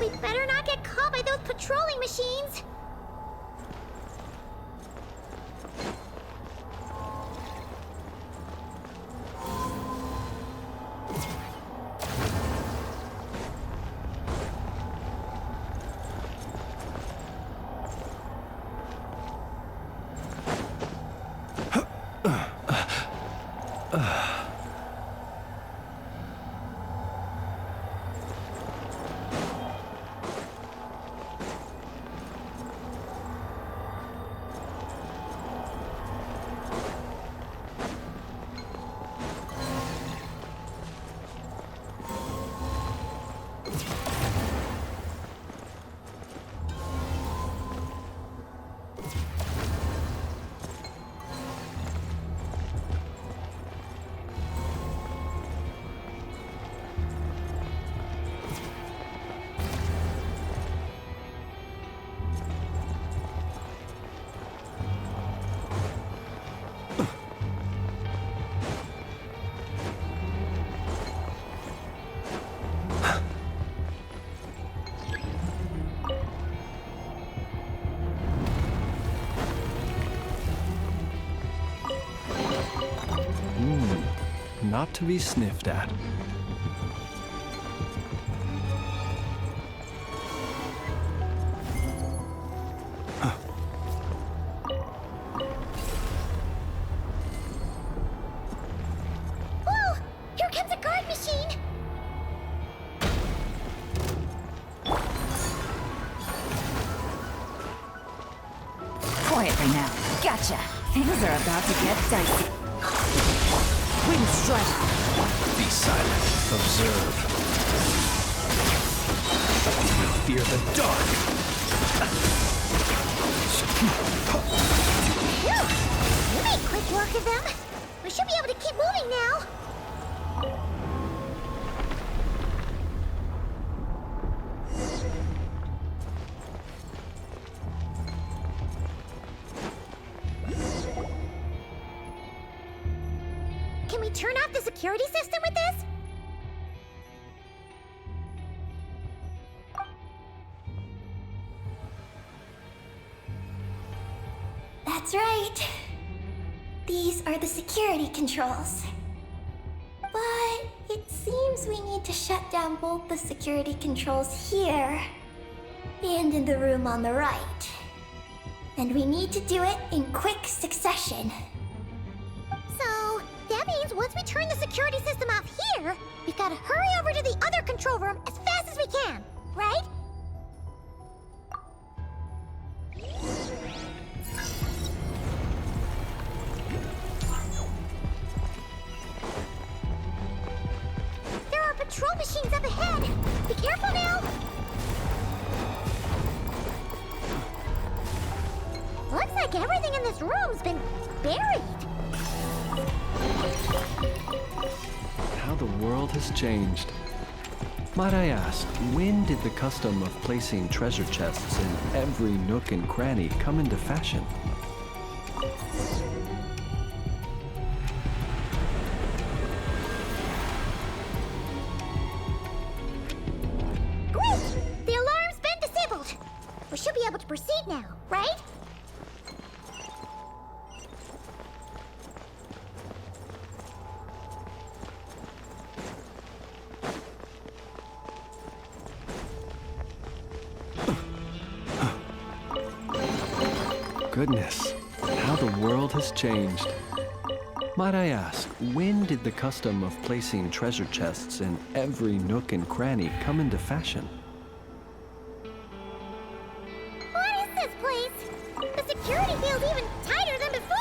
S1: We better not get caught by those patrolling machines.
S3: Not to be sniffed at.
S1: Whoa! Here comes a guard machine!
S10: Quietly now. Gotcha. Things are about to get dicey. Wind strike.
S3: Be silent. Observe. Fear the dark.
S1: Phew! You made quick work of them. We should be able to keep moving now. Can we turn off the security system with this?
S7: That's right. These are the security controls. But it seems we need to shut down both the security controls here and in the room on the right. And we need to do it in quick succession.
S1: So, that means once we turn the security system off here, we've got to hurry over to the other control room as fast as we can, right? There are patrol machines up ahead. Be careful now. Looks like everything in this room's been buried.
S3: How the world has changed. Might I ask, when did the custom of placing treasure chests in every nook and cranny come into fashion?
S1: Great! The alarm's been disabled. We should be able to proceed now, right?
S3: Goodness, how the world has changed. Might I ask, when did the custom of placing treasure chests in every nook and cranny come into fashion?
S1: What is this place? The security feels even tighter than before.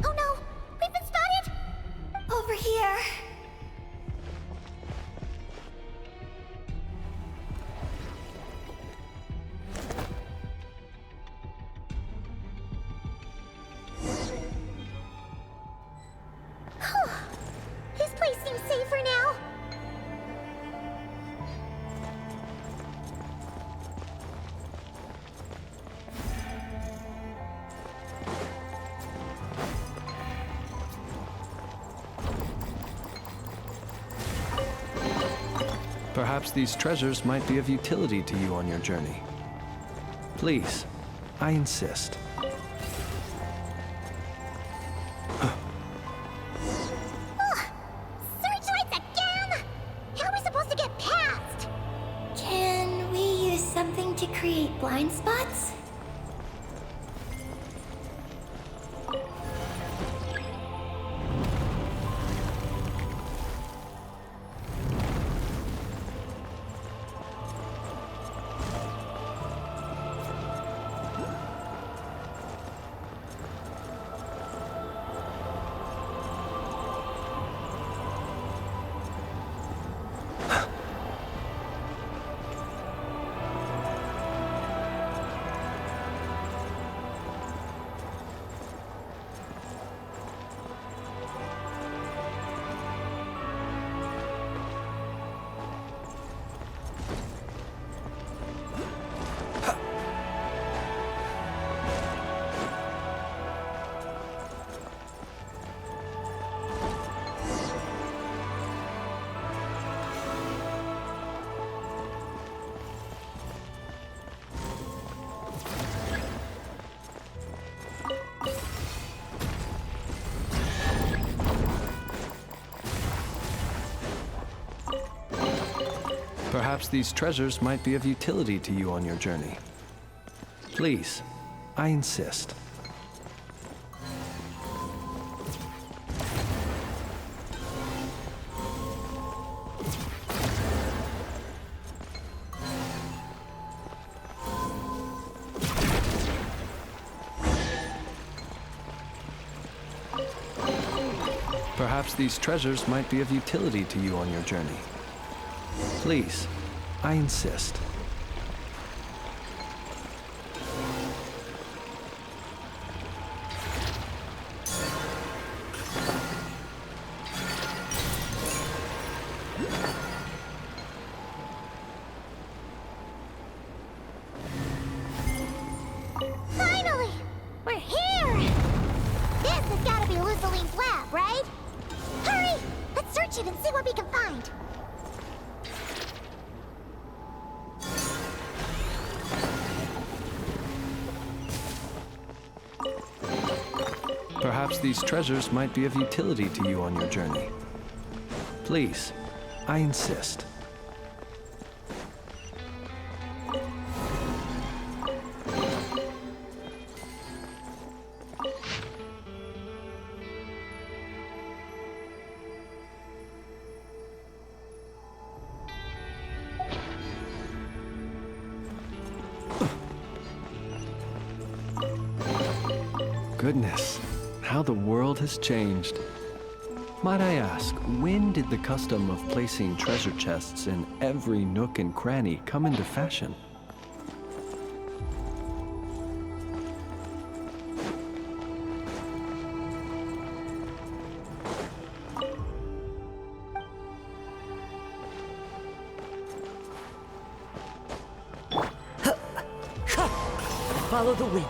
S1: Oh no! We've been spotted!
S7: Over here.
S1: This place seems safer now.
S3: Perhaps these treasures might be of utility to you on your journey. Please, I insist.
S1: Searchlights again! How are we supposed to get past?
S7: Can we use something to create blind spots?
S3: Perhaps these treasures might be of utility to you on your journey. Please, I insist. Perhaps these treasures might be of utility to you on your journey. Please, I insist.
S1: Finally! We're here! This has got to be Luciline's lab, right? Hurry! Let's search it and see what we can find.
S3: Perhaps these treasures might be of utility to you on your journey. Please, I insist. Goodness, how the world has changed. Might I ask, when did the custom of placing treasure chests in every nook and cranny come into fashion?
S10: Follow the wind.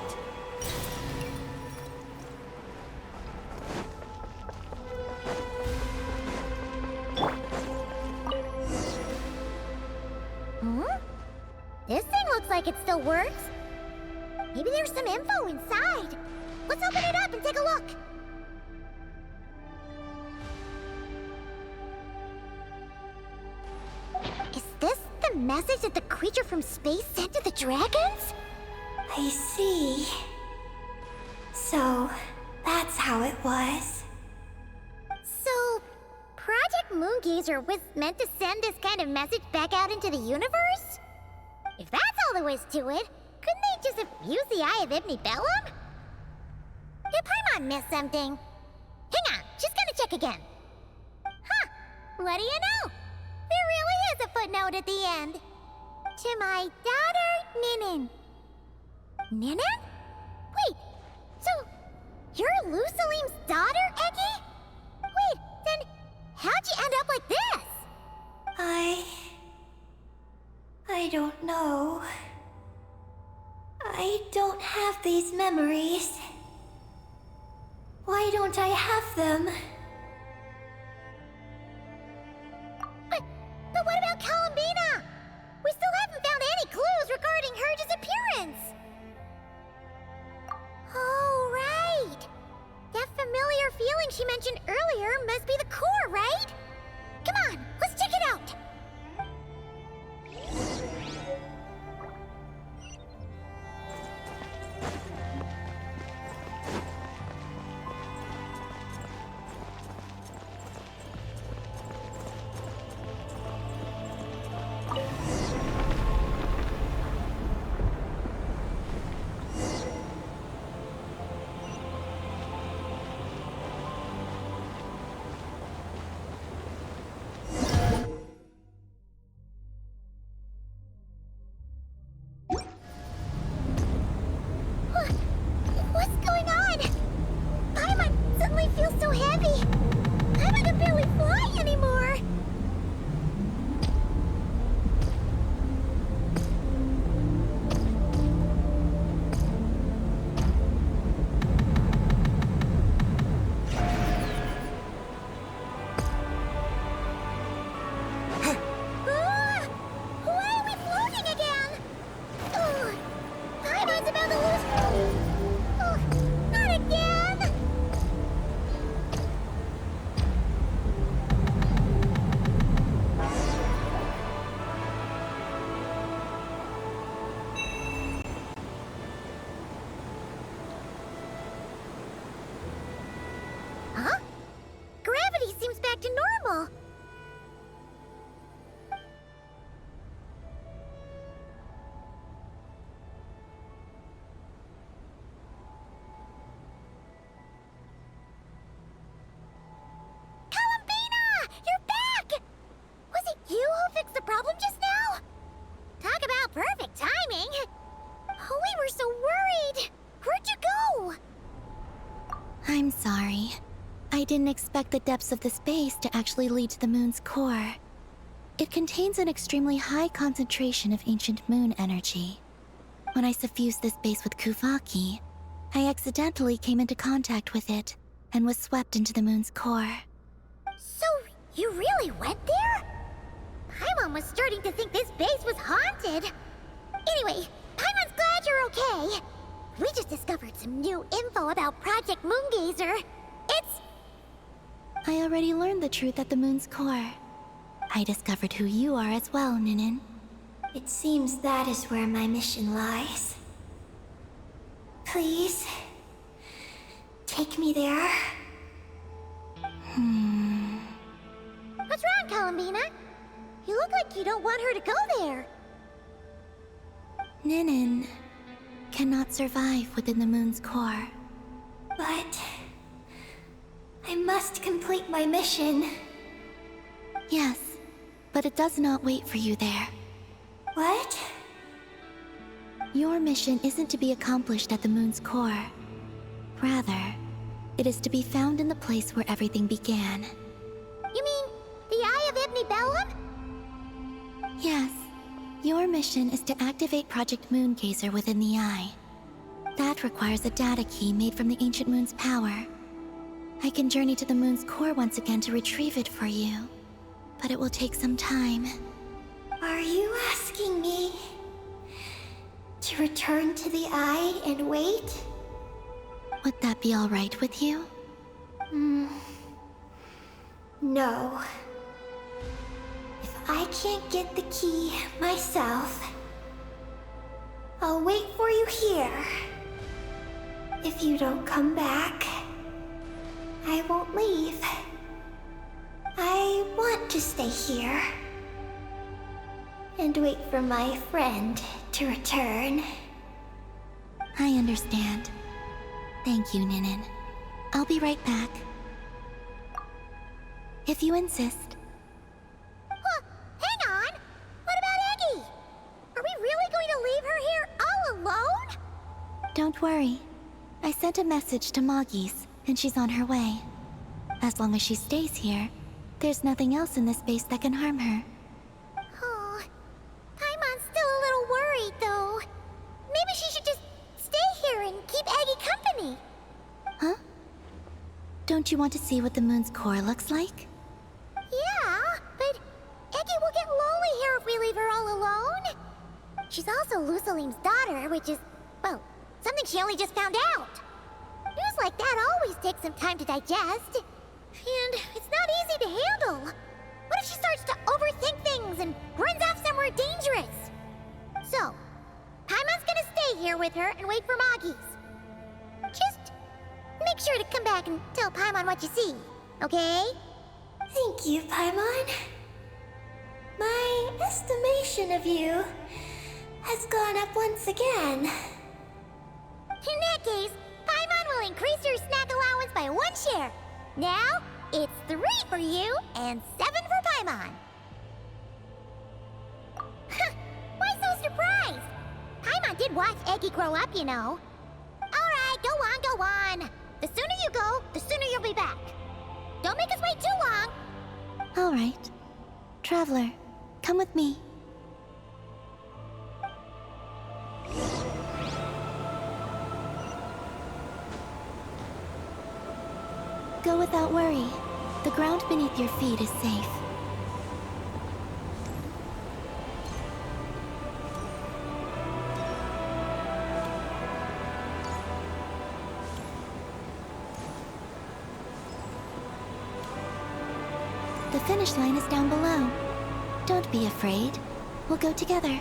S1: This thing looks like it still works. Maybe there's some info inside. Let's open it up and take a look. Is this the message that the creature from space sent to the dragons?
S7: I see. So, that's how it was.
S1: So, Project Moongazer was meant to send this kind of message back out into the universe? If that's all there was to it, couldn't they just have used the Eye of Ibn Bellum? Did Paimon miss something? Hang on, she's gonna check again. Huh, what do you know? There really is a footnote at the end. To my daughter, Ninin. Ninin? Wait, so you're Luciline's daughter, Eggy? Wait, then how'd you end up like this?
S7: I don't know. I don't have these memories. Why don't I have them?
S1: But what about Columbina? We still haven't found any clues regarding her disappearance. Oh, right. That familiar feeling she mentioned earlier must be the core, right? Come on, let's check it out. back to normal. Columbina! You're back! Was it you who fixed the problem just now? Talk about perfect timing! Oh, we were so worried! Where'd you go?
S9: I'm sorry. I didn't expect the depths of the space to actually lead to the moon's core. It contains an extremely high concentration of ancient moon energy. When I suffused this base with Kuvaki, I accidentally came into contact with it and was swept into the moon's core.
S1: So, you really went there? Paimon was starting to think this base was haunted. Anyway, Paimon's glad you're okay. We just discovered some new info about Project Moongazer. It's...
S9: I already learned the truth at the moon's core. I discovered who you are as well, Ninin.
S7: It seems that is where my mission lies. Please, take me there.
S1: What's wrong, Columbina? You look like you don't want her to go there.
S9: Ninin cannot survive within the moon's core.
S7: But I must complete my mission.
S9: Yes, but it does not wait for you there.
S7: What?
S9: Your mission isn't to be accomplished at the moon's core. Rather, it is to be found in the place where everything began.
S1: You mean the Eye of Ibn Bellum?
S9: Yes. Your mission is to activate Project Moongazer within the Eye. That requires a data key made from the ancient moon's power. I can journey to the moon's core once again to retrieve it for you, but it will take some time.
S7: Are you asking me to return to the Eye and wait?
S9: Would that be all right with you?
S7: No. If I can't get the key myself, I'll wait for you here. If you don't come back, I won't leave. I want to stay here and wait for my friend to return.
S9: I understand. Thank you, Ninin. I'll be right back. If you insist.
S1: Hang on! What about Eggy? Are we really going to leave her here all alone?
S9: Don't worry. I sent a message to Moggy's, and she's on her way. As long as she stays here, there's nothing else in this space that can harm her.
S1: Oh, Paimon's still a little worried, though. Maybe she should just stay here and keep Eggy company.
S9: Huh? Don't you want to see what the moon's core looks like?
S1: Yeah, but Eggy will get lonely here if we leave her all alone. She's also Lusalim's daughter, which is, well, something she only just found out. News like that always takes some time to digest. And it's not easy to handle. What if she starts to overthink things and runs off somewhere dangerous? So, Paimon's gonna stay here with her and wait for Moggy's. Just make sure to come back and tell Paimon what you see, okay?
S7: Thank you, Paimon. My estimation of you has gone up once again.
S1: In that case, Paimon will increase your snack allowance by 1 share. Now, it's 3 for you and 7 for Paimon. Why so surprised? Paimon did watch Eggy grow up, you know. Alright, go on. The sooner you go, the sooner you'll be back. Don't make us wait too long.
S9: All right. Traveler, come with me. Go without worry. The ground beneath your feet is safe. The finish line is down below. Don't be afraid. We'll go together.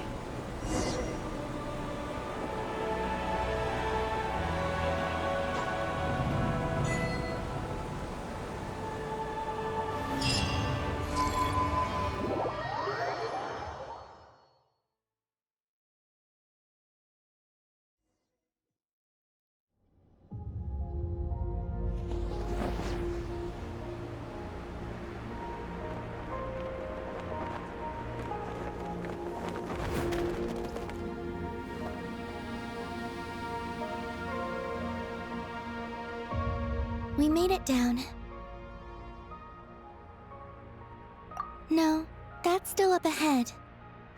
S9: We made it down. No, that's still up ahead.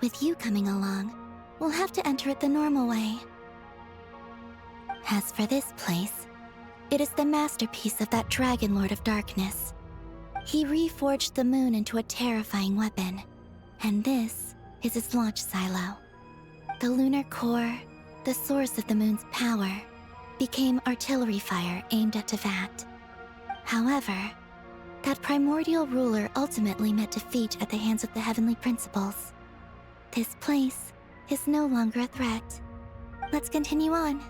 S9: With you coming along, we'll have to enter it the normal way. As for this place, it is the masterpiece of that Dragon Lord of Darkness. He reforged the moon into a terrifying weapon, and this is his launch silo. The lunar core, the source of the moon's power, became artillery fire aimed at Tevat. However, that primordial ruler ultimately met defeat at the hands of the heavenly principles. This place is no longer a threat. Let's continue on.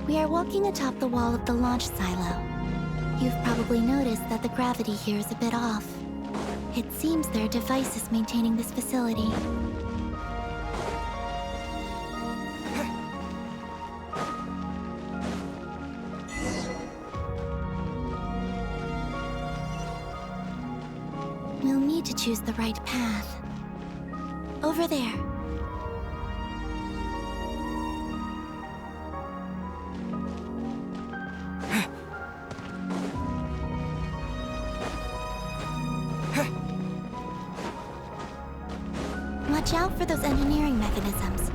S9: We are walking atop the wall of the launch silo. You've probably noticed that the gravity here is a bit off. It seems there are devices maintaining this facility. We'll need to choose the right path. Over there. Watch out for those engineering mechanisms.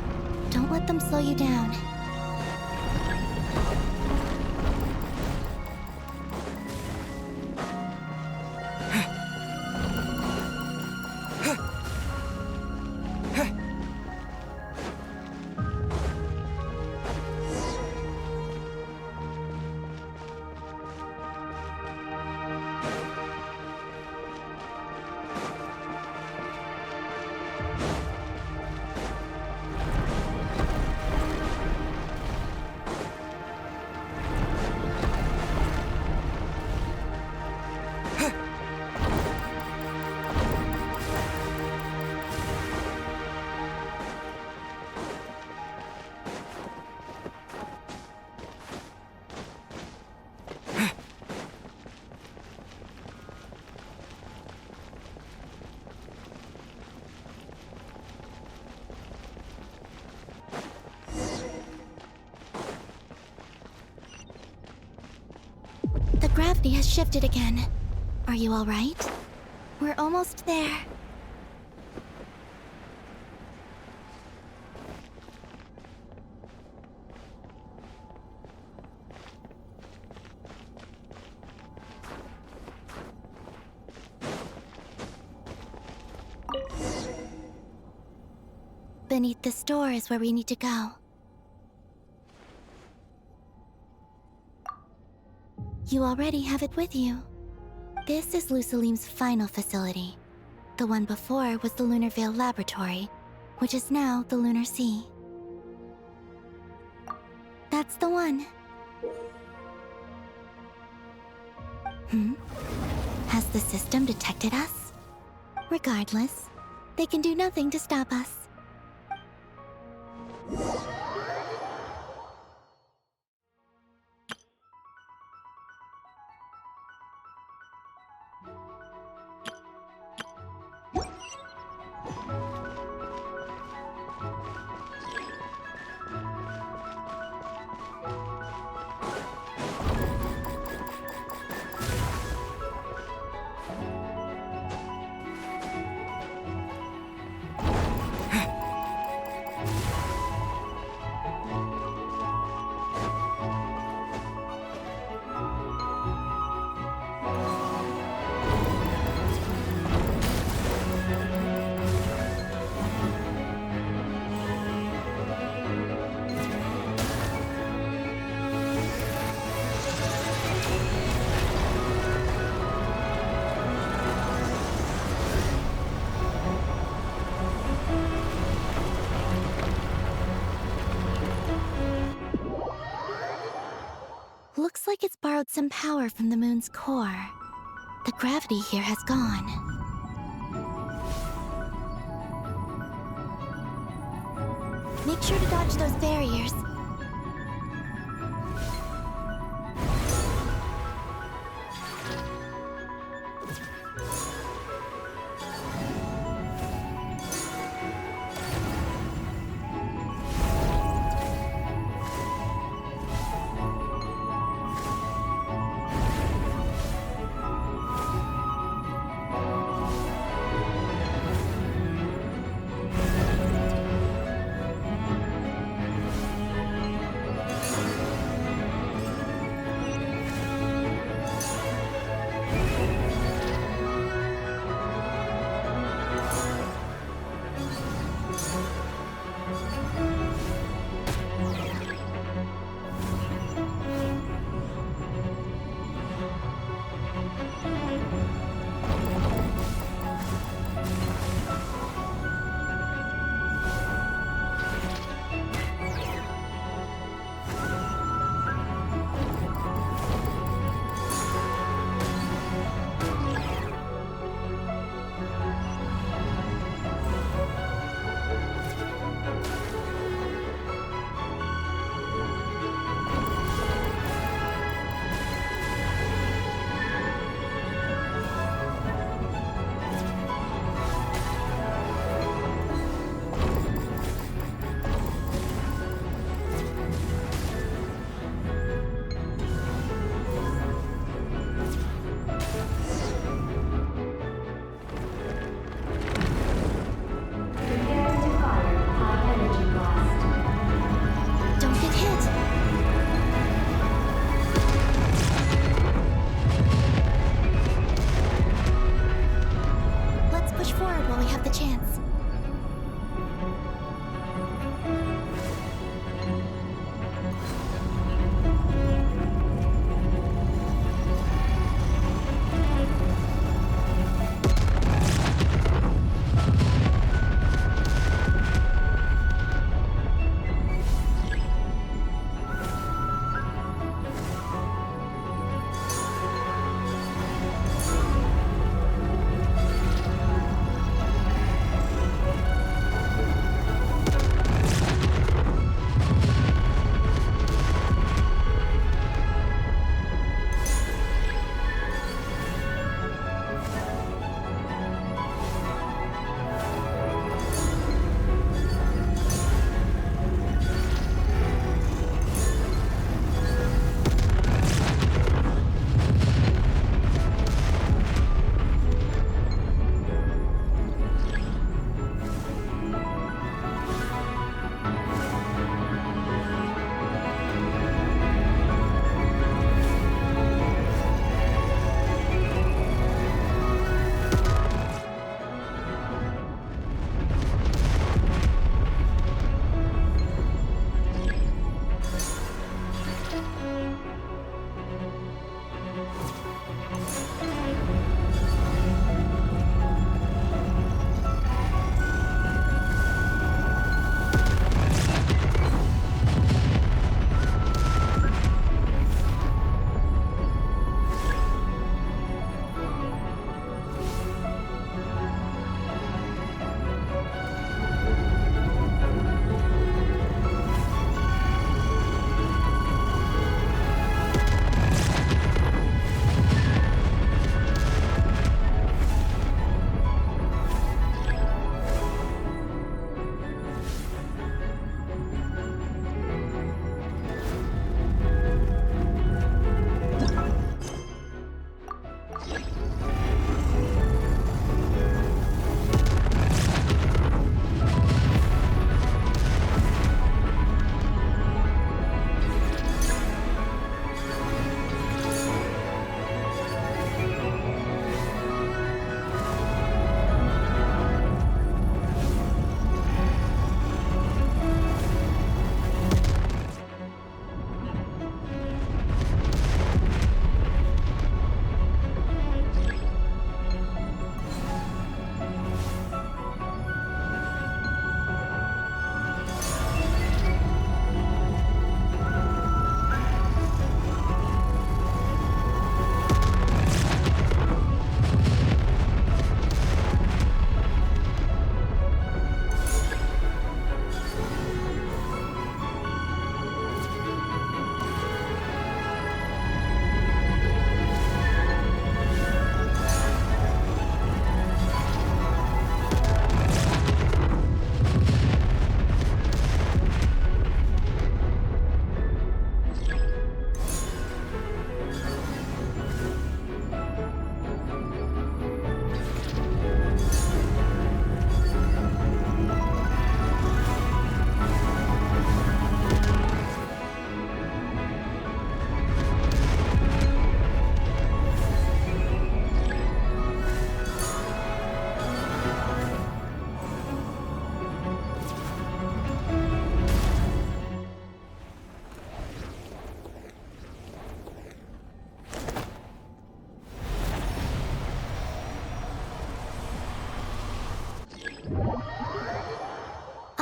S9: Don't let them slow you down. The gravity has shifted again. Are you all right? We're almost there. Beneath this door is where we need to go. You already have it with you. This is Lusalim's final facility. The one before was the Lunar Veil Laboratory, which is now the Lunar Sea. That's the one. Has the system detected us? Regardless, they can do nothing to stop us. Looks like it's borrowed some power from the moon's core. The gravity here has gone. Make sure to dodge those barriers.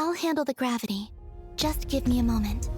S9: I'll handle the gravity. Just give me a moment.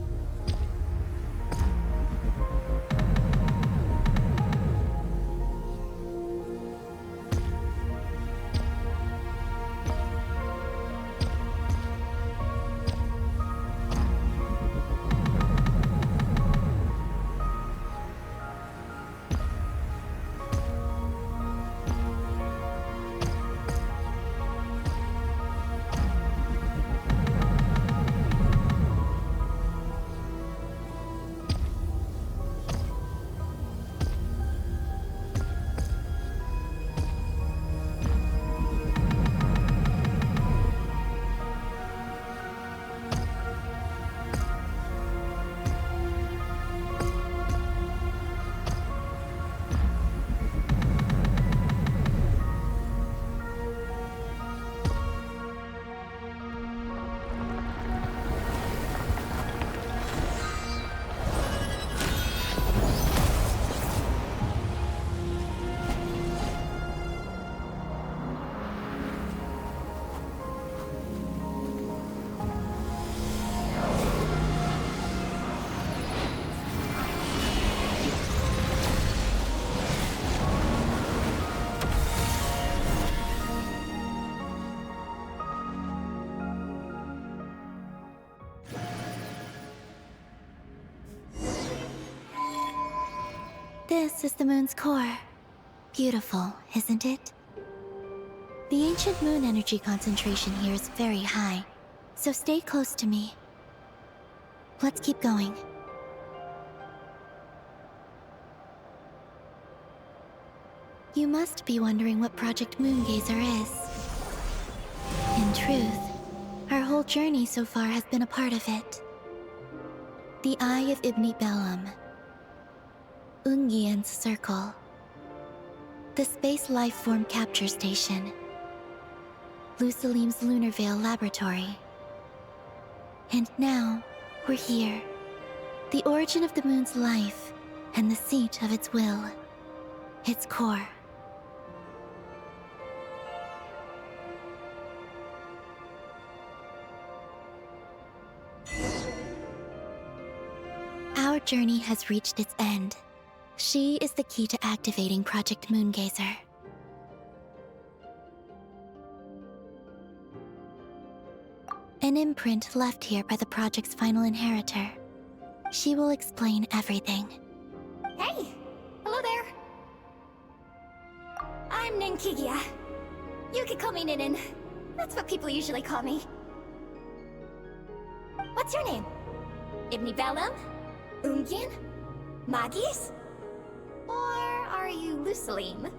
S9: This is the moon's core. Beautiful, isn't it? The ancient moon energy concentration here is very high, so stay close to me. Let's keep going. You must be wondering what Project Moongazer is. In truth, our whole journey so far has been a part of it. The Eye of Ibni Bellum, Ungian's Circle, the Space Lifeform Capture Station, Lusalim's Lunar Veil Laboratory. And now, we're here. The origin of the moon's life, and the seat of its will, its core. Our journey has reached its end. She is the key to activating Project Moongazer. An imprint left here by the project's final inheritor. She will explain everything.
S7: Hey! Hello there! I'm Ninkigia. You could call me Ninin. That's what people usually call me. What's your name? Ibni Bellum? Ungian? Magis? Or are you Lusalim?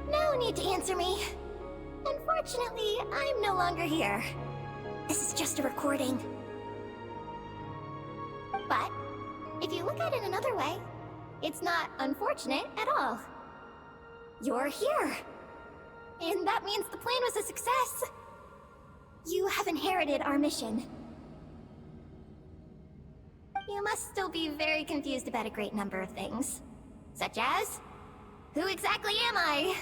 S7: No need to answer me. Unfortunately, I'm no longer here. This is just a recording. But, if you look at it another way, it's not unfortunate at all. You're here. And that means the plan was a success. You have inherited our mission. You must still be very confused about a great number of things. Such as, who exactly am I?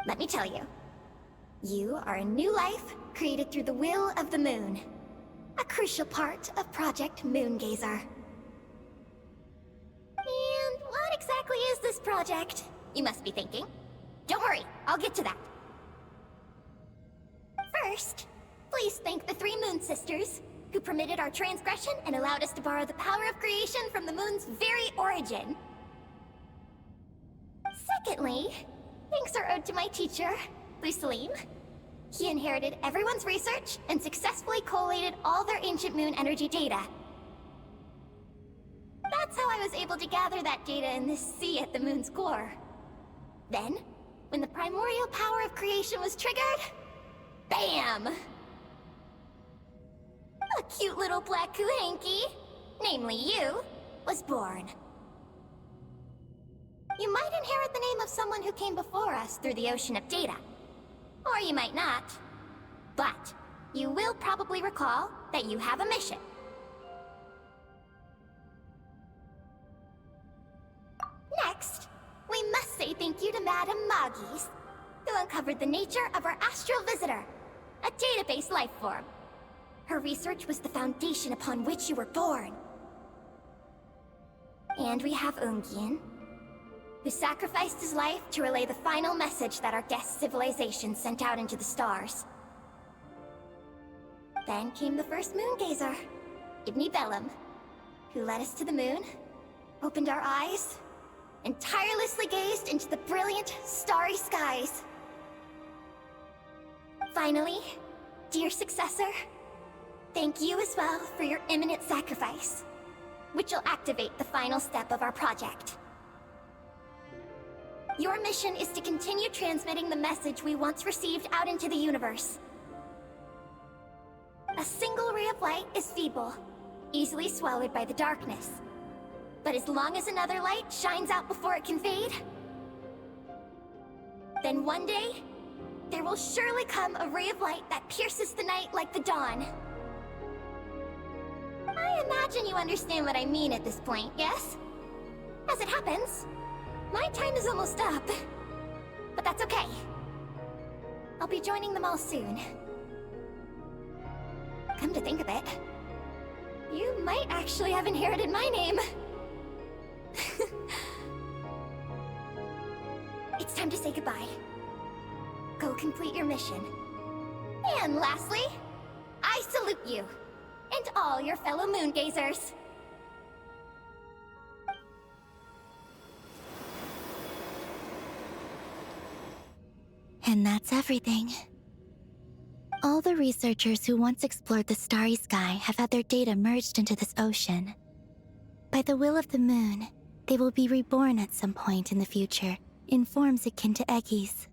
S7: Let me tell you. You are a new life created through the will of the moon. A crucial part of Project Moongazer. And what exactly is this project? You must be thinking. Don't worry, I'll get to that. First, please thank the three Moon Sisters, who permitted our transgression and allowed us to borrow the power of creation from the moon's very origin. Secondly, thanks are owed to my teacher, Lusalim. He inherited everyone's research and successfully collated all their ancient moon energy data. That's how I was able to gather that data in this sea at the moon's core. Then, when the primordial power of creation was triggered, BAM! A cute little black Kuhanky, namely you, was born. You might inherit the name of someone who came before us through the ocean of data. Or you might not. But, you will probably recall that you have a mission. Next, we must say thank you to Madame Magis, who uncovered the nature of our astral visitor, a database life form. Her research was the foundation upon which you were born. And we have Ungien, who sacrificed his life to relay the final message that our guest civilization sent out into the stars. Then came the first moongazer, Ibni Bellum, who led us to the moon, opened our eyes, and tirelessly gazed into the brilliant, starry skies. Finally, dear successor, thank you as well for your imminent sacrifice, which will activate the final step of our project. Your mission is to continue transmitting the message we once received out into the universe. A single ray of light is feeble, easily swallowed by the darkness. But as long as another light shines out before it can fade, then one day, there will surely come a ray of light that pierces the night like the dawn. I imagine you understand what I mean at this point, yes? As it happens, my time is almost up. But that's okay. I'll be joining them all soon. Come to think of it, you might actually have inherited my name. It's time to say goodbye. Go complete your mission. And lastly, I salute you, and all your fellow moongazers.
S9: And that's everything. All the researchers who once explored the starry sky have had their data merged into this ocean. By the will of the moon, they will be reborn at some point in the future in forms akin to eggies.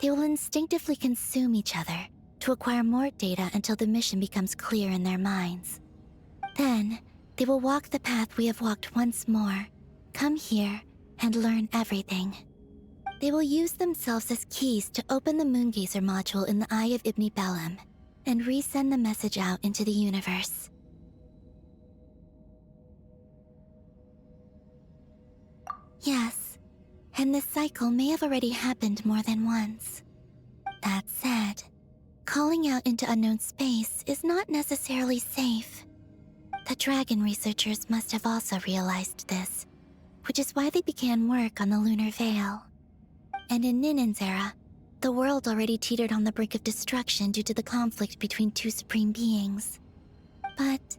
S9: They will instinctively consume each other to acquire more data until the mission becomes clear in their minds. Then, they will walk the path we have walked once more, come here, and learn everything. They will use themselves as keys to open the Moongazer module in the Eye of Ibni Bellum, and resend the message out into the universe. Yes, and this cycle may have already happened more than once. That said, calling out into unknown space is not necessarily safe. The dragon researchers must have also realized this, which is why they began work on the lunar veil. And in Ninen's era, the world already teetered on the brink of destruction due to the conflict between two supreme beings. But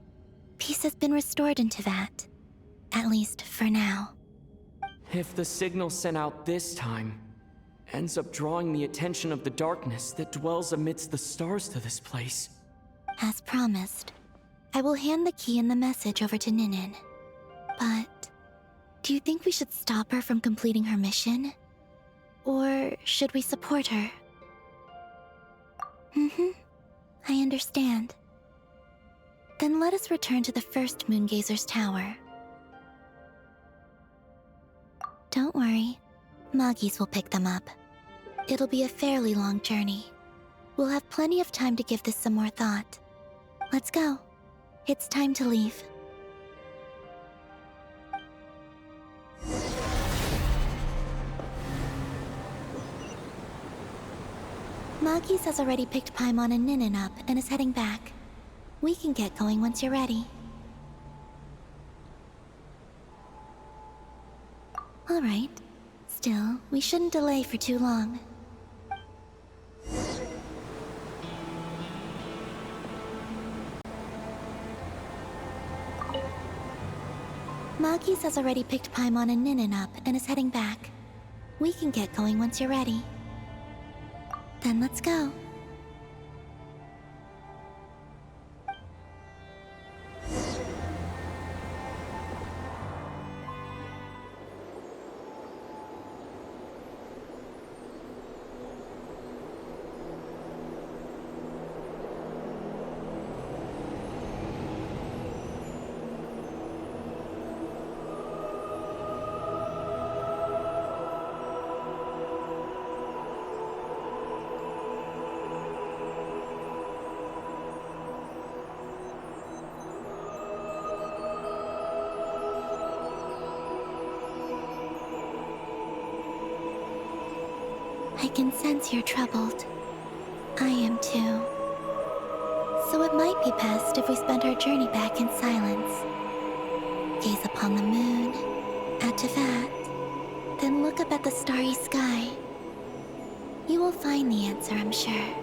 S9: peace has been restored into that, at least for now.
S6: If the signal sent out this time ends up drawing the attention of the darkness that dwells amidst the stars to this place.
S9: As promised, I will hand the key and the message over to Ninen. But do you think we should stop her from completing her mission? Or should we support her? I understand. Then let us return to the first Moongazer's tower. Don't worry, Moggies will pick them up. It'll be a fairly long journey. We'll have plenty of time to give this some more thought. Let's go. It's time to leave. Moggies has already picked Paimon and Ninen up and is heading back. We can get going once you're ready. All right. Still, we shouldn't delay for too long. Moggies has already picked Paimon and Ninen up and is heading back. We can get going once you're ready. Then let's go. can sense you're troubled. I am too. So it might be best if we spend our journey back in silence. Gaze upon the moon, add to that, then look up at the starry sky. You will find the answer, I'm sure.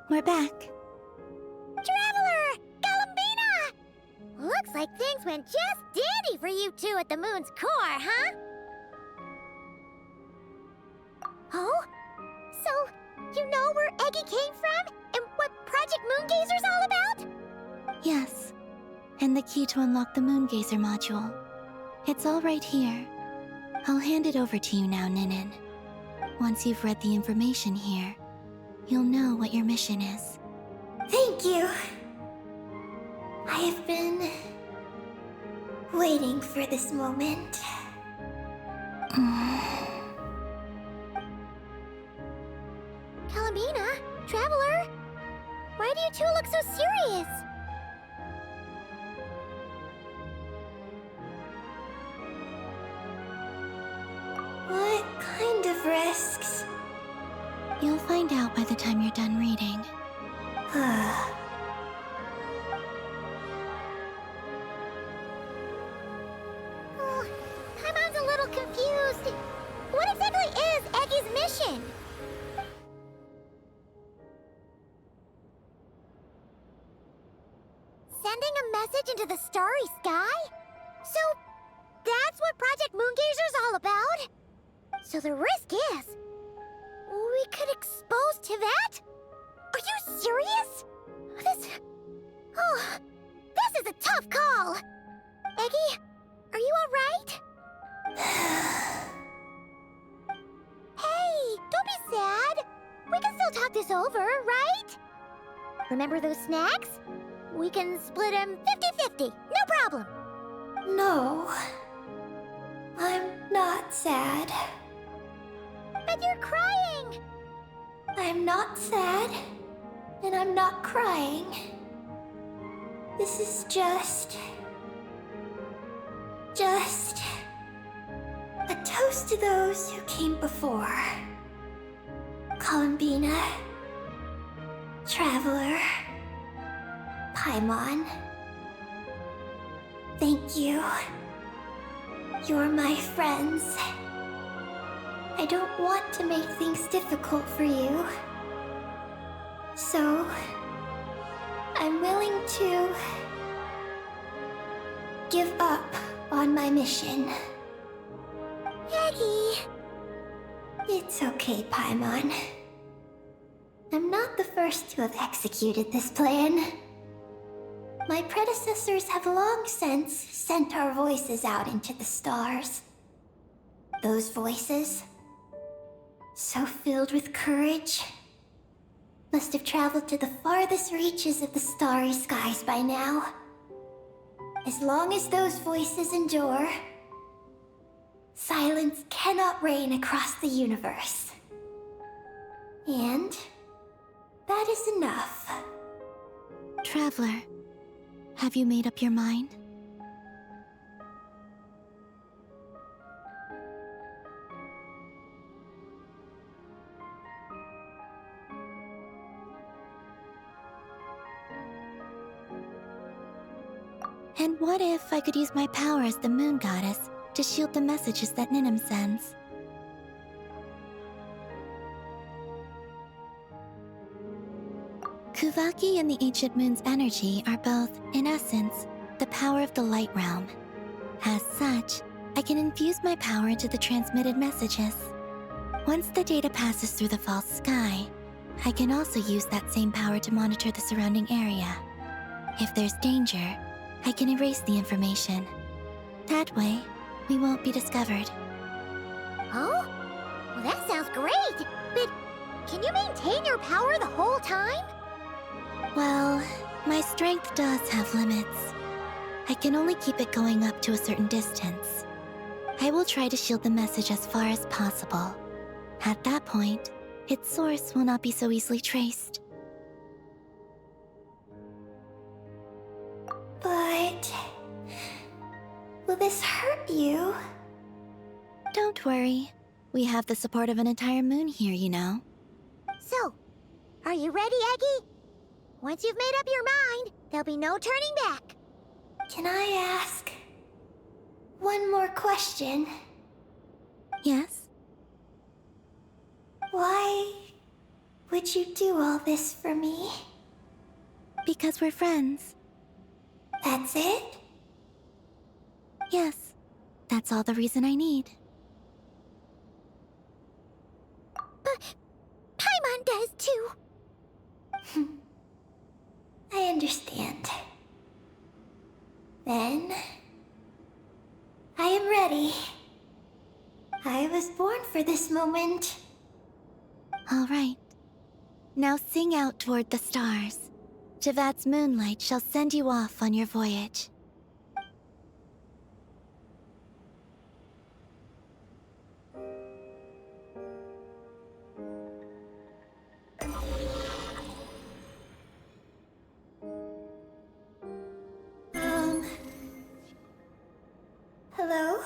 S9: We're back.
S1: Traveler! Galambina! Looks like things went just dandy for you two at the moon's core, huh? Oh? So, you know where Eggy came from? And what Project Moongazer's all about?
S9: Yes. And the key to unlock the Moongazer module. It's all right here. I'll hand it over to you now, Ninin. Once you've read the information here, you'll know what your mission is.
S7: Thank you. I have been waiting for this moment.
S1: Galambina? Traveler? Why do you two look so serious?
S7: What kind of risks?
S9: You'll find out by the time you're done reading.
S1: Oh, Paimon's a little confused. What exactly is Eggy's mission? Sending a message into the starry sky? So, that's what Project Moongazer's all about? So the risk is, we could expose to that? Are you serious? This is a tough call. Eggy, are you alright? Hey, don't be sad. We can still talk this over, right? Remember those snacks? We can split them 50-50, no problem.
S7: No. I'm not sad.
S1: But you're crying.
S7: I'm not sad, and I'm not crying. This is just a toast to those who came before. Galambina, Traveler, Paimon. Thank you. You're my friends. I don't want to make things difficult for you. So, I'm willing to give up on my mission.
S1: Eggy.
S7: It's okay, Paimon. I'm not the first to have executed this plan. My predecessors have long since sent our voices out into the stars. Those voices, so filled with courage, must have traveled to the farthest reaches of the starry skies by now. As long as those voices endure, silence cannot reign across the universe. And that is enough.
S9: Traveler, have you made up your mind? And what if I could use my power as the moon goddess to shield the messages that Ninim sends? Kuvaki and the Ancient Moon's energy are both, in essence, the power of the Light Realm. As such, I can infuse my power into the transmitted messages. Once the data passes through the false sky, I can also use that same power to monitor the surrounding area. If there's danger, I can erase the information. That way, we won't be discovered.
S1: Oh? Well, that sounds great! But can you maintain your power the whole time?
S9: Well, my strength does have limits. I can only keep it going up to a certain distance. I will try to shield the message as far as possible. At that point, its source will not be so easily traced.
S7: But will this hurt you?
S9: Don't worry. We have the support of an entire moon here, you know.
S1: So, are you ready, Eggy? Once you've made up your mind, there'll be no turning back.
S7: Can I ask one more question?
S9: Yes?
S7: Why would you do all this for me?
S9: Because we're friends.
S7: That's it?
S9: Yes. That's all the reason I need.
S1: But Paimon does too.
S7: I understand. Then I am ready. I was born for this moment.
S9: All right. Now sing out toward the stars. Javat's moonlight shall send you off on your voyage.
S7: Hello?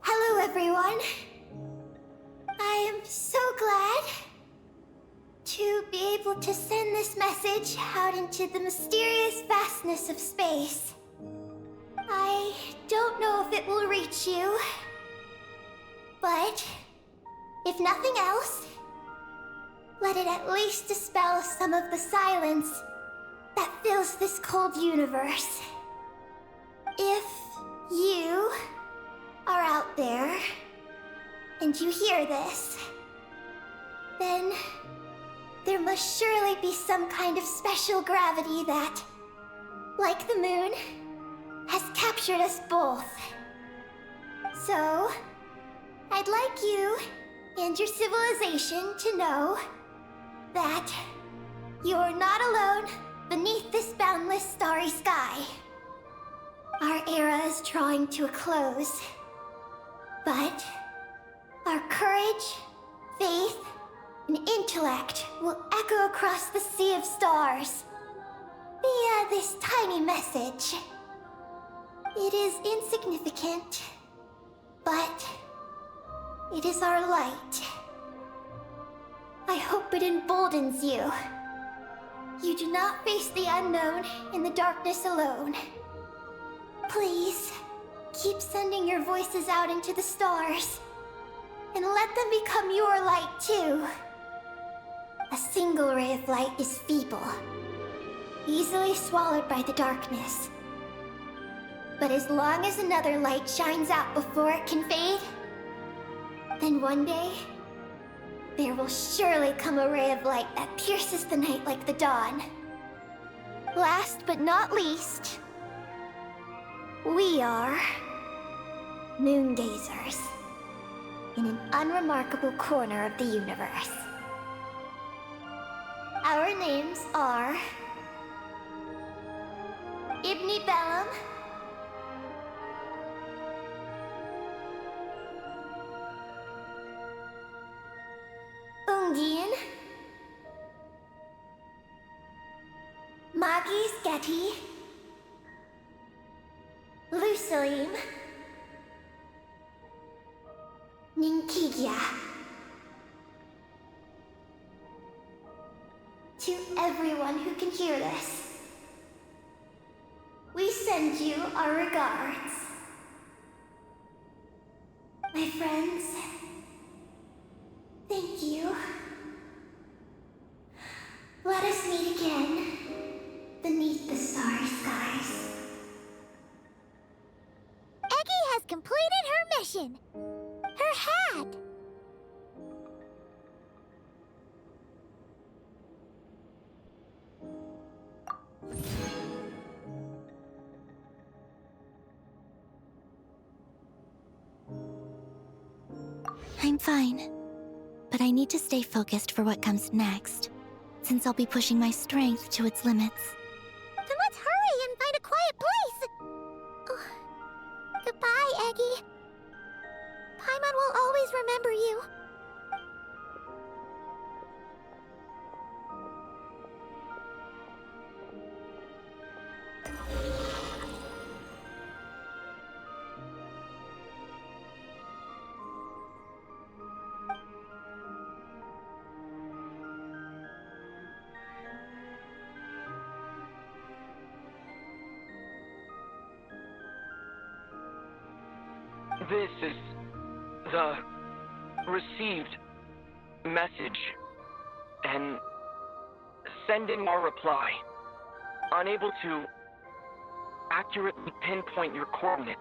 S7: Hello, everyone. I am so glad to be able to send this message out into the mysterious vastness of space. I don't know if it will reach you, but if nothing else, let it at least dispel some of the silence that fills this cold universe. If you are out there and you hear this, then there must surely be some kind of special gravity that, like the moon, has captured us both. So, I'd like you and your civilization to know that you're not alone beneath this boundless starry sky. Our era is drawing to a close, but our courage, faith, and intellect will echo across the sea of stars via this tiny message. It is insignificant, but it is our light. I hope it emboldens you. You do not face the unknown in the darkness alone. Please, keep sending your voices out into the stars, and let them become your light too. A single ray of light is feeble, easily swallowed by the darkness. But as long as another light shines out before it can fade, then one day, there will surely come a ray of light that pierces the night like the dawn. Last but not least, we are moon gazers in an unremarkable corner of the universe. Our names are Ibni Bellum, Ungin, Magis Getty, Lusalim, Ninkigia. To everyone who can hear this, we send you our regards. My friends, thank you. Let us meet again beneath the starry skies.
S1: Eggy has completed her mission. Her hat.
S9: I'm fine. But I need to stay focused for what comes next, since I'll be pushing my strength to its limits.
S1: Then let's hurry and find a quiet place. Oh, goodbye, Eggy. Paimon will always remember you.
S6: This is the received message, and sending our reply. Unable to accurately pinpoint your coordinates.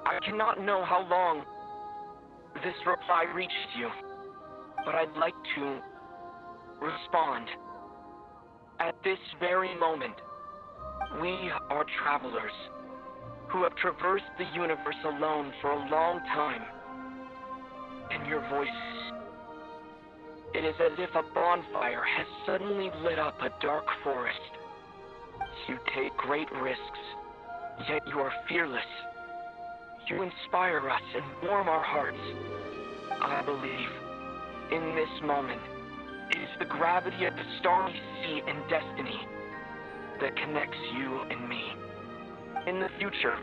S6: I cannot know how long this reply reached you, but I'd like to respond. At this very moment, we are travelers who have traversed the universe alone for a long time. And your voice, it is as if a bonfire has suddenly lit up a dark forest. You take great risks, yet you are fearless. You inspire us and warm our hearts. I believe, in this moment, it is the gravity of the starry sea and destiny that connects you and me. In the future,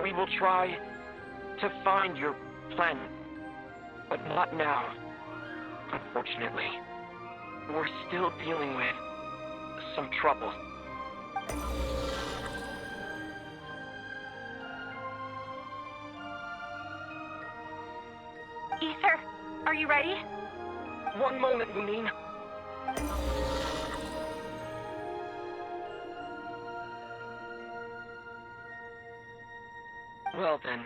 S6: we will try to find your planet, but not now. Unfortunately, we're still dealing with some trouble.
S11: Ether, are you ready?
S6: One moment, Lunine. Well then,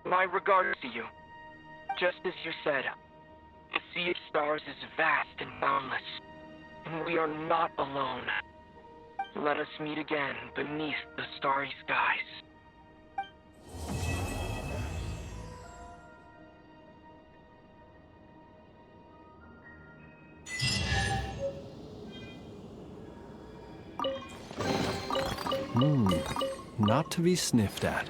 S6: my regards to you. Just as you said, the sea of stars is vast and boundless, and we are not alone. Let us meet again beneath the starry skies.
S3: Not to be sniffed at.